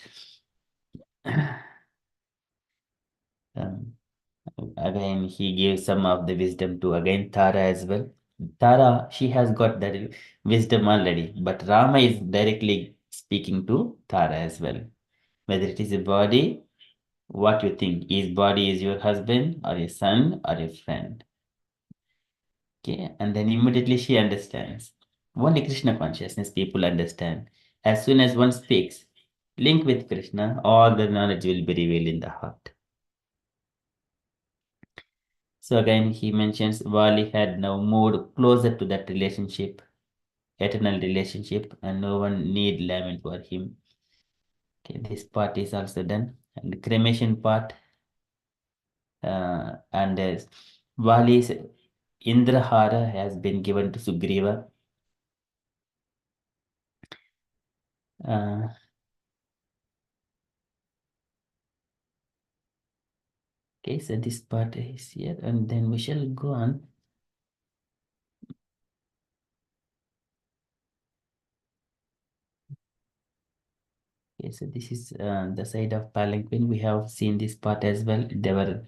S2: Um, Again, he gave some of the wisdom to again Tara as well. Tara, she has got that wisdom already, but Rama is directly speaking to Tara as well. Whether it is a body, what you think? His body is your husband or a son or a friend. Okay, and then immediately she understands. Only Krishna consciousness people understand. As soon as one speaks, link with Krishna, all the knowledge will be revealed in the heart. So again, he mentions Vali had now moved closer to that relationship, eternal relationship, and no one need lament for him. Okay, this part is also done. And the cremation part, and Vali's Indrahara has been given to Sugriva. Uh, okay, so this part is here, and then we shall go on. Okay, so this is the side of palanquin. We have seen this part as well. They were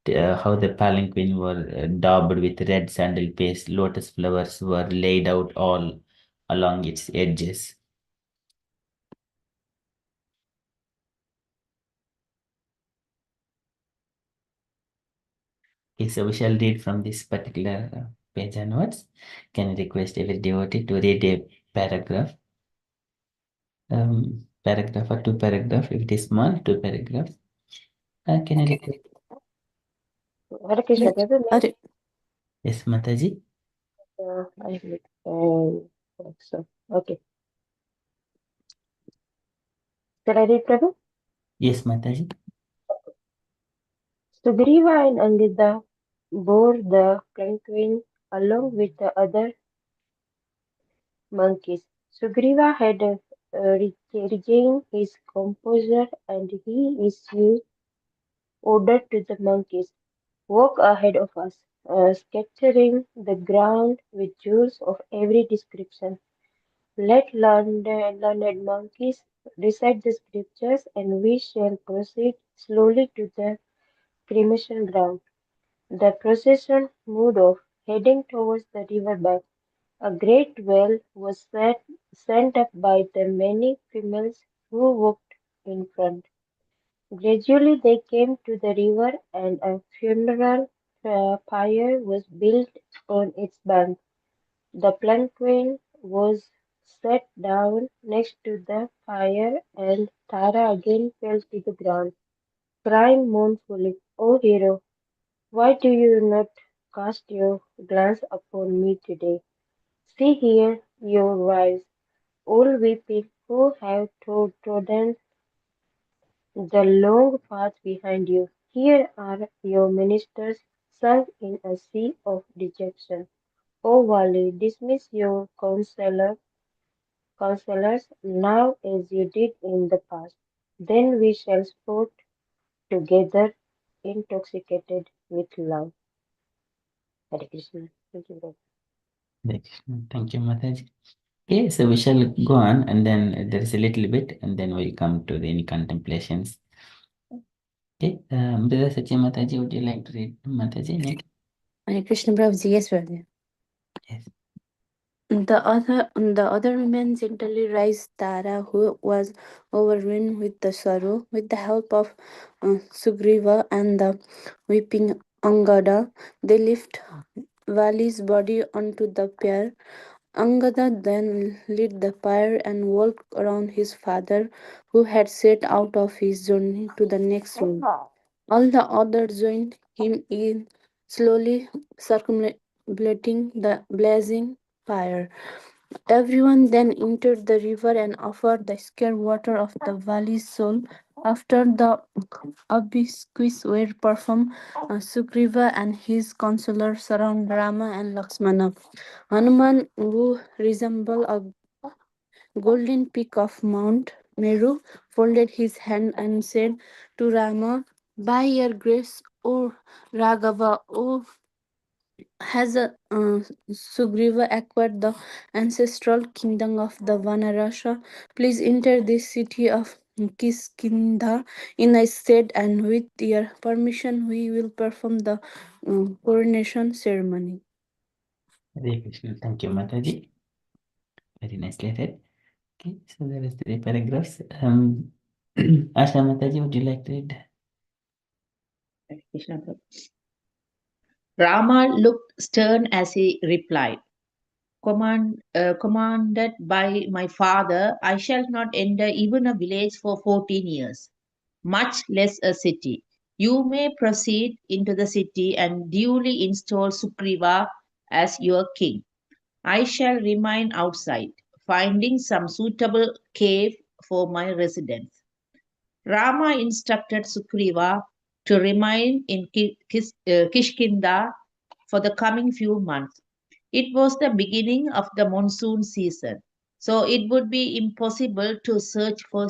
S2: how the palanquin were daubed with red sandal paste. Lotus flowers were laid out all along its edges. Okay, so we shall read from this particular page onwards. Can I request every devotee to read a paragraph? Paragraph or two paragraph. If it is small, two paragraphs. Can I request?
S6: Hare Krishna, Prabhu.
S3: Hare-
S2: Yes, Mataji.
S6: I read. So, okay. Should I read, Prabhu?
S2: Yes, Mataji.
S6: Sugriva and Angada bore the palanquin along with the other monkeys. Sugriva had regained his composure and he issued order to the monkeys. Walk ahead of us, scattering the ground with jewels of every description. Let learned monkeys recite the scriptures, and we shall proceed slowly to the cremation ground. The procession moved off, heading towards the river bank. A great wail was sent up by the many females who walked in front. Gradually they came to the river, and a funeral pyre was built on its bank. The palanquin was set down next to the fire, and Tara again fell to the ground, crying mournfully, "O hero, why do you not cast your glance upon me today? See here your wives, all weeping, who have trodden the long path behind you. Here are your ministers sunk in a sea of dejection. O Wali, dismiss your counselors now as you did in the past. Then we shall sport together, intoxicated with love." Hare Krishna. Thank you, Lord.
S2: Hare Krishna. Thank you, Mataji. Okay, so we shall go on, and then there is a little bit, and then we'll come to the contemplations. Okay, Brother Satya Mataji, would you like to read Mataji next?
S3: Hare Krishna Prabhuji, yes, brother.
S2: Yes.
S3: The other women gently raised Tara, who was overwhelmed with the sorrow, with the help of Sugriva and the weeping Angada. They lift Vali's body onto the pyre. Angada then lit the pyre and walked around his father, who had set out of his journey to the next room. All the others joined him in slowly circumambulating the blazing pyre. Everyone then entered the river and offered the sacred water of the valley's soul. After the obsequies were performed, Sugriva and his counselors surround Rama and Lakshmana. Hanuman, who resembled a golden peak of Mount Meru, folded his hand and said to Rama, "By your grace, O Raghava, O has Sugriva acquired the ancestral kingdom of the Vanarasha. Please enter this city of Kiskindha in a state, and with your permission, we will perform the coronation ceremony."
S2: Hare Krishna. Thank you, Mataji. Very nicely read. Okay, so there is 3 paragraphs. Asha Mataji, would you like to read?
S4: Krishna Prabhu. Rama looked stern as he replied, Commanded by my father, I shall not enter even a village for 14 years, much less a city. You may proceed into the city and duly install Sugriva as your king. I shall remain outside, finding some suitable cave for my residence. Rama instructed Sugriva to remain in Kishkinda for the coming few months. It was the beginning of the monsoon season, so it would be impossible to search for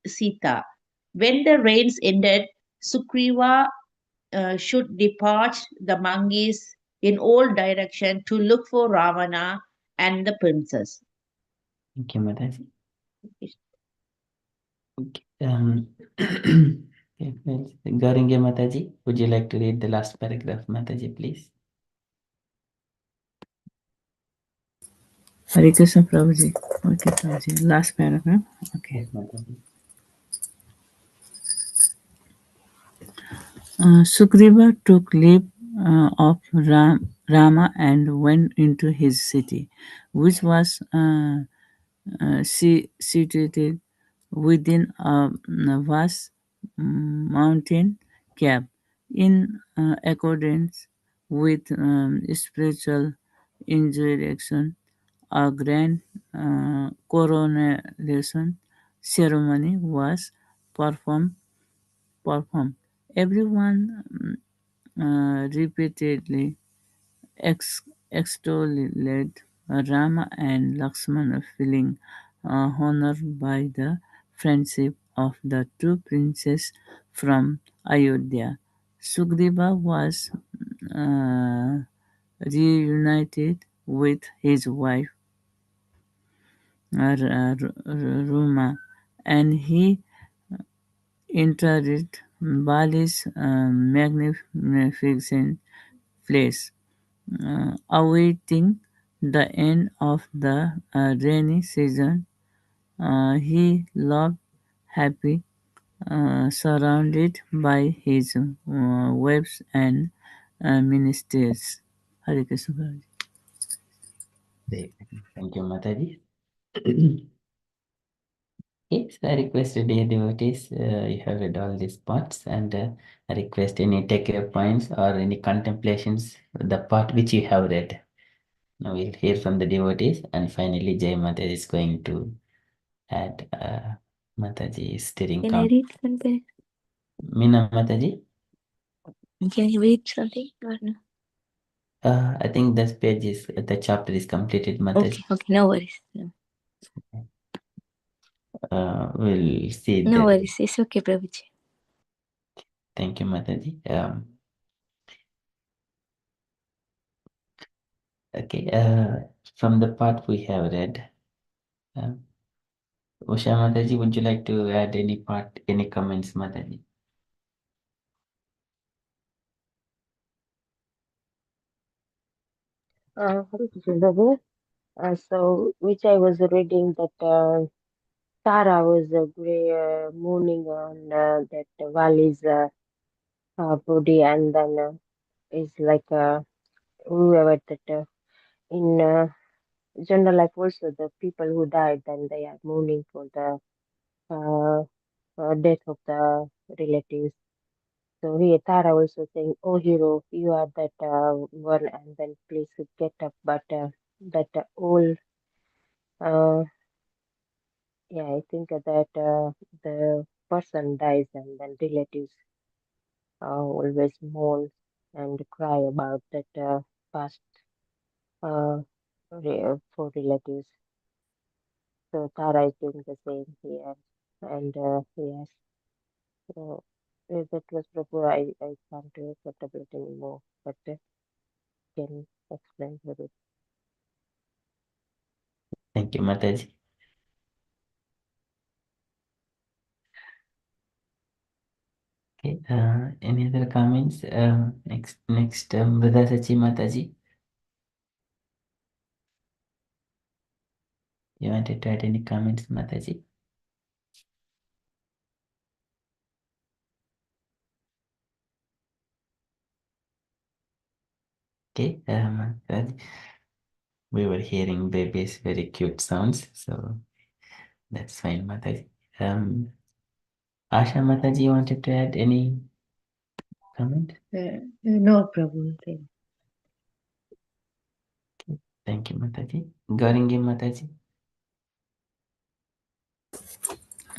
S4: Sita. When the rains ended, Sugriva should depart the monkeys in all directions to look for Ravana and the princess.
S2: Thank you, Mataji. Okay. Okay, well, Gauringa Mataji, would you like to read the last paragraph, Mataji, please?
S5: Hare Krishna Prabhuji. Okay, Prabhuji. Last paragraph. Okay.
S2: Yes, Mataji.
S5: Sugriva took leave of Rama and went into his city, which was situated within a vast mountain cave. In accordance with spiritual instruction, a grand coronation ceremony was performed. performed. Everyone repeatedly extolled Rama and Lakshmana, feeling honored by the friendship of the two princes from Ayodhya. Sugriva was uh, reunited with his wife Ruma, and he entered Bali's magnificent place, awaiting the end of the rainy season. He loved happy, surrounded by his wives and ministers. Hare Krishna. Prabhuji.
S2: Thank you, Mataji. Yes, I request dear devotees, you have read all these parts, and I request any takeaway points or any contemplations, the part which you have read. Now we'll hear from the devotees, and finally Jai Mataji is going to add. Mataji is stirring
S3: Can I
S2: count.
S3: read something?
S2: Meena Mataji,
S3: Can you read something or no?
S2: I think this page is, the chapter is completed, Mataji.
S3: Okay, no worries.
S2: We'll see
S3: No
S2: that.
S3: worries. It's okay, Prabhuji.
S2: Thank you, Mataji. Okay, from the part we have read, Usha Mataji, would you like to add any part, any comments, Mataji?
S6: Hare Krishna, Prabhu. So, which I was reading that Tara was mooning on that Vali's body, and then is like whoever that in general life also the people who died, then they are mourning for the uh, death of the relatives. So here Tara also saying, "Oh hero, you are that one, and then please get up." But that old, uh, yeah, I think that the person dies, and then relatives always mourn and cry about that past for relatives. So Tara is doing the same here, and yes, so that was Prabhu. I can't interpret anymore, but can explain a bit.
S2: Thank you, Mataji. Okay, any other comments? Next, Brother Sachi Mataji. You wanted to add any comments, Mataji? Okay, Mataji. We were hearing babies' very cute sounds, so that's fine, Mataji. Asha Mataji, you wanted to add any comment?
S4: No, Prabhu.
S2: Thank you, Mataji. Garingi Mataji.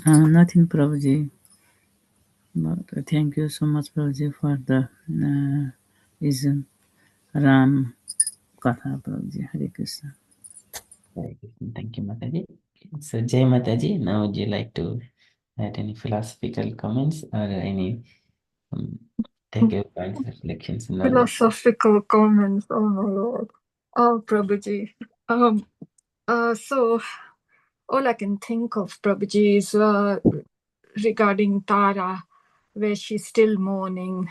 S5: Nothing, Prabhuji. But thank you so much, Prabhuji, for the is Ram Katha, Prabhuji. Hare Krishna.
S2: Thank you, Mataji. So, Jai Mataji, now would you like to add any philosophical comments or any takeaway points, reflections, and all that?
S1: Philosophical comments. Oh my lord. Oh, Prabhuji. So all I can think of, Prabhuji, is regarding Tara, where she's still mourning.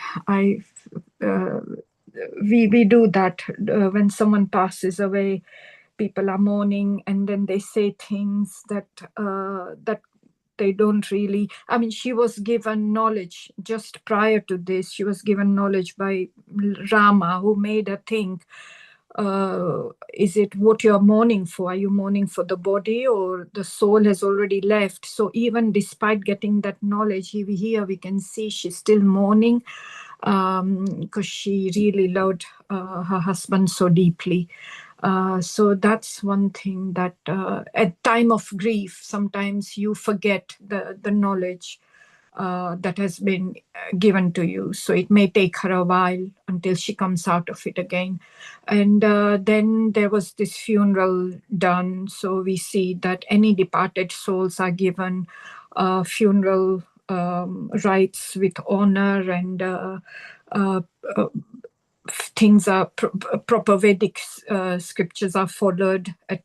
S1: We do that when someone passes away. People are mourning, and then they say things that they don't really. I mean, she was given knowledge just prior to this. She was given knowledge by Rama, who made her think, is it what you're mourning for? Are you mourning for the body, or the soul has already left? So even despite getting that knowledge, here we can see she's still mourning, because she really loved her husband so deeply. So that's one thing that at time of grief, sometimes you forget the knowledge that has been given to you. So it may take her a while until she comes out of it again. And then there was this funeral done. So we see that any departed souls are given funeral rites with honor, and things are proper Vedic scriptures are followed at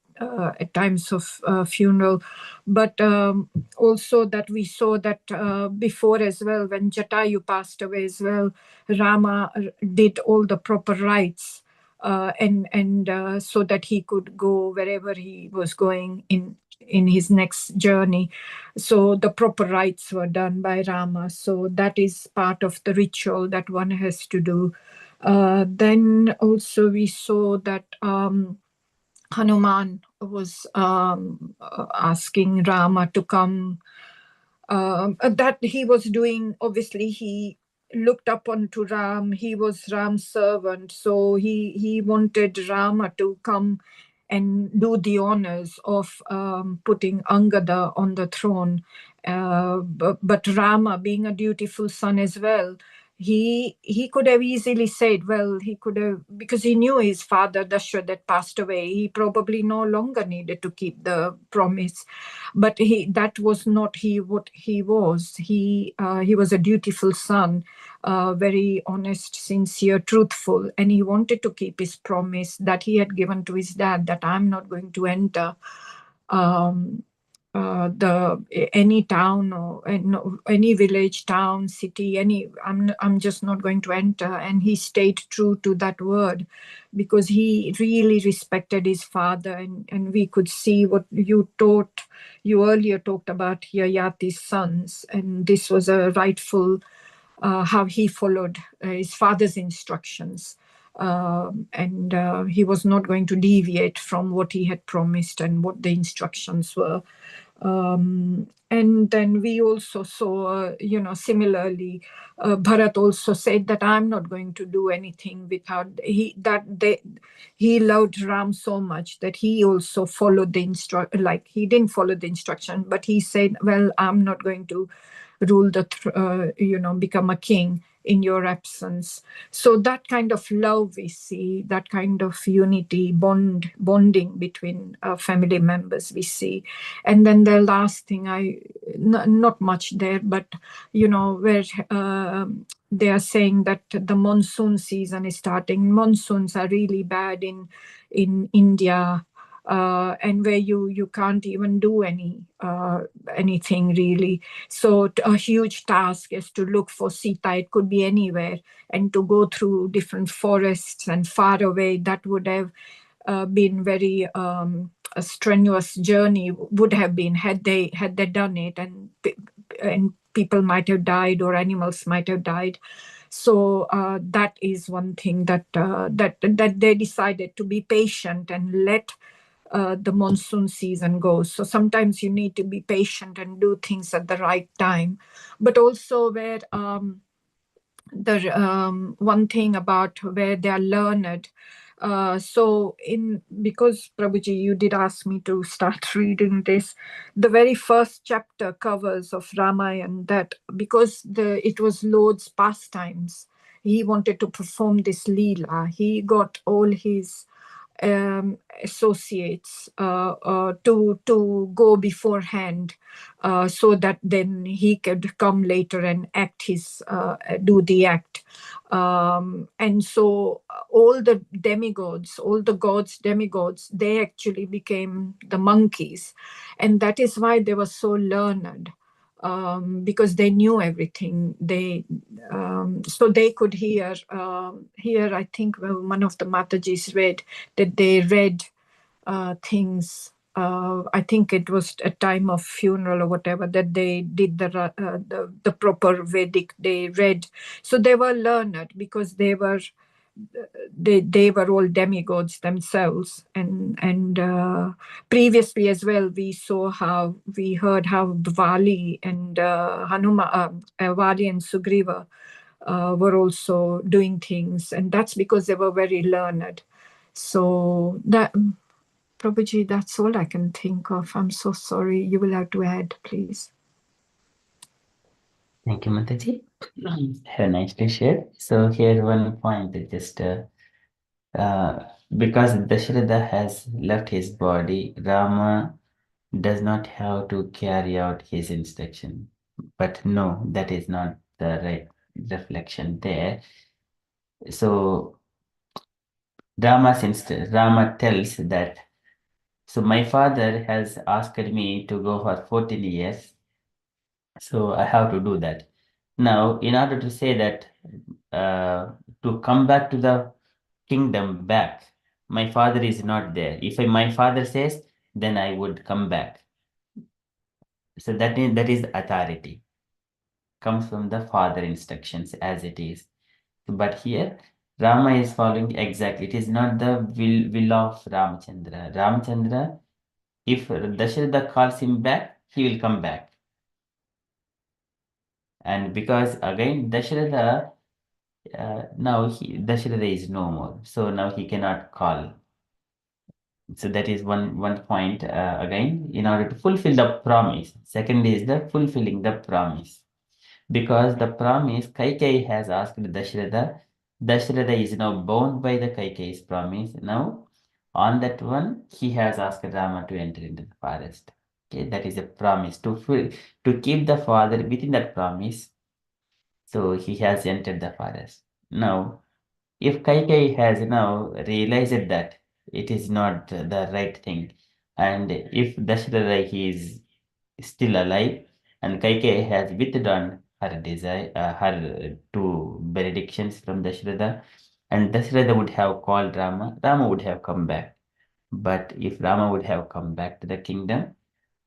S1: times of funeral. But also that we saw that before as well, when Jatayu passed away as well, Rama did all the proper rites and so that he could go wherever he was going in his next journey. So the proper rites were done by Rama. So that is part of the ritual that one has to do. Then also we saw that Hanuman was asking Rama to come. That he was doing, obviously he looked up onto Ram. He was Ram's servant, so he wanted Rama to come and do the honors of putting Angada on the throne. But Rama, being a dutiful son as well, he could have easily said, well, he could have, because he knew his father Dashrath had passed away. He probably no longer needed to keep the promise, but that was not what he was. He was a dutiful son, very honest, sincere, truthful, and he wanted to keep his promise that he had given to his dad, that I'm not going to enter any town or any village, town, city, I'm just not going to enter. And he stayed true to that word, because he really respected his father. And we could see what you earlier talked about Yayati's sons, and this was a rightful how he followed his father's instructions. And he was not going to deviate from what he had promised and what the instructions were. And then we also saw, similarly, Bharat also said that I'm not going to do anything without he loved Ram so much that he also followed the he didn't follow the instruction, but he said, well, I'm not going to rule become a king in your absence. So that kind of love we see, that kind of unity, bonding between family members we see. And then the last thing, not much there, but where they are saying that the monsoon season is starting. Monsoons are really bad in India, and where you can't even do anything really. So a huge task is to look for Sita. It could be anywhere, and to go through different forests and far away. That would have been very a strenuous journey. Would have been had they done it, and people might have died or animals might have died. So that is one thing that they decided to be patient and let the monsoon season goes. So sometimes you need to be patient and do things at the right time. But also where the one thing about where they are learned. Because Prabhuji, you did ask me to start reading this, the very first chapter covers of Ramayana, that because it was Lord's pastimes, he wanted to perform this Leela. He got all his associates to go beforehand, so that then he could come later and do the act. And so all the demigods, all the demigods, they actually became the monkeys. And that is why they were so learned, because they knew everything. So they could hear. Here, I think one of the Matajis read that they read things. I think it was a time of funeral or whatever, that they did the proper Vedic. They read, so they were learned because they were all demigods themselves. And previously as well, we heard how Vali and Vali and Sugriva were also doing things, and that's because they were very learned. So that, Prabhuji, that's all I can think of. I'm so sorry. You will have to add, please.
S2: Thank you, Mataji. Have a nice day share. So here one point is just because Dasharatha has left his body, Rama does not have to carry out his instruction. But no, that is not the right reflection there. So Rama tells that, so my father has asked me to go for 14 years, so I have to do that. Now, in order to say that, to come back to the kingdom back. My father is not there. If my father says, then I would come back. So that is authority. Comes from the father instructions as it is. But here, Rama is following exactly. It is not the will of Ramachandra. Ramachandra, if Dasharatha calls him back, he will come back. And because again, Dasharatha, now Dasharatha is no more. So now he cannot call. So that is one point again, in order to fulfill the promise. Second is the fulfilling the promise. Because the promise Kaikeyi has asked Dasharatha, Dasharatha is now bound by the Kaikeyi's promise. Now, on that one, he has asked Rama to enter into the forest. Okay, that is a promise to keep the father within that promise. So he has entered the forest. Now, if Kaikeyi has now realized that it is not the right thing, and if Dasharatha is still alive, and Kaikeyi has withdrawn her desire, her two benedictions from Dasharatha, and Dasharatha would have called Rama, Rama would have come back. But if Rama would have come back to the kingdom,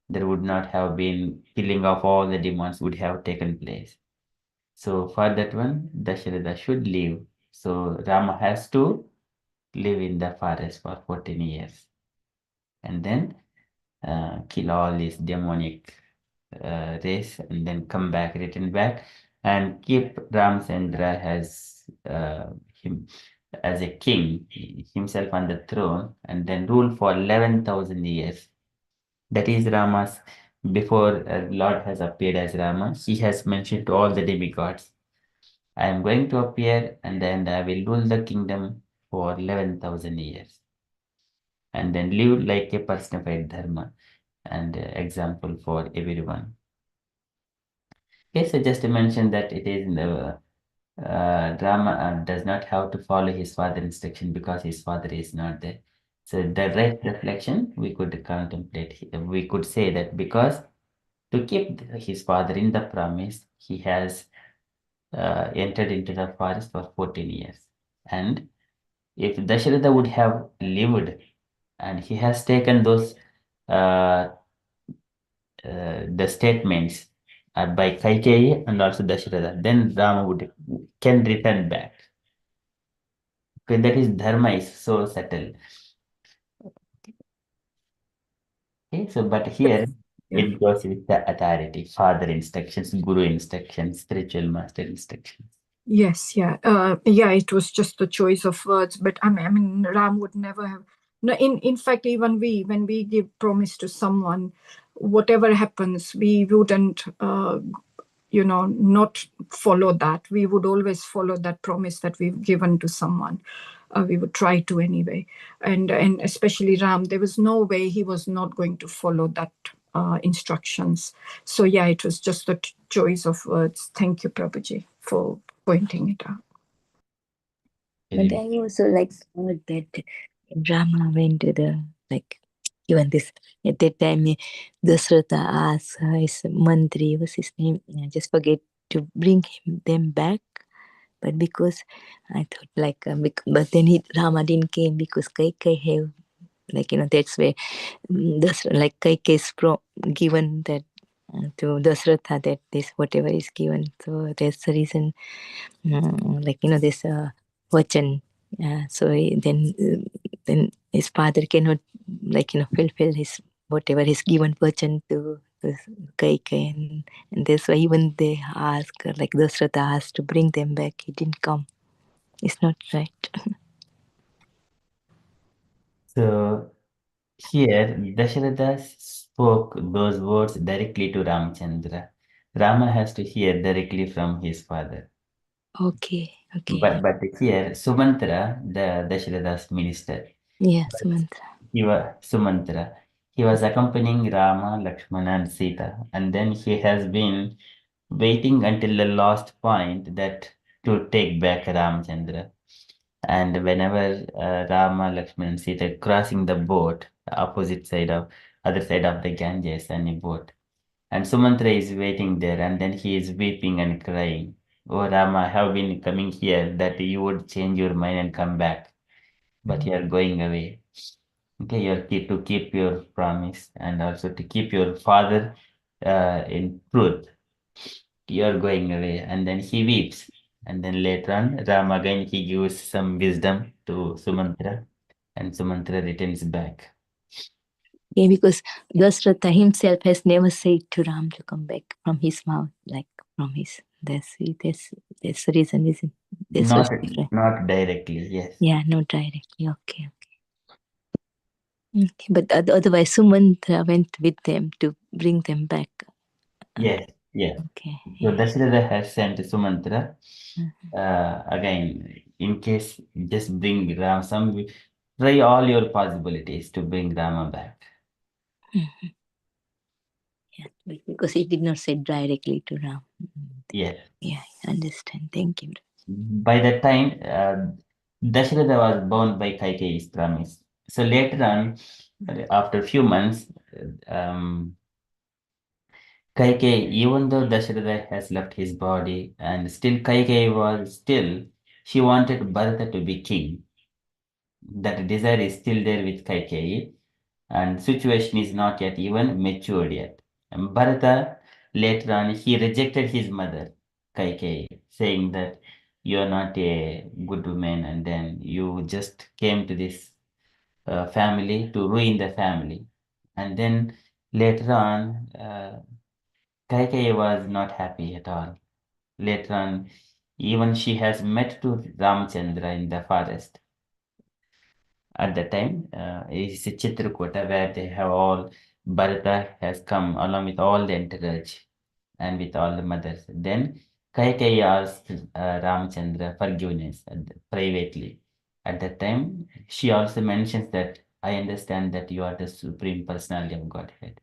S2: there would not have been killing of all the demons would have taken place. So for that one, Dasharatha should leave. So Rama has to live in the forest for 14 years and then kill all these demonic race and then come back, return back, and keep Ramchandra as him as a king, himself on the throne, and then rule for 11,000 years. That is Rama's. Before Lord has appeared as Rama, he has mentioned to all the demigods, I am going to appear and then I will rule the kingdom for 11,000 years and then live like a personified dharma and example for everyone. Okay, so just to mention that it is the Rama does not have to follow his father instruction because his father is not there. So the right reflection we could contemplate. We could say that because to keep his father in the promise, he has entered into the forest for 14 years. And if Dasharatha would have lived and he has taken those uh, the statements by Kaikeyi and also Dasharatha, then Rama can return back. Okay, that is dharma is so subtle. Okay, so but here
S1: Yeah.
S2: it goes with the authority, father instructions, guru instructions, spiritual master instructions.
S1: Yes, yeah. Yeah, it was just the choice of words, but I mean, Ram would never have. No, in fact, even when we give promise to someone, whatever happens, we wouldn't, not follow that. We would always follow that promise that we've given to someone. We would try to anyway, and especially Ram, there was no way he was not going to follow that instructions. So yeah, it was just the choice of words. Thank you, Prabhuji, for pointing it out.
S3: But I also like heard that Rama went to the even this at that time Dasratha asked his mantri, what's his name? I just forget to bring them back. But because I thought but then Rama didn't came because Kaikai have that's where Kaikai is given that to Dasratha that this whatever is given. So that's the reason this vachan. So then his father cannot fulfill his whatever he's given vachan to Kaikai, and that's why even they ask Dasratha asked to bring them back, he didn't come. It's not right.
S2: So here Dasharatha spoke those words directly to Ramchandra. Rama has to hear directly from his father.
S3: Okay.
S2: But here Sumantra, the Dasharatha's minister,
S3: Yeah, Sumantra.
S2: Sumantra. He was accompanying Rama, Lakshmana, and Sita, and then he has been waiting until the last point that to take back Ramchandra. And whenever Rama, Lakshmana, and Sita crossing the boat, other side of the Ganges, and a boat, and Sumantra is waiting there, and then he is weeping and crying. Oh Rama, I have been coming here that you would change your mind and come back. but you are going away. Okay, you are to keep your promise and also to keep your father in truth. You are going away, and then he weeps. And then later on, Ram again he gives some wisdom to Sumantra, and Sumantra returns back.
S3: Yeah, because Dasratha himself has never said to Ram to come back from his mouth, like from his. That's the reason, isn't? That's
S2: Not
S3: what's different.
S2: not directly, yes.
S3: Yeah, not directly. Okay. Okay, but otherwise, Sumantra went with them to bring them back.
S2: Yes, yes.
S3: Okay.
S2: So Dasharatha has sent Sumantra again, in case just bring Ram some, try all your possibilities to bring Rama back.
S3: Yeah, because he did not say directly to Ram.
S2: Yes.
S3: Yeah, I understand. Thank you.
S2: By that time, Dasharatha was bound by Kaikeyi's promise. So later on, after a few months, Kaikeyi, even though Dasharatha has left his body, and still she wanted Bharata to be king. That desire is still there with Kaikeyi, and situation is not yet even matured yet. And Bharata, later on, he rejected his mother, Kaikeyi, saying that you are not a good woman, and then you just came to this family to ruin the family. And then later on, Kaikeyi was not happy at all. Later on, even she has met to Ramchandra in the forest. At the time, it's a Chitrakuta where they have all, Bharata has come along with all the entourage and with all the mothers. Then Kaikeyi asked Ramchandra forgiveness privately. At that time, she also mentions that I understand that you are the Supreme Personality of Godhead.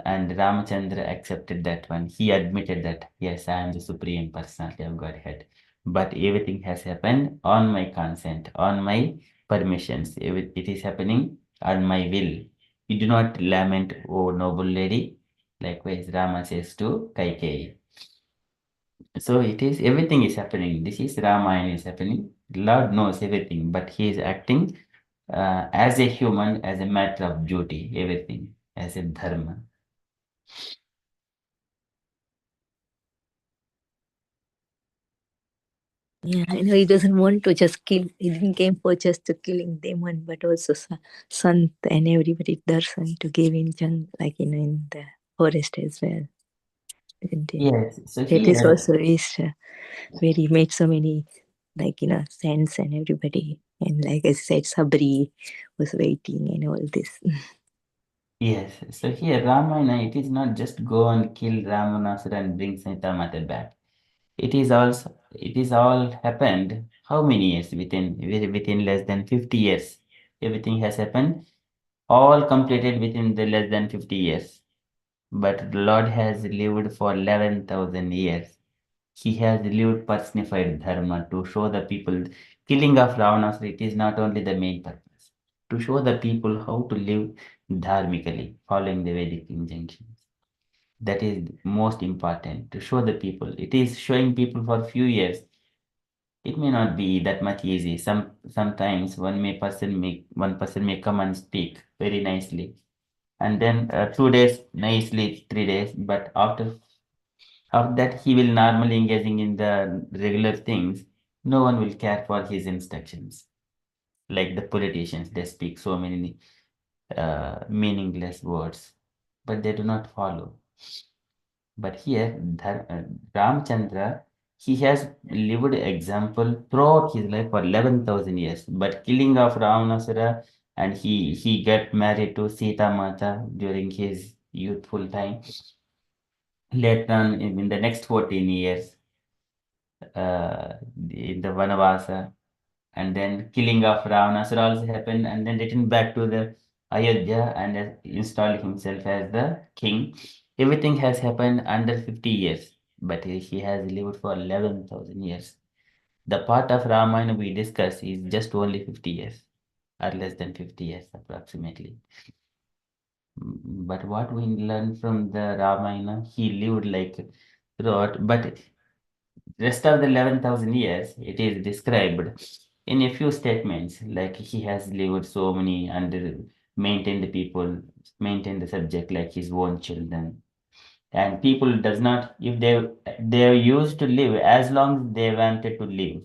S2: And Ramachandra accepted that one. He admitted that, yes, I am the Supreme Personality of Godhead. But everything has happened on my consent, on my permissions. It is happening on my will. You do not lament, O noble lady. Likewise, Rama says to Kaikeyi. So it is, everything is happening. This is Ramayana is happening. Lord knows everything, but he is acting as a human, as a matter of duty, everything, as a dharma.
S3: Yeah, I know he doesn't want to just kill. He didn't came for just to killing demon, but also Sant and everybody darshan to give in like in the forest as well. Isn't it?
S2: Yes, so
S3: That is
S2: here,
S3: also is where he made so many saints and everybody. And like I said, Sabri was waiting and all this.
S2: yes, so here Ramayana, it is not just go and kill Ramanasura and bring Sita Mata back. It is all happened. How many years? Within less than 50 years. Everything has happened, all completed within the less than 50 years. But the Lord has lived for 11,000 years. He has lived personified dharma to show the people killing of Ravanasura. It is not only the main purpose to show the people how to live dharmically, following the Vedic injunctions. That is most important to show the people. It is showing people for few years. It may not be that much easy. Sometimes one person may come and speak very nicely, and then 2 days nicely, 3 days, but after that he will normally engaging in the regular things. No one will care for his instructions. Like the politicians, they speak so many meaningless words, but they do not follow. But here, Ramchandra, he has lived example throughout his life for 11,000 years. But killing of Ravanasura, and he got married to Sita Mata during his youthful time. Later on, in the next 14 years, in the Vanavasa, and then killing of Ravanasura also happened, and then returned back to the Ayodhya and installed himself as the king. Everything has happened under 50 years, but he has lived for 11,000 years. The part of Ramayana we discuss is just only 50 years, or less than 50 years approximately. But what we learn from the Ramayana, he lived like throughout, but rest of the 11,000 years, it is described in a few statements, like he has lived so many and maintained the people, maintained the subject like his own children. And people does not, if they used to live as long as they wanted to live.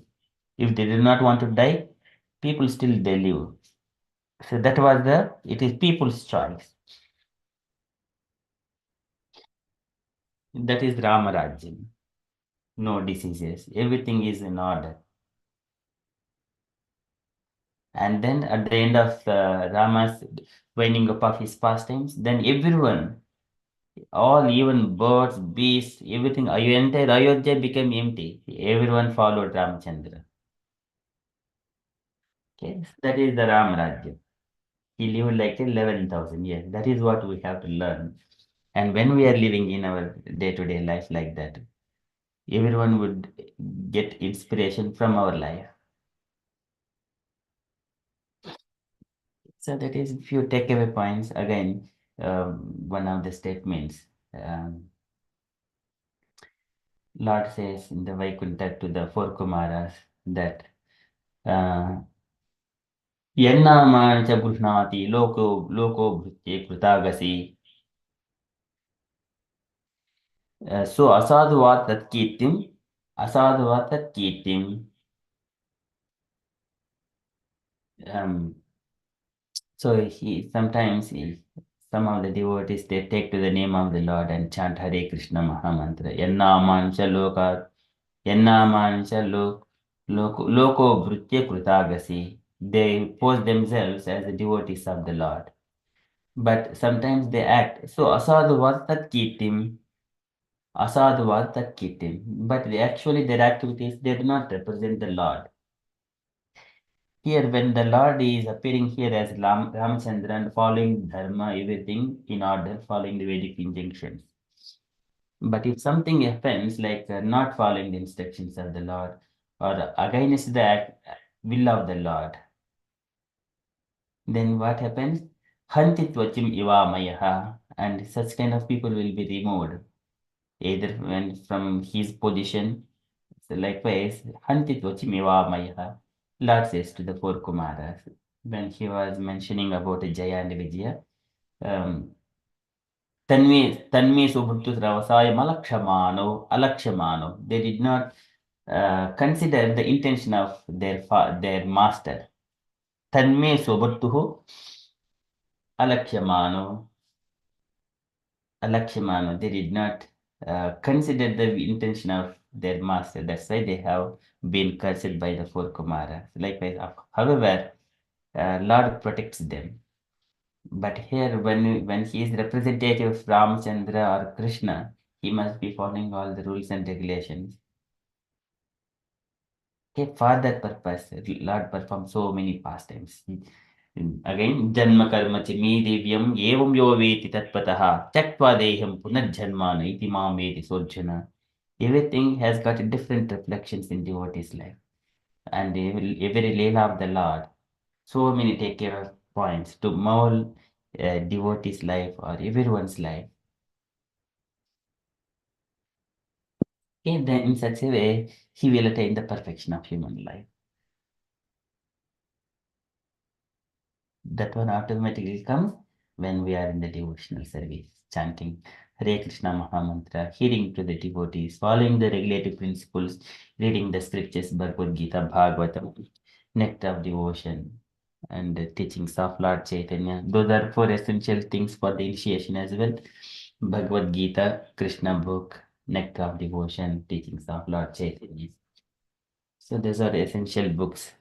S2: If they did not want to die, people still they live. So that was it is people's choice. That is Rama Rajyam. No diseases. Everything is in order. And then at the end of Rama's winding up of his pastimes, then everyone, all even birds, beasts, everything, entire Ayodhya became empty. Everyone followed Ramchandra. Okay, that is the Ram Rajya. He lived like 11,000 years. That is what we have to learn. And when we are living in our day-to-day life like that, everyone would get inspiration from our life. So that is few takeaway points. Again, one of the statements. Lord says in the Vaikuntha to the four Kumaras that Yennamani cha Gushnati loko bhutye krutagasi. So asadhuvat tat kirtim, asadhuvat tat kirtim. So some of the devotees they take to the name of the Lord and chant Hare Krishna Mahamantra. Yannamancha loka, yannamancha loko bhrutya krutagasi. They pose themselves as the devotees of the Lord. But sometimes they act. So asadhuvat tat kirtim, asadhuvat tat kirtim. But actually their activities, they do not represent the Lord. Here, when the Lord is appearing here as Ramchandra and following Dharma, everything in order, following the Vedic injunctions. But if something happens, like not following the instructions of the Lord, or against the will of the Lord, then what happens? Hantitvachim ivamayaha, and such kind of people will be removed, either when from his position. So likewise, Hantitvachim ivamayaha. Lord says to the four Kumaras, when he was mentioning about Jaya and Vijaya, Tanme Subhutu Ravasaya Alakshamano. They did not consider the intention of their master. Tanme Subhutu Alakshamano. Alakshamano. They did not consider the intention of their master. That's why they have been cursed by the four Kumaras. Likewise, however, Lord protects them. But here, when he is representative of Ramchandra or Krishna, he must be following all the rules and regulations. Okay, for that purpose, Lord performed so many pastimes. Again, Janma Karma Chimi Divyam Evam Yo Veti Tatpataha Chaktva Deham Punarjanmana Iti Mam Veti Sorjana. Everything has got different reflections in devotee's life. And every Leela of the Lord, so many take care of points to mold a devotee's life or everyone's life. Okay, then in such a way, he will attain the perfection of human life. That one automatically comes when we are in the devotional service, chanting Hare Krishna Mahamantra, hearing to the devotees, following the regulative principles, reading the scriptures, Bhagavad Gita, Bhagavatam, nectar of devotion, and the teachings of Lord Chaitanya. Those are four essential things for the initiation as well. Bhagavad Gita, Krishna book, nectar of devotion, teachings of Lord Chaitanya. So these are essential books,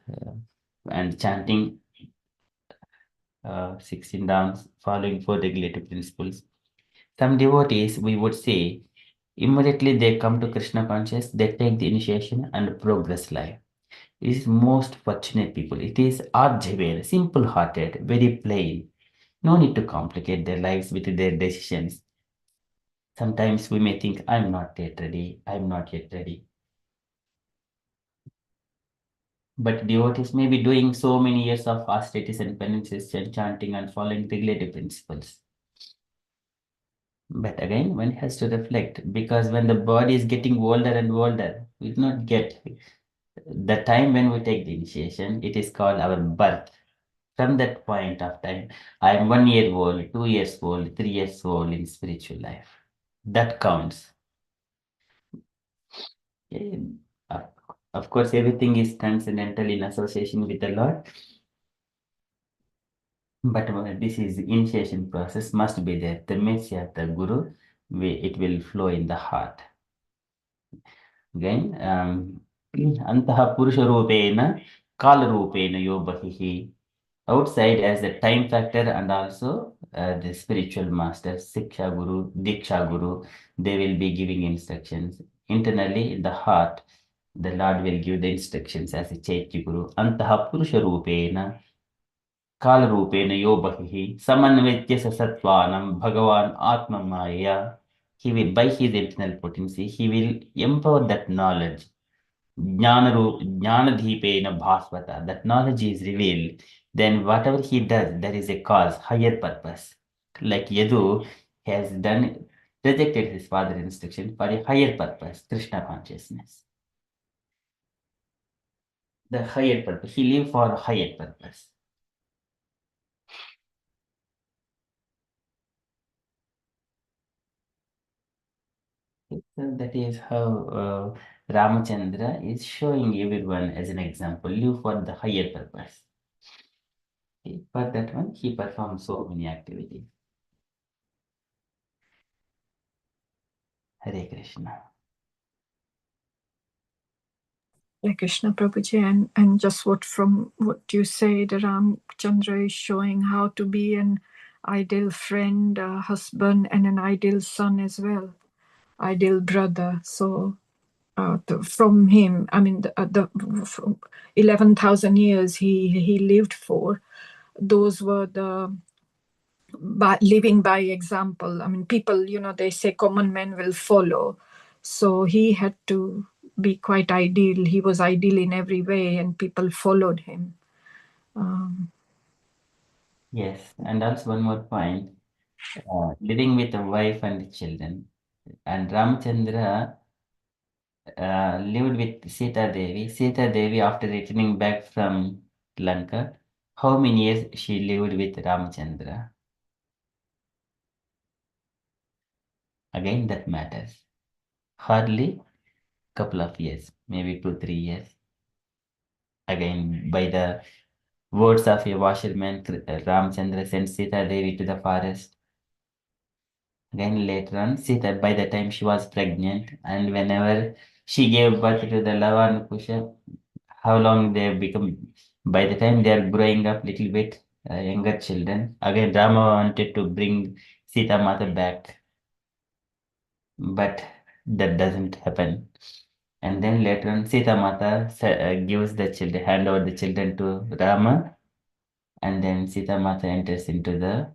S2: and chanting 16 downs, following four regulative principles. Some devotees, we would say, immediately they come to Krishna conscious, they take the initiation and progress life. It is most fortunate people. It is arjavel, simple-hearted, very plain. No need to complicate their lives with their decisions. Sometimes we may think, I'm not yet ready, I'm not yet ready. But devotees may be doing so many years of austerities and penances and chanting and following regulative principles. But again, one has to reflect because when the body is getting older and older, we do not get the time when we take the initiation, it is called our birth. From that point of time, I am 1 year old, 2 years old, 3 years old in spiritual life. That counts. Okay. Of course, everything is transcendental in association with the Lord. But this is initiation process must be there. The message of the Guru, it will flow in the heart. Again, Antaha Purusha Rupena, Kala Rupena Yobahihi. Outside as the time factor and also the spiritual master, Siksha Guru, Diksha Guru, they will be giving instructions. Internally in the heart, the Lord will give the instructions as a Chaitya Guru. Antaha Purusha Rupena, Kala Rupena Yobahihi, Samanvetya Sasatvanam, Bhagavan Atma Maya. He will, by his internal potency, he will empower that knowledge. Jnanadhipena Bhasvata, that knowledge is revealed. Then whatever he does, there is a cause, higher purpose. Like Yadu has done, rejected his father's instruction for a higher purpose, Krishna consciousness. The higher purpose, he lived for a higher purpose. So that is how Ramachandra is showing everyone as an example, live for the higher purpose. Okay. For that one, he performed so many activities. Hare Krishna.
S1: Hare Krishna Prabhuji, and just from what you said, Ramchandra is showing how to be an ideal friend, husband, and an ideal son as well, ideal brother. So from him, I mean, the 11,000 years he lived for, those were the living by example. I mean, people, they say common men will follow. So he had to be quite ideal. He was ideal in every way, and people followed him.
S2: Yes, and also one more point, living with a wife and children. And Ramchandra lived with Sita Devi. Sita Devi, after returning back from Lanka, how many years she lived with Ramchandra? Again, that matters. Hardly couple of years, maybe 2-3 years. Again, by the words of a washerman, Ramchandra sent Sita Devi to the forest. Again, later on, Sita, by the time she was pregnant, and whenever she gave birth to the Lava and Kusha, how long they have become, by the time they are growing up little bit, younger children, again, Rama wanted to bring Sita Mata back, but that doesn't happen. And then later on, Sita Mata gives the children, hand over the children to Rama, and then Sita Mata enters into the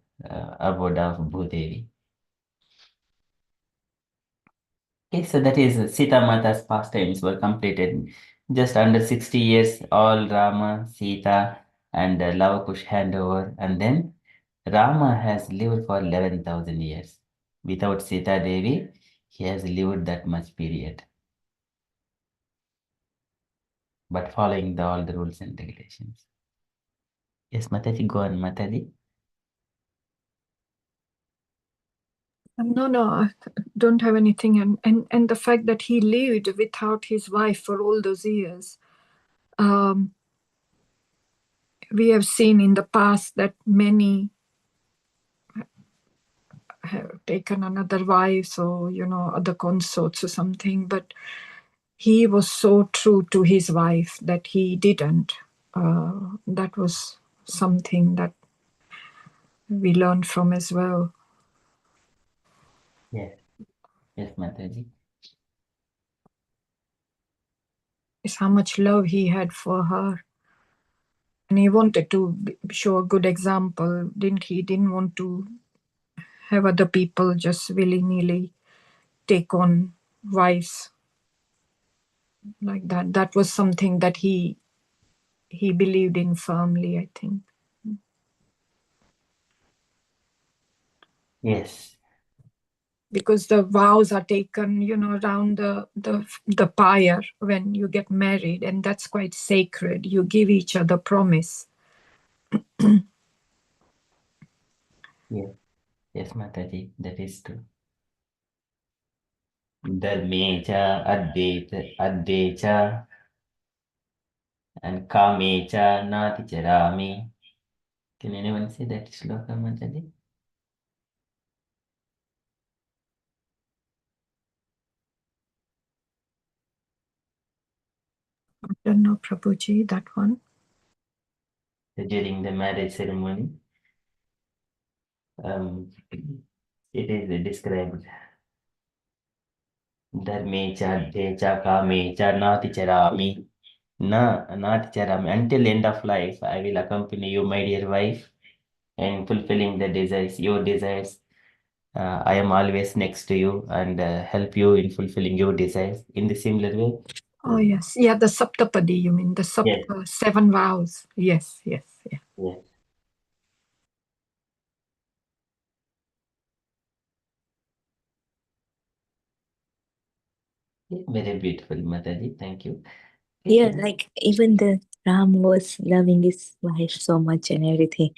S2: abode of Bhudevi. Okay, so that is Sita Mata's pastimes were completed. Just under 60 years, all Rama, Sita, and Lavakush handover, and then Rama has lived for 11,000 years. Without Sita Devi, he has lived that much period. But following all the rules and regulations. Yes, Mataji, go on, Mataji.
S1: No, I don't have anything. And the fact that he lived without his wife for all those years. We have seen in the past that many have taken another wife or, other consorts or something, but he was so true to his wife that he didn't. That was something that we learned from as well.
S2: Yes, yes, Mataji.
S1: Is how much love he had for her. And he wanted to show a good example, didn't he? He didn't want to have other people just willy-nilly take on wives like that. That was something that he believed in firmly, I think.
S2: Yes.
S1: because the vows are taken, around the pyre when you get married, and that's quite sacred. You give each other promise.
S2: Yes, Mataji, that is true. Dharmecha, Addecha, and Kamecha, Nati Charami. Can anyone say that shloka, Mataji?
S1: I don't know, Prabhuji, that one.
S2: During the marriage ceremony, it is described. Dharmecha, Addecha, Kamecha, Nati Charami. Nati Charami. Until end of life, I will accompany you, my dear wife, and fulfilling the desires, your desires. I am always next to you and help you in fulfilling your desires. In the similar way.
S1: Oh, yes. Yeah, the Saptapadi, you mean, the
S2: Yes.
S1: 7 vows. Yes, yeah.
S2: Yes. Very beautiful, Mataji. Thank you.
S3: Yeah, like even the Ram was loving his wife so much and everything,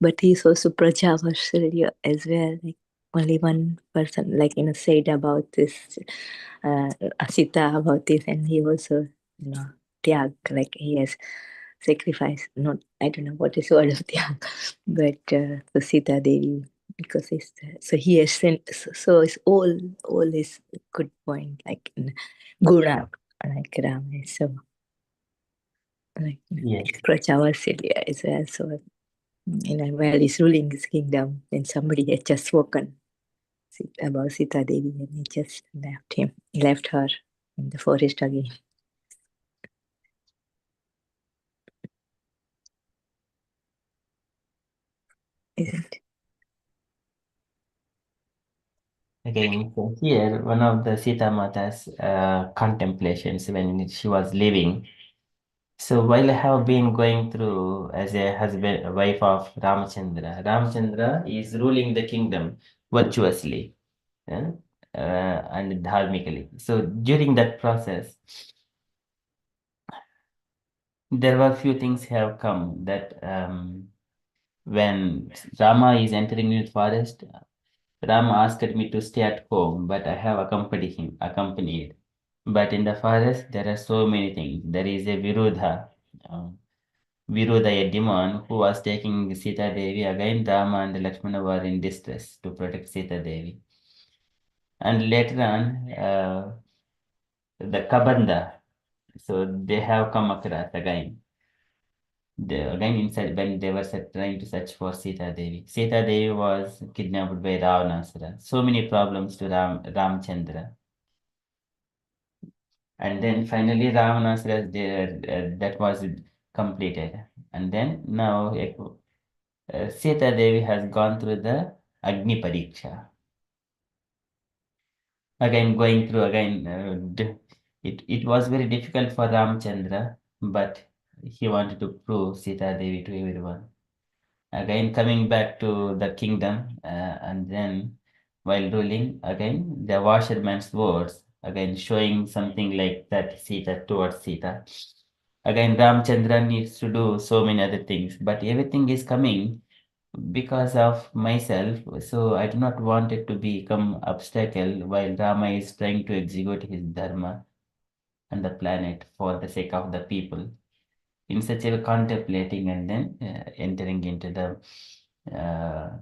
S3: but he's also Prajavarsalya as well. Like only one person, like said about this, Sita about this, and he also, Tyag, like he has sacrificed. Not, I don't know what is the word of Tyag, but so Sita Devi, because it's so he has sent. So it's all is good point, like Guna, like Ram. So
S2: Yes.
S3: Prajavarsalya as well. So, while he's ruling his kingdom, then somebody had just spoken about Sita Devi and he just left her in the forest again. Isn't it?
S2: Again, so here, one of the Sita Mata's contemplations when she was living. So while I have been going through as a husband, wife of Ramachandra is ruling the kingdom virtuously, yeah, and dharmically. So during that process, there were few things have come that when Rama is entering in the forest, Rama asked me to stay at home, but I have accompanied. But in the forest, there are so many things. There is a Virudha, a demon who was taking Sita Devi. Again, Rama and Lakshmana were in distress to protect Sita Devi. And later on, the Kabanda, so they have come across again. Again, inside when they were trying to search for Sita Devi. Sita Devi was kidnapped by Ravanasura. So many problems to Ramchandra. And then finally Ravanasura, that was completed. And then now Sita Devi has gone through the Agni Pariksha. Again, going through again, it was very difficult for Ramchandra, but he wanted to prove Sita Devi to everyone. Again, coming back to the kingdom, and then while ruling, again, the washerman's words, again, showing something like that Sita towards Sita. Again, Ramchandra needs to do so many other things, but everything is coming because of myself. So I do not want it to become obstacle while Rama is trying to execute his dharma on the planet for the sake of the people. In such a contemplating and then entering into the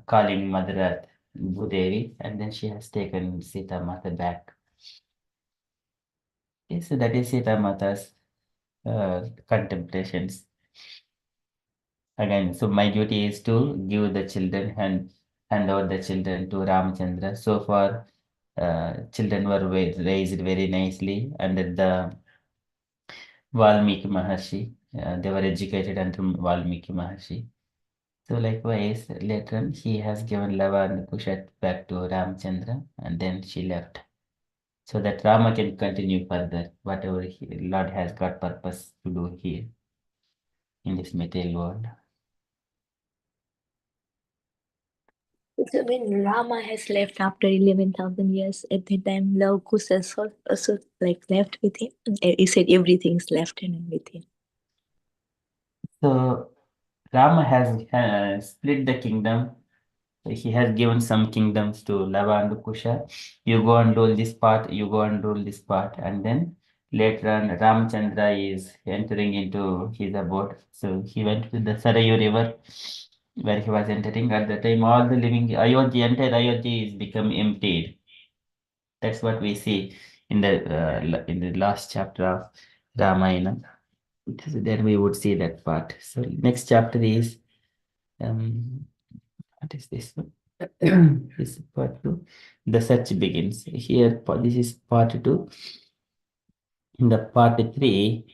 S2: calling Mother Earth, Bhudevi, and then she has taken Sita Mata back. Okay, so that is Sita Mata's contemplations. Again, so my duty is to give the children and hand over the children to Ramchandra. So far, children were raised very nicely under the Valmiki Maharshi. They were educated under Valmiki Maharshi. So likewise, later on, she has given Lava and Kushat back to Ramchandra, and then she left. So that Rama can continue further, whatever Lord has got purpose to do here in this material world.
S3: So when Rama has left after 11,000 years, at that time Love Kush also like left with him. He said everything's left and with him.
S2: So Rama has split the kingdom. He has given some kingdoms to Lava and Kusha. You go and rule this part, you go and rule this part. And then later on, Ramchandra is entering into his abode. So he went to the Sarayu river where he was entering. At the time, all the living Ayodhya, entire Ayodhya is become emptied. That's what we see in the last chapter of Ramayana. So then we would see that part. So next chapter is what is this one? This is part 2. The search begins. Here, this is part 2. In the part 3,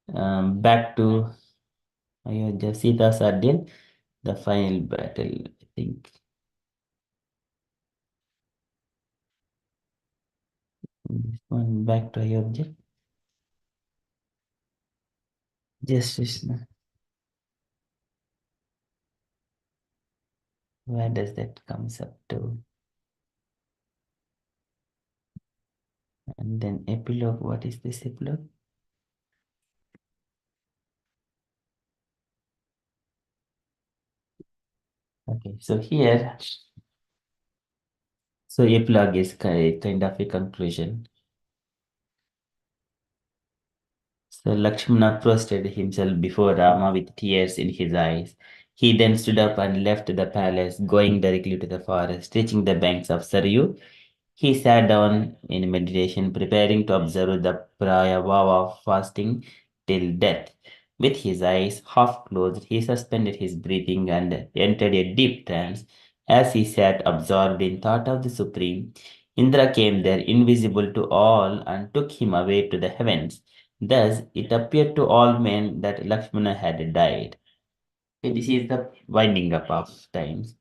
S2: back to Ayodhya, Sita Sadhyan, the final battle, I think. This one back to Ayodhya. Just Krishna. Where does that comes up to? And then epilogue. What is this epilogue? Okay, so here, so epilogue is kind of a conclusion. So Lakshmana prostrated himself before Rama with tears in his eyes. He then stood up and left the palace, going directly to the forest. Reaching the banks of Saryu, he sat down in meditation, preparing to observe the Praya vow of fasting till death. With his eyes half closed, he suspended his breathing and entered a deep trance. As he sat absorbed in thought of the Supreme, Indra came there, invisible to all, and took him away to the heavens. Thus, it appeared to all men that Lakshmana had died. Okay, this is the winding up of times.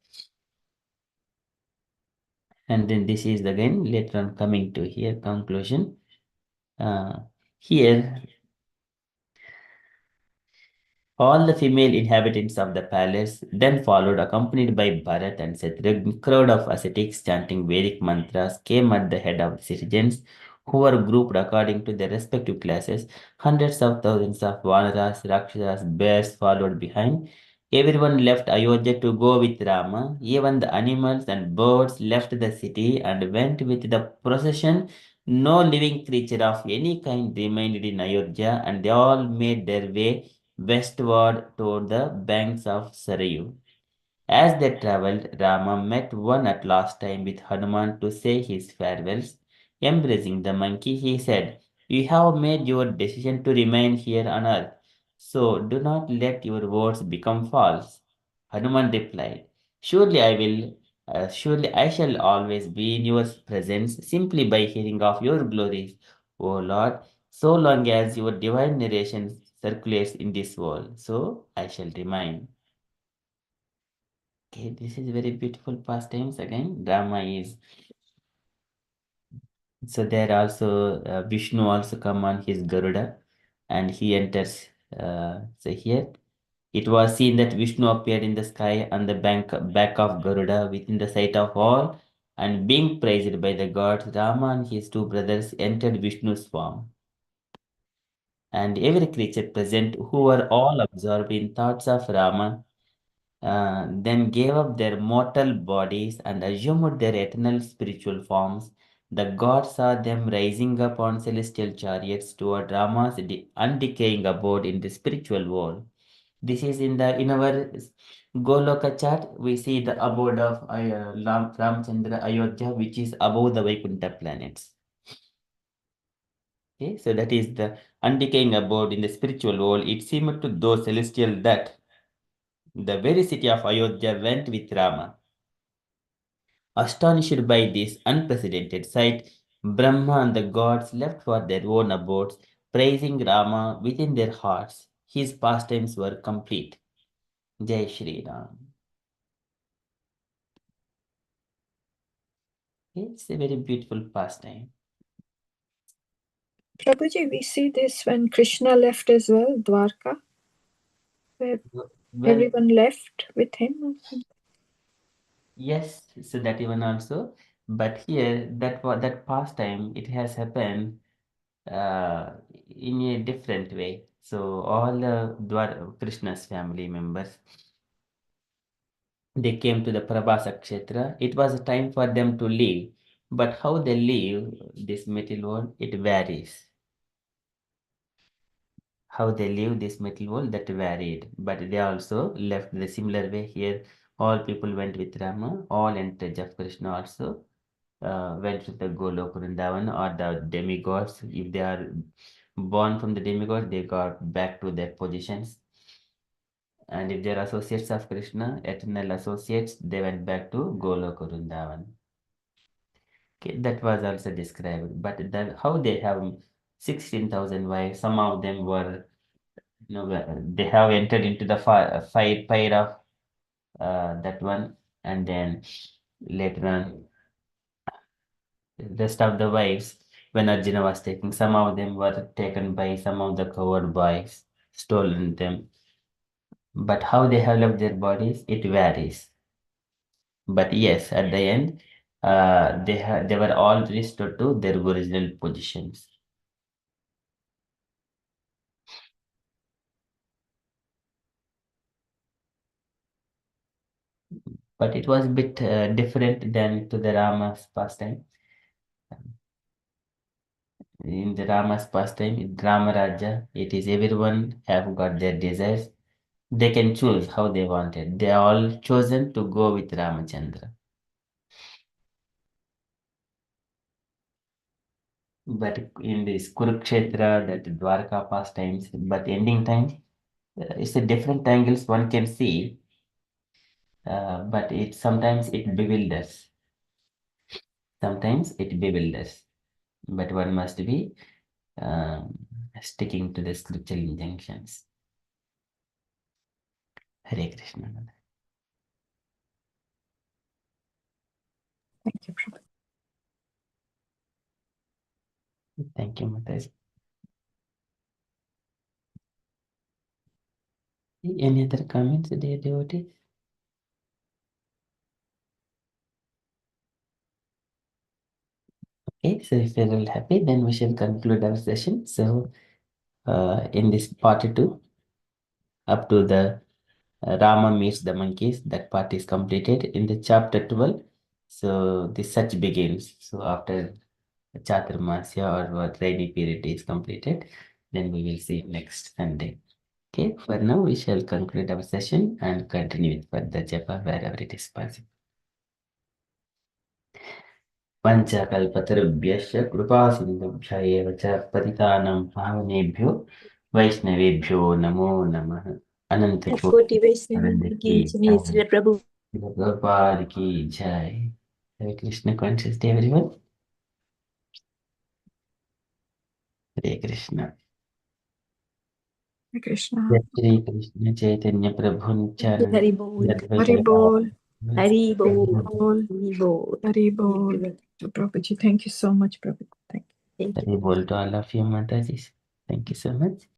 S2: And then this is again later on coming to here conclusion. Here all the female inhabitants of the palace then followed, accompanied by Bharat and Kshatriya. A crowd of ascetics chanting Vedic mantras came at the head of the citizens, who were grouped according to their respective classes. Hundreds of thousands of Vanaras, Rakshasas, bears followed behind. Everyone left Ayodhya to go with Rama. Even the animals and birds left the city and went with the procession. No living creature of any kind remained in Ayodhya, and they all made their way westward toward the banks of Sarayu. As they traveled, Rama met one at last time with Hanuman to say his farewells. Embracing the monkey, he said, "You have made your decision to remain here on earth, so do not let your words become false." Hanuman replied, Surely I shall always be in your presence simply by hearing of your glories, O Lord, so long as your divine narration circulates in this world. So I shall remain. Okay, this is very beautiful pastimes again. Drama is so there also Vishnu also come on his Garuda and he enters. So here it was seen that Vishnu appeared in the sky on the back of Garuda within the sight of all, and being praised by the gods, Rama and his two brothers entered Vishnu's form. And every creature present, who were all absorbed in thoughts of Rama, then gave up their mortal bodies and assumed their eternal spiritual forms. The gods saw them rising up on celestial chariots toward Rama's undecaying abode in the spiritual world. This is in our Goloka chart. We see the abode of Ramchandra Ayodhya, which is above the Vaikuntha planets. Okay, so that is the undecaying abode in the spiritual world. It seemed to those celestial that the very city of Ayodhya went with Rama. Astonished by this unprecedented sight, Brahma and the gods left for their own abodes, praising Rama within their hearts. His pastimes were complete. Jai Shri Ram. It's a very beautiful pastime.
S1: Prabhuji, we see this when Krishna left as well, Dwarka, where everyone left with him.
S2: Yes, so that even also, but here that pastime it has happened in a different way. So all the Krishna's family members they came to the Prabhasa Kshetra. It was a time for them to leave, but how they leave this material world it varies. How they leave this material world that varied, but they also left the similar way here. All people went with Rama, all entourage of Krishna also went to the Golok Vrindavan or the demigods. If they are born from the demigods, they got back to their positions. And if they are associates of Krishna, eternal associates, they went back to Golok Vrindavan. Okay, that was also described. But then how they have 16,000 wives, some of them were, they have entered into the fire of that one, and then later on rest of the wives, when Arjuna was taking, some of them were taken by some of the coward boys, stolen them. But how they have left their bodies, it varies. But yes, at the end, they were all restored to their original positions. But it was a bit different than to the Rama's pastime. In the Rama's pastime, in Rama Raja, it is everyone have got their desires. They can choose how they wanted. They are all chosen to go with Ramachandra. But in this Kurukshetra, that Dwarka pastimes, but ending time, it's a different angles one can see, but it sometimes it bewilders. Sometimes it bewilders. But one must be um, sticking to the scriptural injunctions. Hare Krishna.
S1: Thank you, Prabhu.
S2: Thank you, Mataji. Any other comments, dear devotees? Okay, so if you're all happy, then we shall conclude our session. So, in this part 2, up to the Rama meets the monkeys, that part is completed. In the chapter 12, so the such begins. So, after Chaturmasya or what rainy period is completed, then we will see next Sunday. Okay, for now, we shall conclude our session and continue with further japa wherever it is possible. पञ्चकल्पतरुभ्यश्च कृपासिन्धुभ्य एव च पतितानां पावनेभ्यो वैष्णवेभ्यो नमो नमः
S3: Koti
S2: अनंत
S3: Vaishnava
S2: की
S3: ki jai, Srila Prabhu.
S2: Prabhupada की जय Hare Krishna conscious day everyone Hare Krishna
S1: Hare Krishna.
S2: Jai Shri Krishna Chaitanya Prabhu Nityananda
S3: Hari Bol,
S1: Hari Bol.
S3: Hari Bol,
S1: Bol.
S3: Hari Bol.
S1: Hari Bol. So, Prabhuji, thank you so much, Prabhu. Thank you.
S3: Thank you.
S2: Hare Bol to all of you Mataji. Thank you so much.